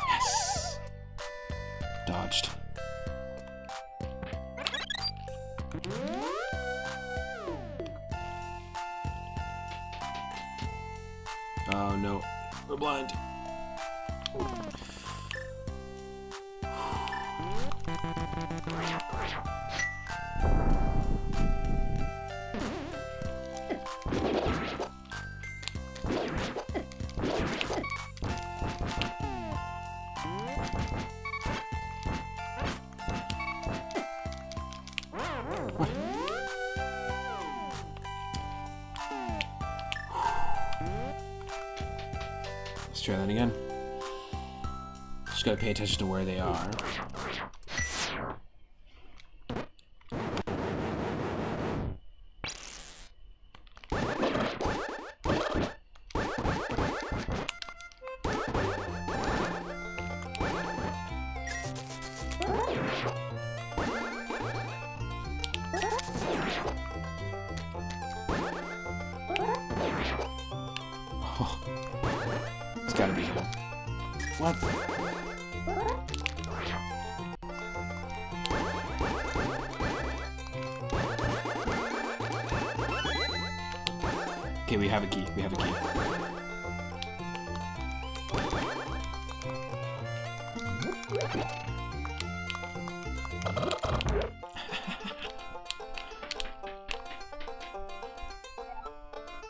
Yes! Dodged. Oh no. We're blind. Let's try that again. Just gotta pay attention to where they are. Oh, it's gotta be him. What? Okay, we have a key. We have a key.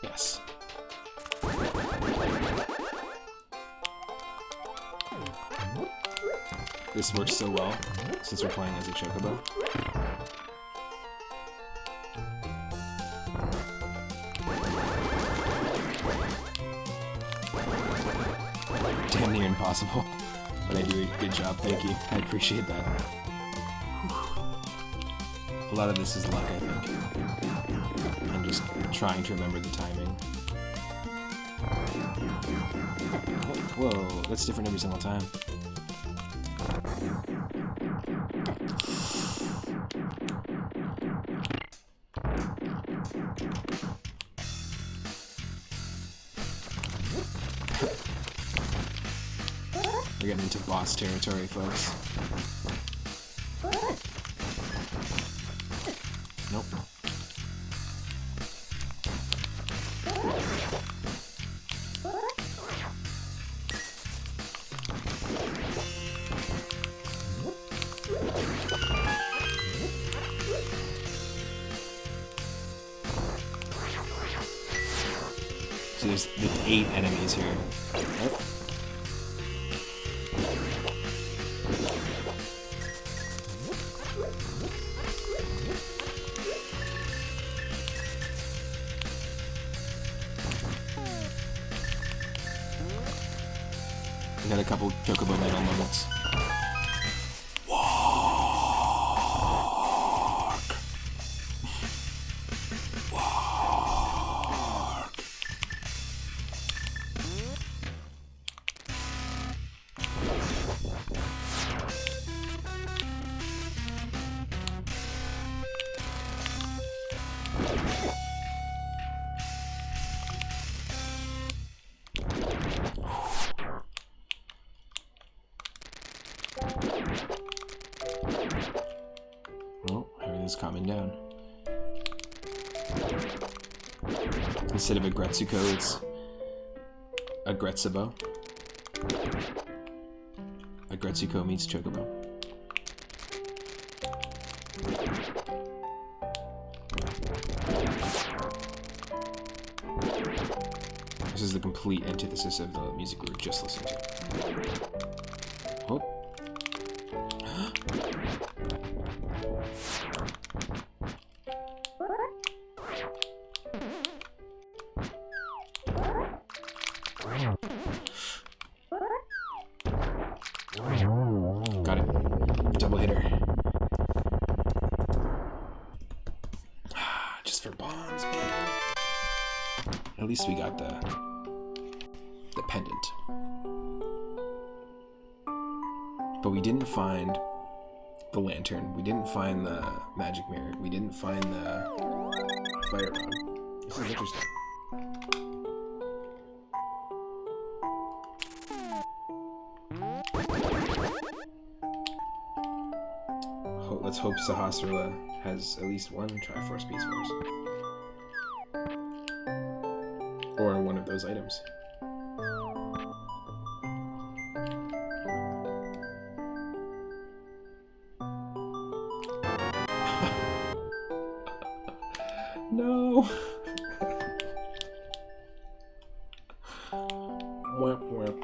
Yes. This works so well since we're playing as a Chocobo. Damn near impossible, but I do a good job. Thank you. I appreciate that. A lot of this is luck, I think. I'm just trying to remember the timing. Whoa, that's different every single time. We're getting into boss territory, folks. Nope. So there's 8 enemies here. Oh. We had a couple Chocobo medal moments. Wark! Wark! Well, everything's calming down. Instead of a Gretsuko, it's a Gretsubo. A Gretsuko meets Chocobo. This is the complete antithesis of the music we were just listening to. Oh. Got it. Double hitter. Just for bombs, man. At least we got the pendant. But we didn't find the lantern. We didn't find the magic mirror. We didn't find the fire rod. This is interesting. Let's hope Sahasrara has at least one Triforce piece for us. Or one of those items. Womp womp.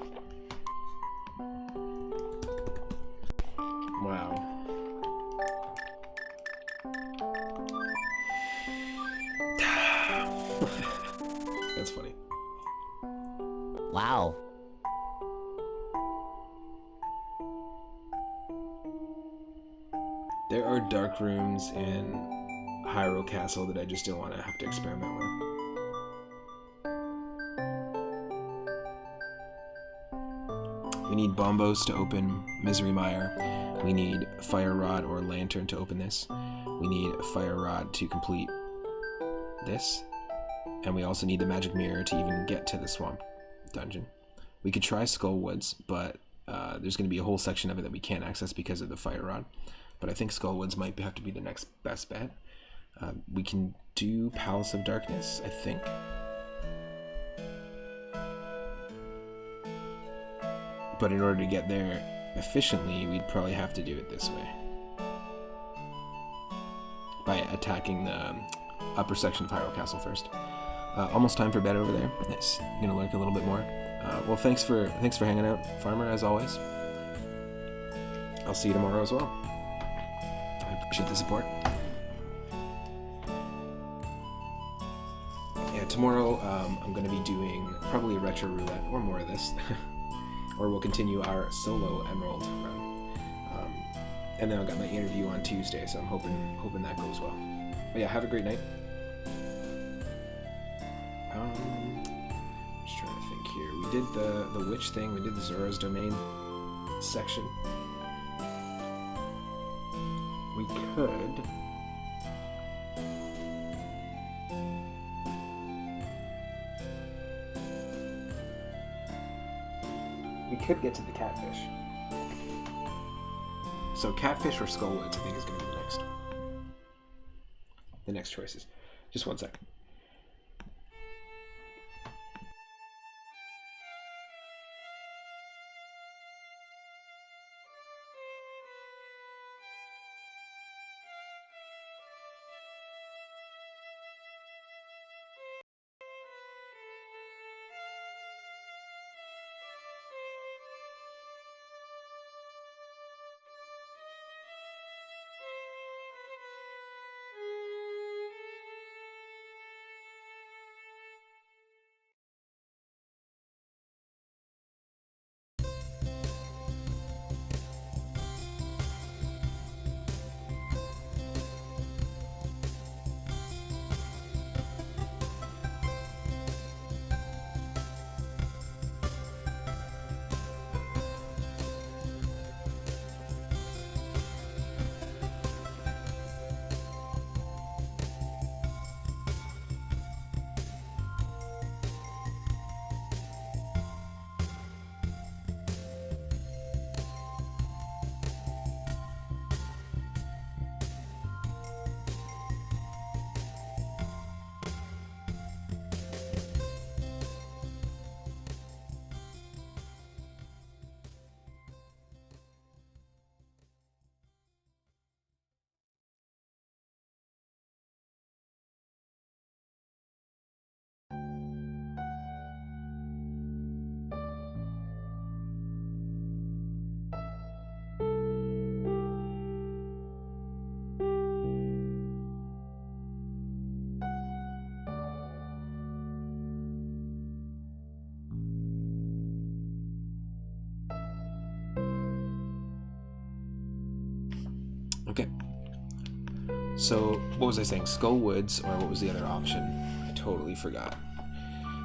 Wow. That's funny. Wow. There are dark rooms in Hyrule Castle that I just don't want to have to experiment with. We need bombos to open Misery Mire. We need Fire Rod or Lantern to open this. We need a Fire Rod to complete this. And we also need the Magic Mirror to even get to the Swamp Dungeon. We could try Skull Woods, but there's going to be a whole section of it that we can't access because of the Fire Rod. But I think Skull Woods might have to be the next best bet. We can do Palace of Darkness, I think. But in order to get there efficiently, we'd probably have to do it this way. By attacking the upper section of Hyrule Castle first. Almost time for bed over there. Nice. I'm gonna lurk a little bit more. Well, thanks for hanging out, Farmer, as always. I'll see you tomorrow as well. I appreciate the support. Yeah, tomorrow I'm gonna be doing probably a retro roulette or more of this, or we'll continue our solo Emerald run. And then I've got my interview on Tuesday, so I'm hoping that goes well. But yeah, have a great night. Just trying to think here. We did the witch thing. We did the Zora's Domain section. We could get to the catfish. So catfish or Skullwoods, I think, is going to be the next choices. Just one second. Okay. So, what was I saying? Skull Woods, or what was the other option? I totally forgot.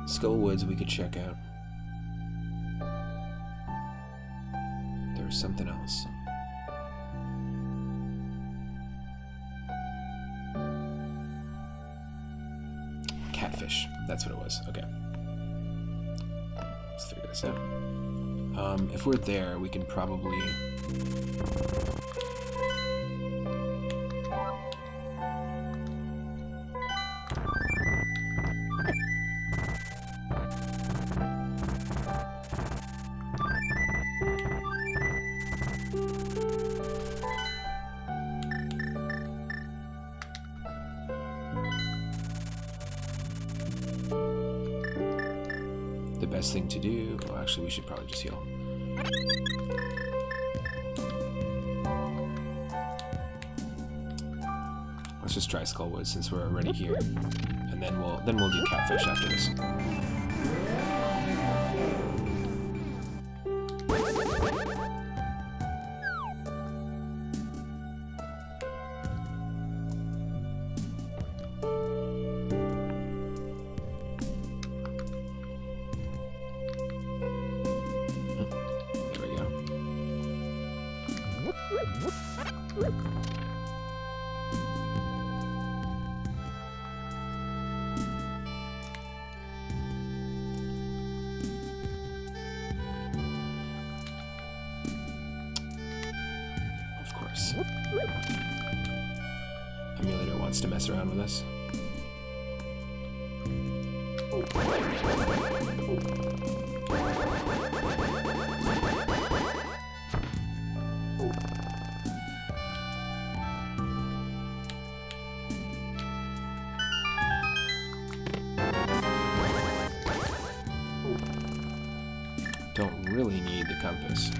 Skull Woods we could check out. There was something else. Catfish. That's what it was. Okay. Let's figure this out. If we're there, we can probably... the best thing to do... Well, actually, we should probably just heal. Let's just try Skullwood since we're already here, and then we'll do Catfish after this. Emulator wants to mess around with us. Don't really need the compass.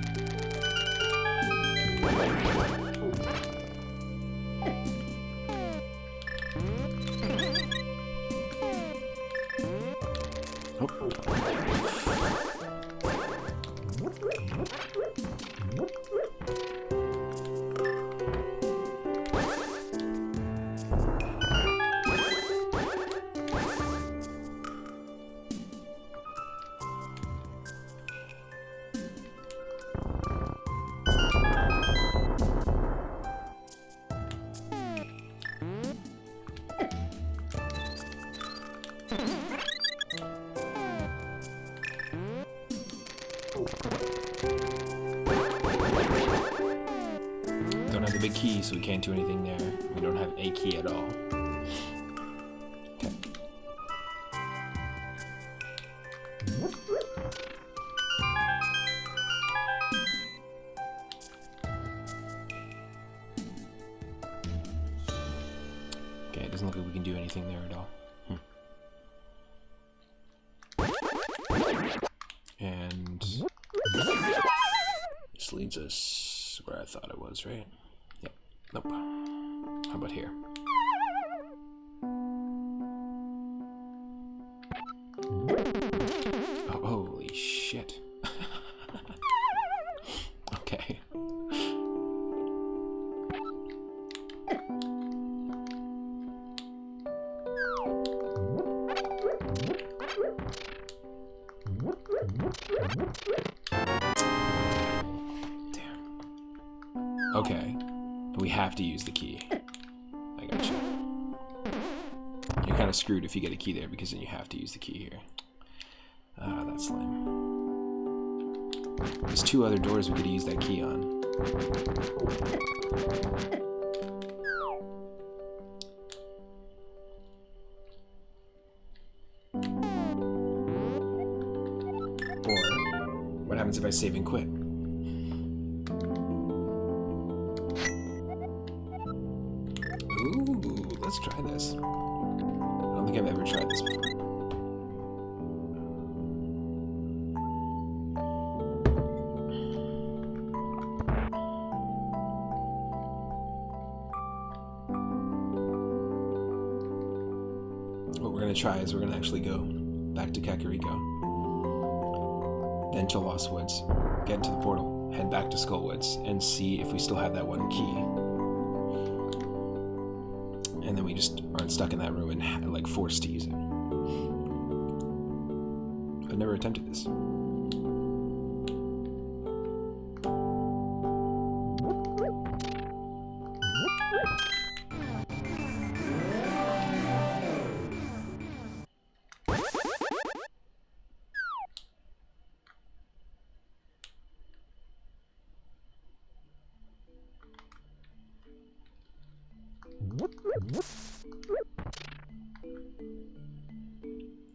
Don't have the big key, so we can't do anything there. We don't have a key at all. Okay, it doesn't look like we can do anything there at all. And this leads us where I thought it was, right? Yep. Nope. How about here? Oh, holy shit. Okay. Damn. Okay. But we have to use the key. I gotcha. You're kind of screwed if you get a key there because then you have to use the key here. Ah, that's lame. There's two other doors we could use that key on. What happens if I save and quit? Ooh, let's try this. I don't think I've ever tried this before. What we're going to try is we're going to actually go back to Kakariko. Then to Lost Woods, get into the portal, head back to Skullwoods, and see if we still have that one key. And then we just aren't stuck in that room and like forced to use it. I've never attempted this.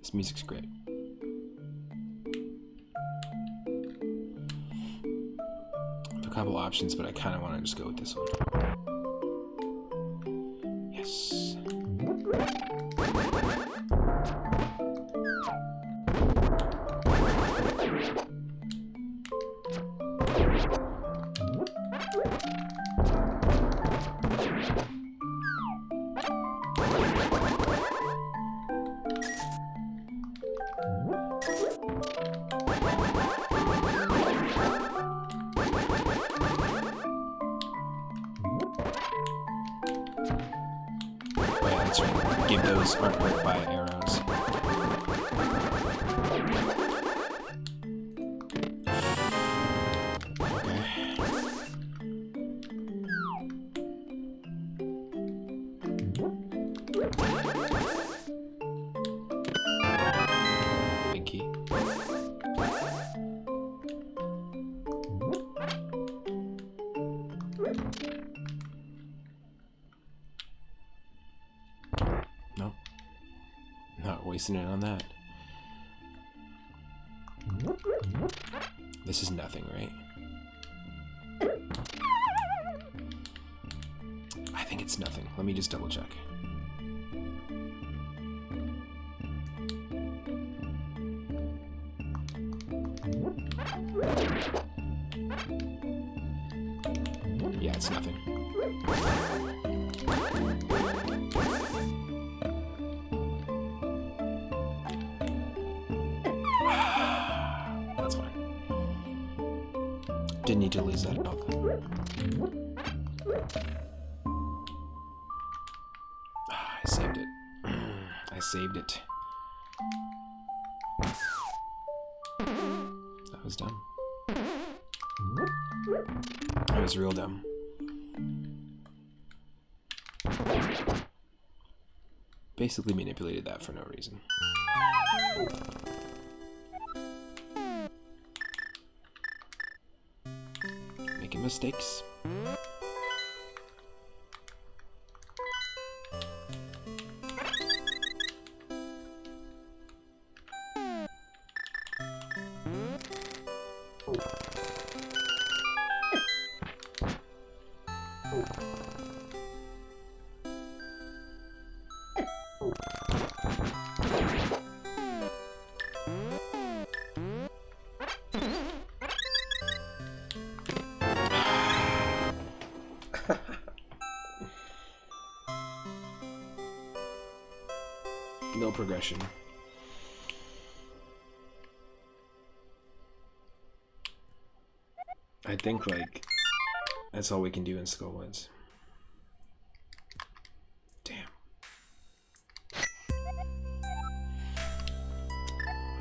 This music's great. A couple options, but I kind of want to just go with this one. Yes. give those aren't hurt by arrows. Big key. Nope. Not wasting it on that. This is nothing, right? I think it's nothing. Let me just double check. Yeah, it's nothing. That's fine. Didn't need to lose that health. I saved it. I saved it. That was dumb. That was real dumb. Basically manipulated that for no reason. Making mistakes. No progression. I think, like, that's all we can do in Skullwoods. Damn.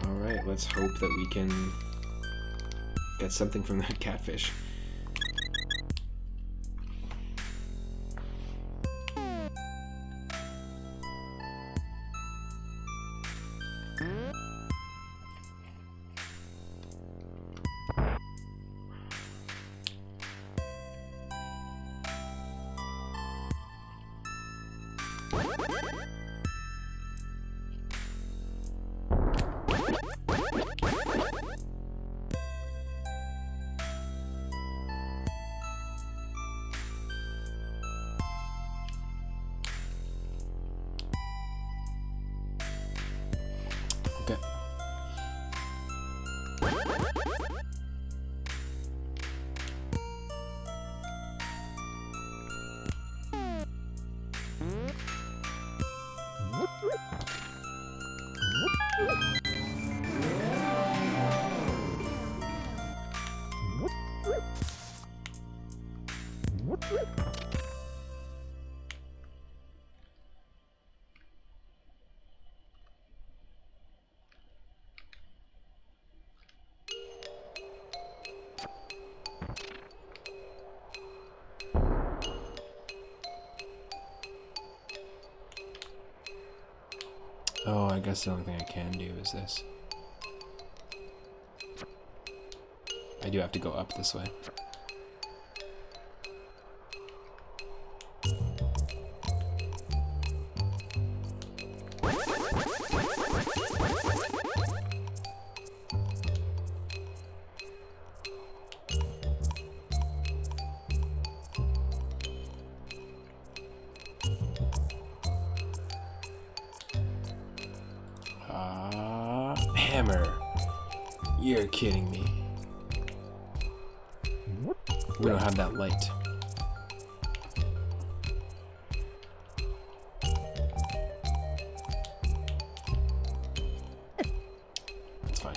Alright, let's hope that we can get something from that catfish. Okay. Oh, I guess the only thing I can do is this. I do have to go up this way. Hammer. You're kidding me. We don't have that light. It's fine.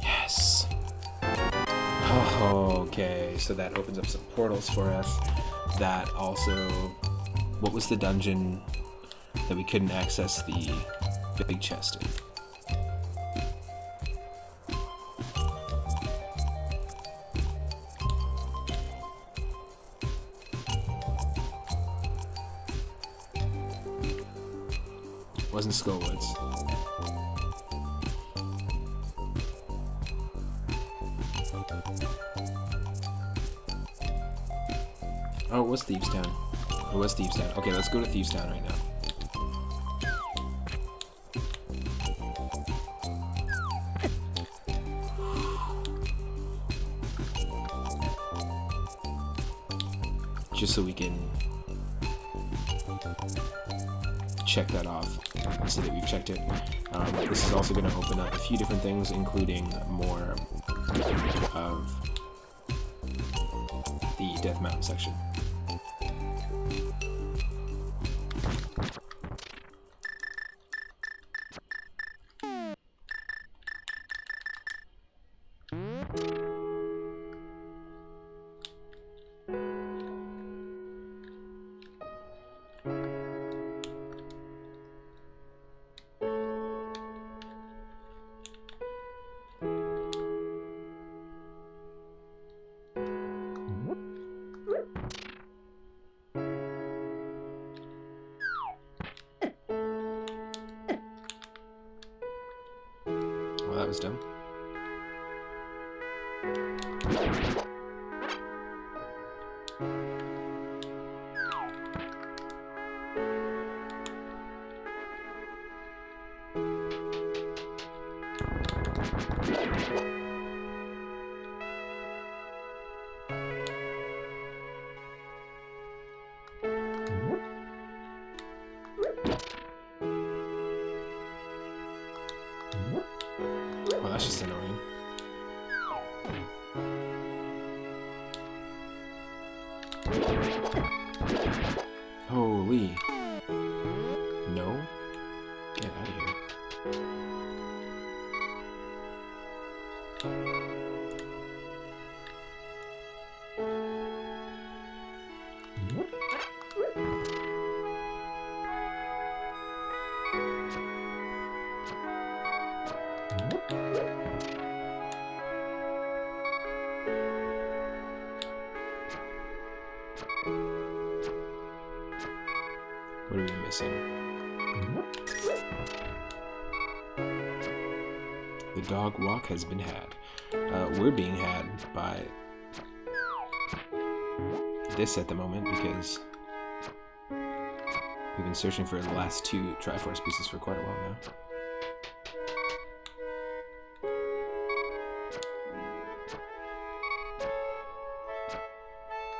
Yes. Oh, okay, so that opens up some portals for us. That also... What was the dungeon that we couldn't access the big chest in? Wasn't Skullwoods. Oh, it was Thieves Town. It was Thieves Town. Okay, let's go to Thieves Town right now. Just so we can check that off and see that we've checked it. This is also going to open up a few different things, including more of the Death Mountain section. Well, that was dumb. Well, that's just annoying. Holy. No? Get out of here. What are we missing? The dog walk has been had. We're being had by this at the moment because we've been searching for the last 2 Triforce pieces for quite a while now.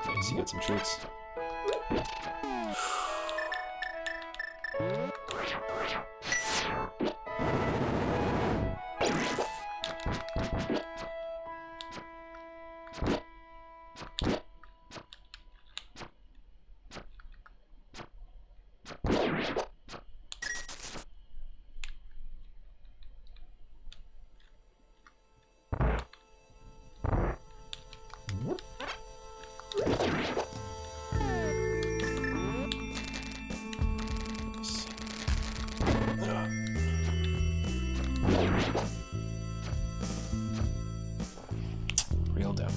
Nice, you got some treats. Real dumb.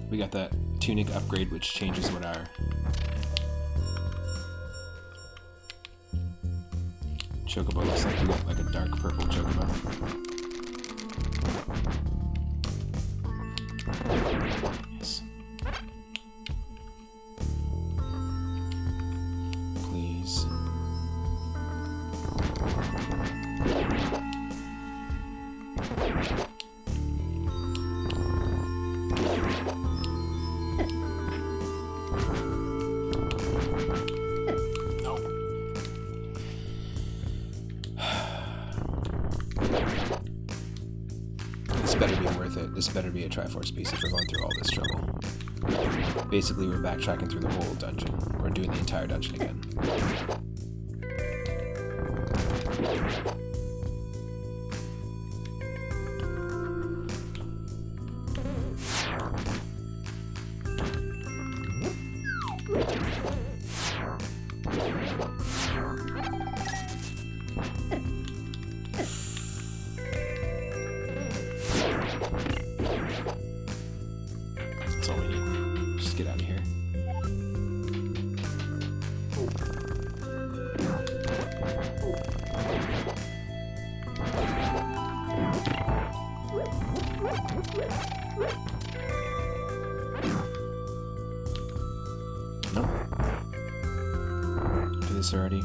We got that tunic upgrade, which changes what our Chocobo looks like. We got like a dark purple Chocobo. Yes. Jeez. This better be worth it. This better be a Triforce piece if we're going through all this trouble. Basically, we're backtracking through the whole dungeon. We're doing the entire dungeon again. That's all we need. Just get out of here. Nope. Do this already.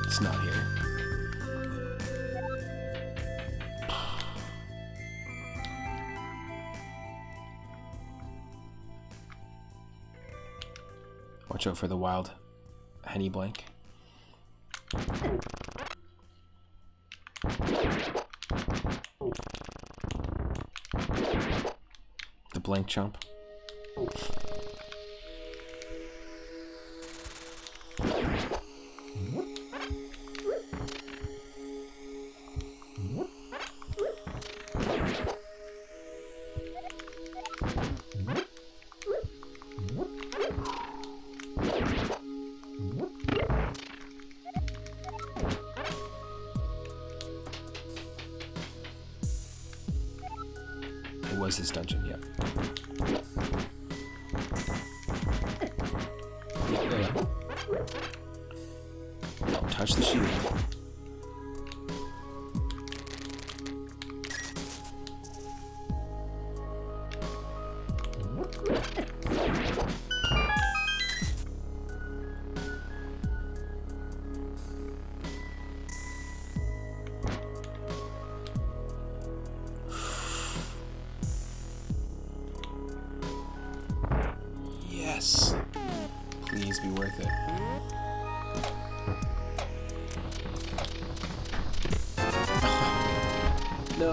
It's not here. Watch out for the wild honey blank. The blank chomp. It was this dungeon, yep. Yep. Don't touch the shield. Yes. Please be worth it. No.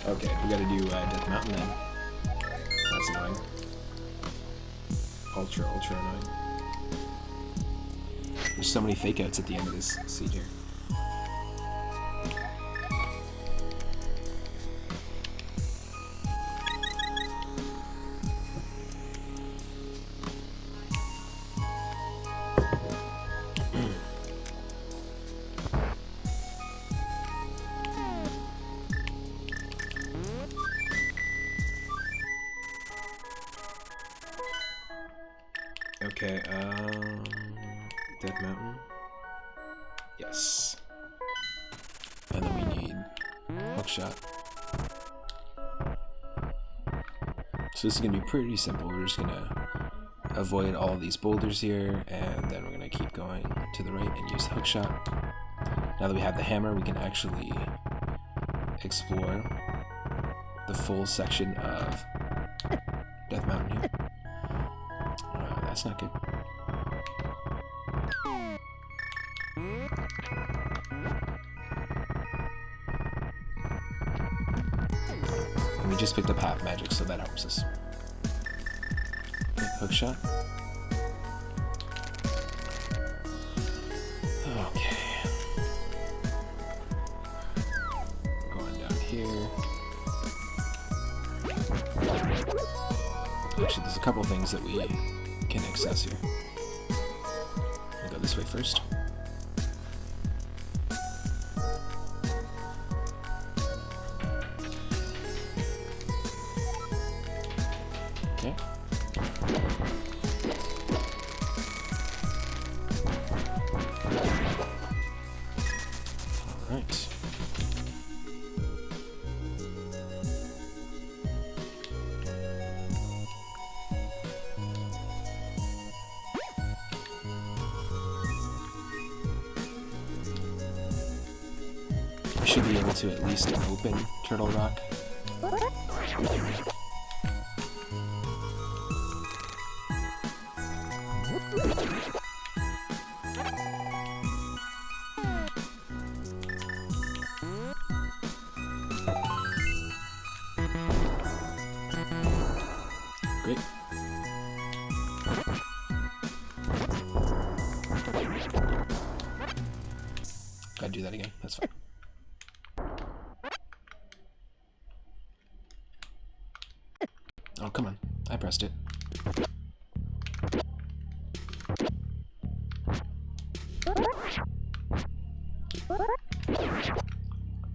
Okay, we gotta do Death Mountain then. That's annoying. Ultra annoying. There's so many fake outs at the end of this siege here. Okay, Dead Mountain. Yes. And then we need Hookshot. So this is gonna be pretty simple. We're just gonna avoid all of these boulders here, and then we're gonna keep going to the right and use the Hookshot. Now that we have the hammer, we can actually explore the full section of Death Mountain here. That's not good. And we just picked up half magic, so that helps us. Okay, Hookshot. Okay. Going down here. Actually, there's a couple things that we can access here. We'll go this way first. Okay. All right. should be able to at least open Turtle Rock. Great. Gotta do that again, that's fine. Oh, come on. I pressed it.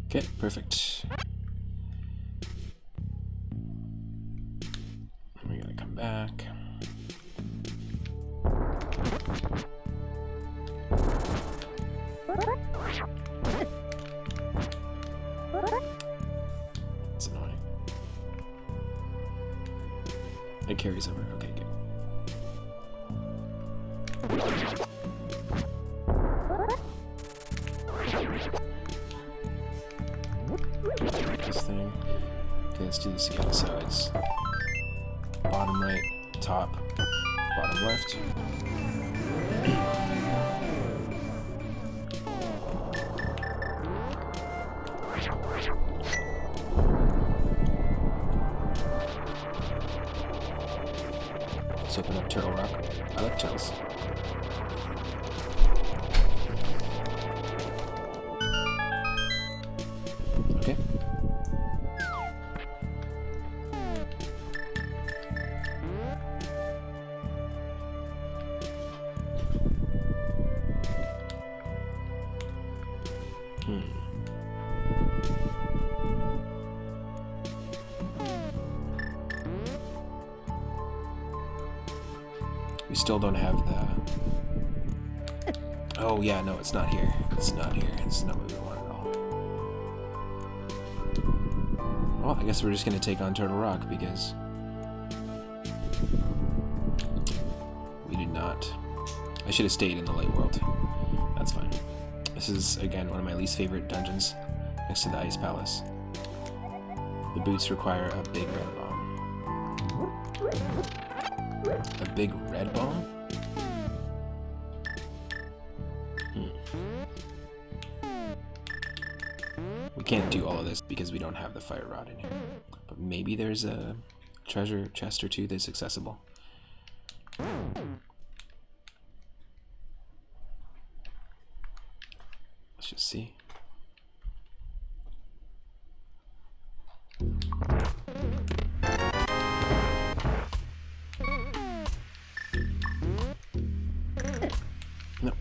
Okay, perfect. We gotta come back. It's annoying. It carries over. Okay, good. This thing. Okay, let's do this again. Sides. Bottom right, top, bottom left. Let's open up Turtle Rock. I like turtles. Okay. We still don't have the... Oh yeah, no, it's not here. It's not here. It's not what we want at all. Well, I guess we're just gonna take on Turtle Rock because... we did not... I should have stayed in the light world. That's fine. This is, again, one of my least favorite dungeons, next to the Ice Palace. The boots require a big red bomb. A big red bomb? We can't do all of this because we don't have the fire rod in here. But maybe there's a treasure chest or two that's accessible. Let's just see. No.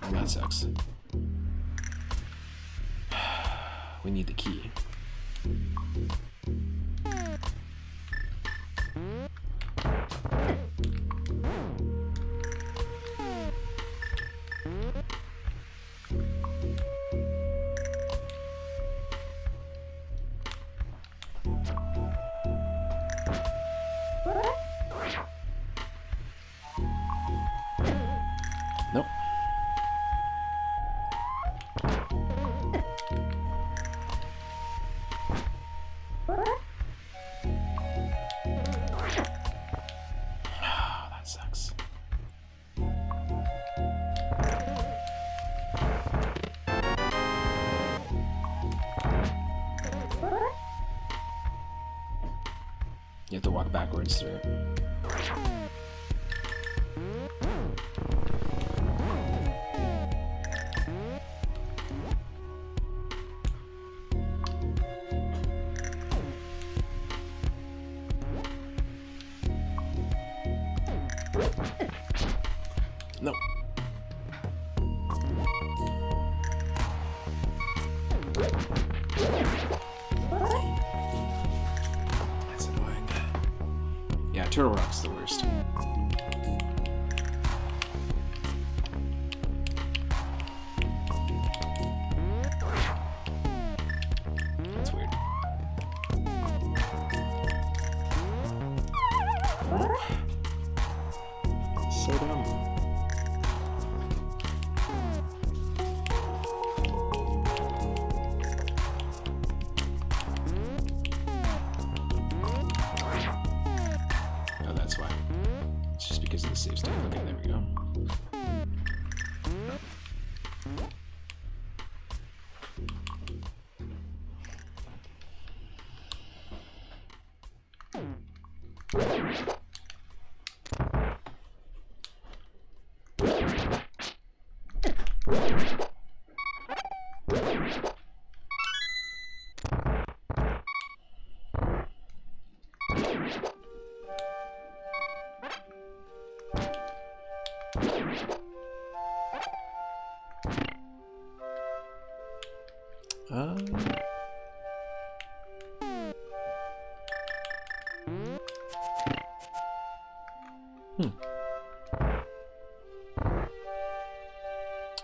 Well, that sucks. We need the key. Nope. That sucks. You have to walk backwards through it. No. That's annoying. Yeah, Turtle Rock's the worst. That's weird. So dumb. is the save state. Okay, there we go.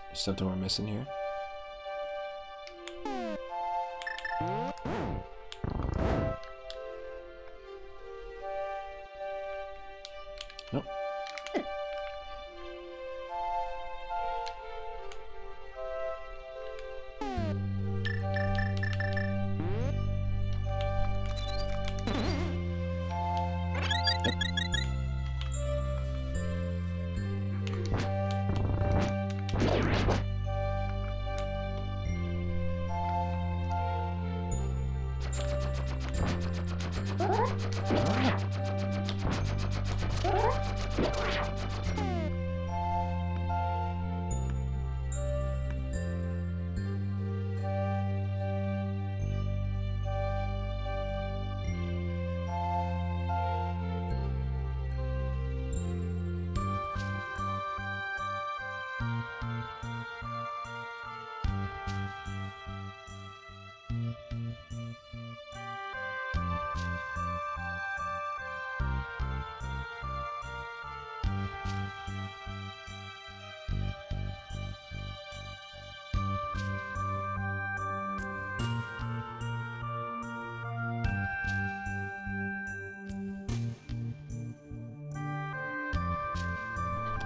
There's something we're missing here. Nope.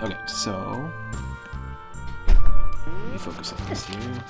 Okay, so let me focus on this here.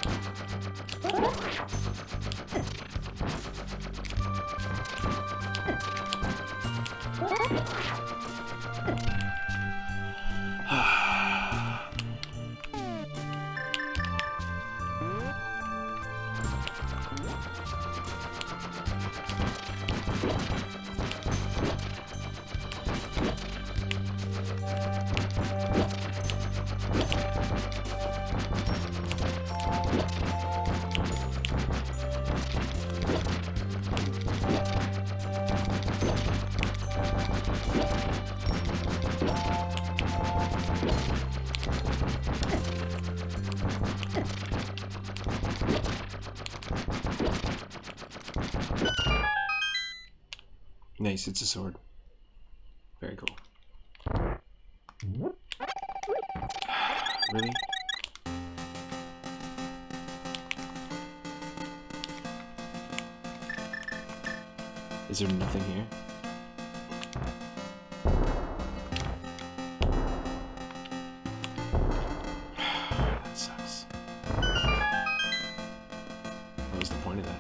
Nice, it's a sword. Very cool. Really? Is there nothing here? That sucks. What was the point of that?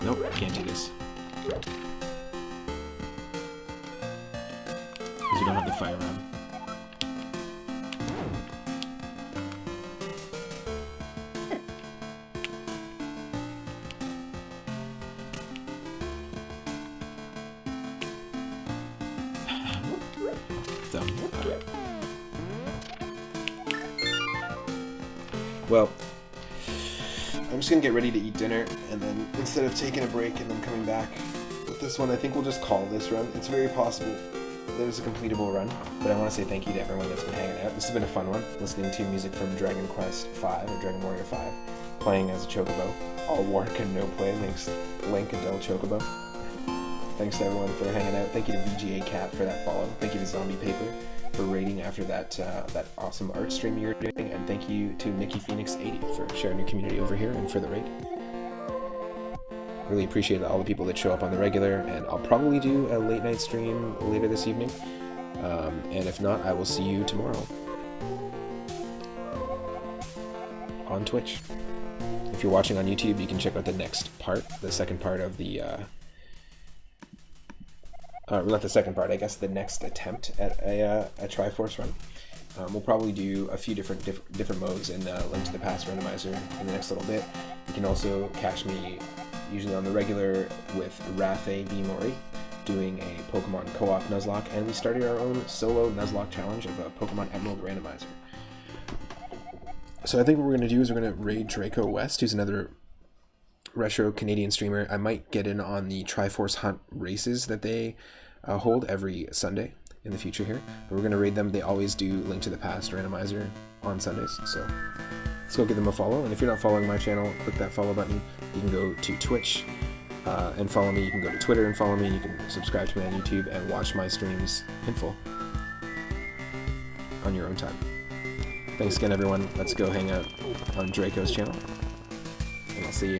Nope, can't do this. Because we don't have the fire rod. So, well, I'm just gonna get ready to eat dinner, and then instead of taking a break and then coming back with this one, I think we'll just call this run. It's very possible that it's a completable run, but I want to say thank you to everyone that's been hanging out. This has been a fun one, listening to music from Dragon Quest V or Dragon Warrior 5, playing as a Chocobo. All Wark and no play makes Link a dull Chocobo. Thanks to everyone for hanging out. Thank you to VGA Cat for that follow. Thank you to Zombie Paper for rating after that that awesome art stream you were doing, and thank you to Nikki Phoenix 80 for sharing your community over here and for the raid. Really appreciate all the people that show up on the regular, and I'll probably do a late night stream later this evening, and if not, I will see you tomorrow. on Twitch. If you're watching on YouTube, you can check out the next part, the second part of the, not the second part, I guess the next attempt at a Triforce run. We'll probably do a few different modes in Link to the Past Randomizer in the next little bit. You can also catch me usually on the regular with Rathe V. Mori doing a Pokemon co-op Nuzlocke, and we started our own solo Nuzlocke challenge of a Pokemon Emerald Randomizer. So I think what we're going to do is we're going to raid Draco West, who's another retro Canadian streamer. I might get in on the Triforce Hunt races that they hold every Sunday in the future here. But we're going to raid them. They always do Link to the Past Randomizer on Sundays. So let's go give them a follow. And if you're not following my channel, click that follow button. You can go to Twitch and follow me. You can go to Twitter and follow me. You can subscribe to me on YouTube and watch my streams in full on your own time. Thanks again, everyone. Let's go hang out on Draco's channel, and I'll see you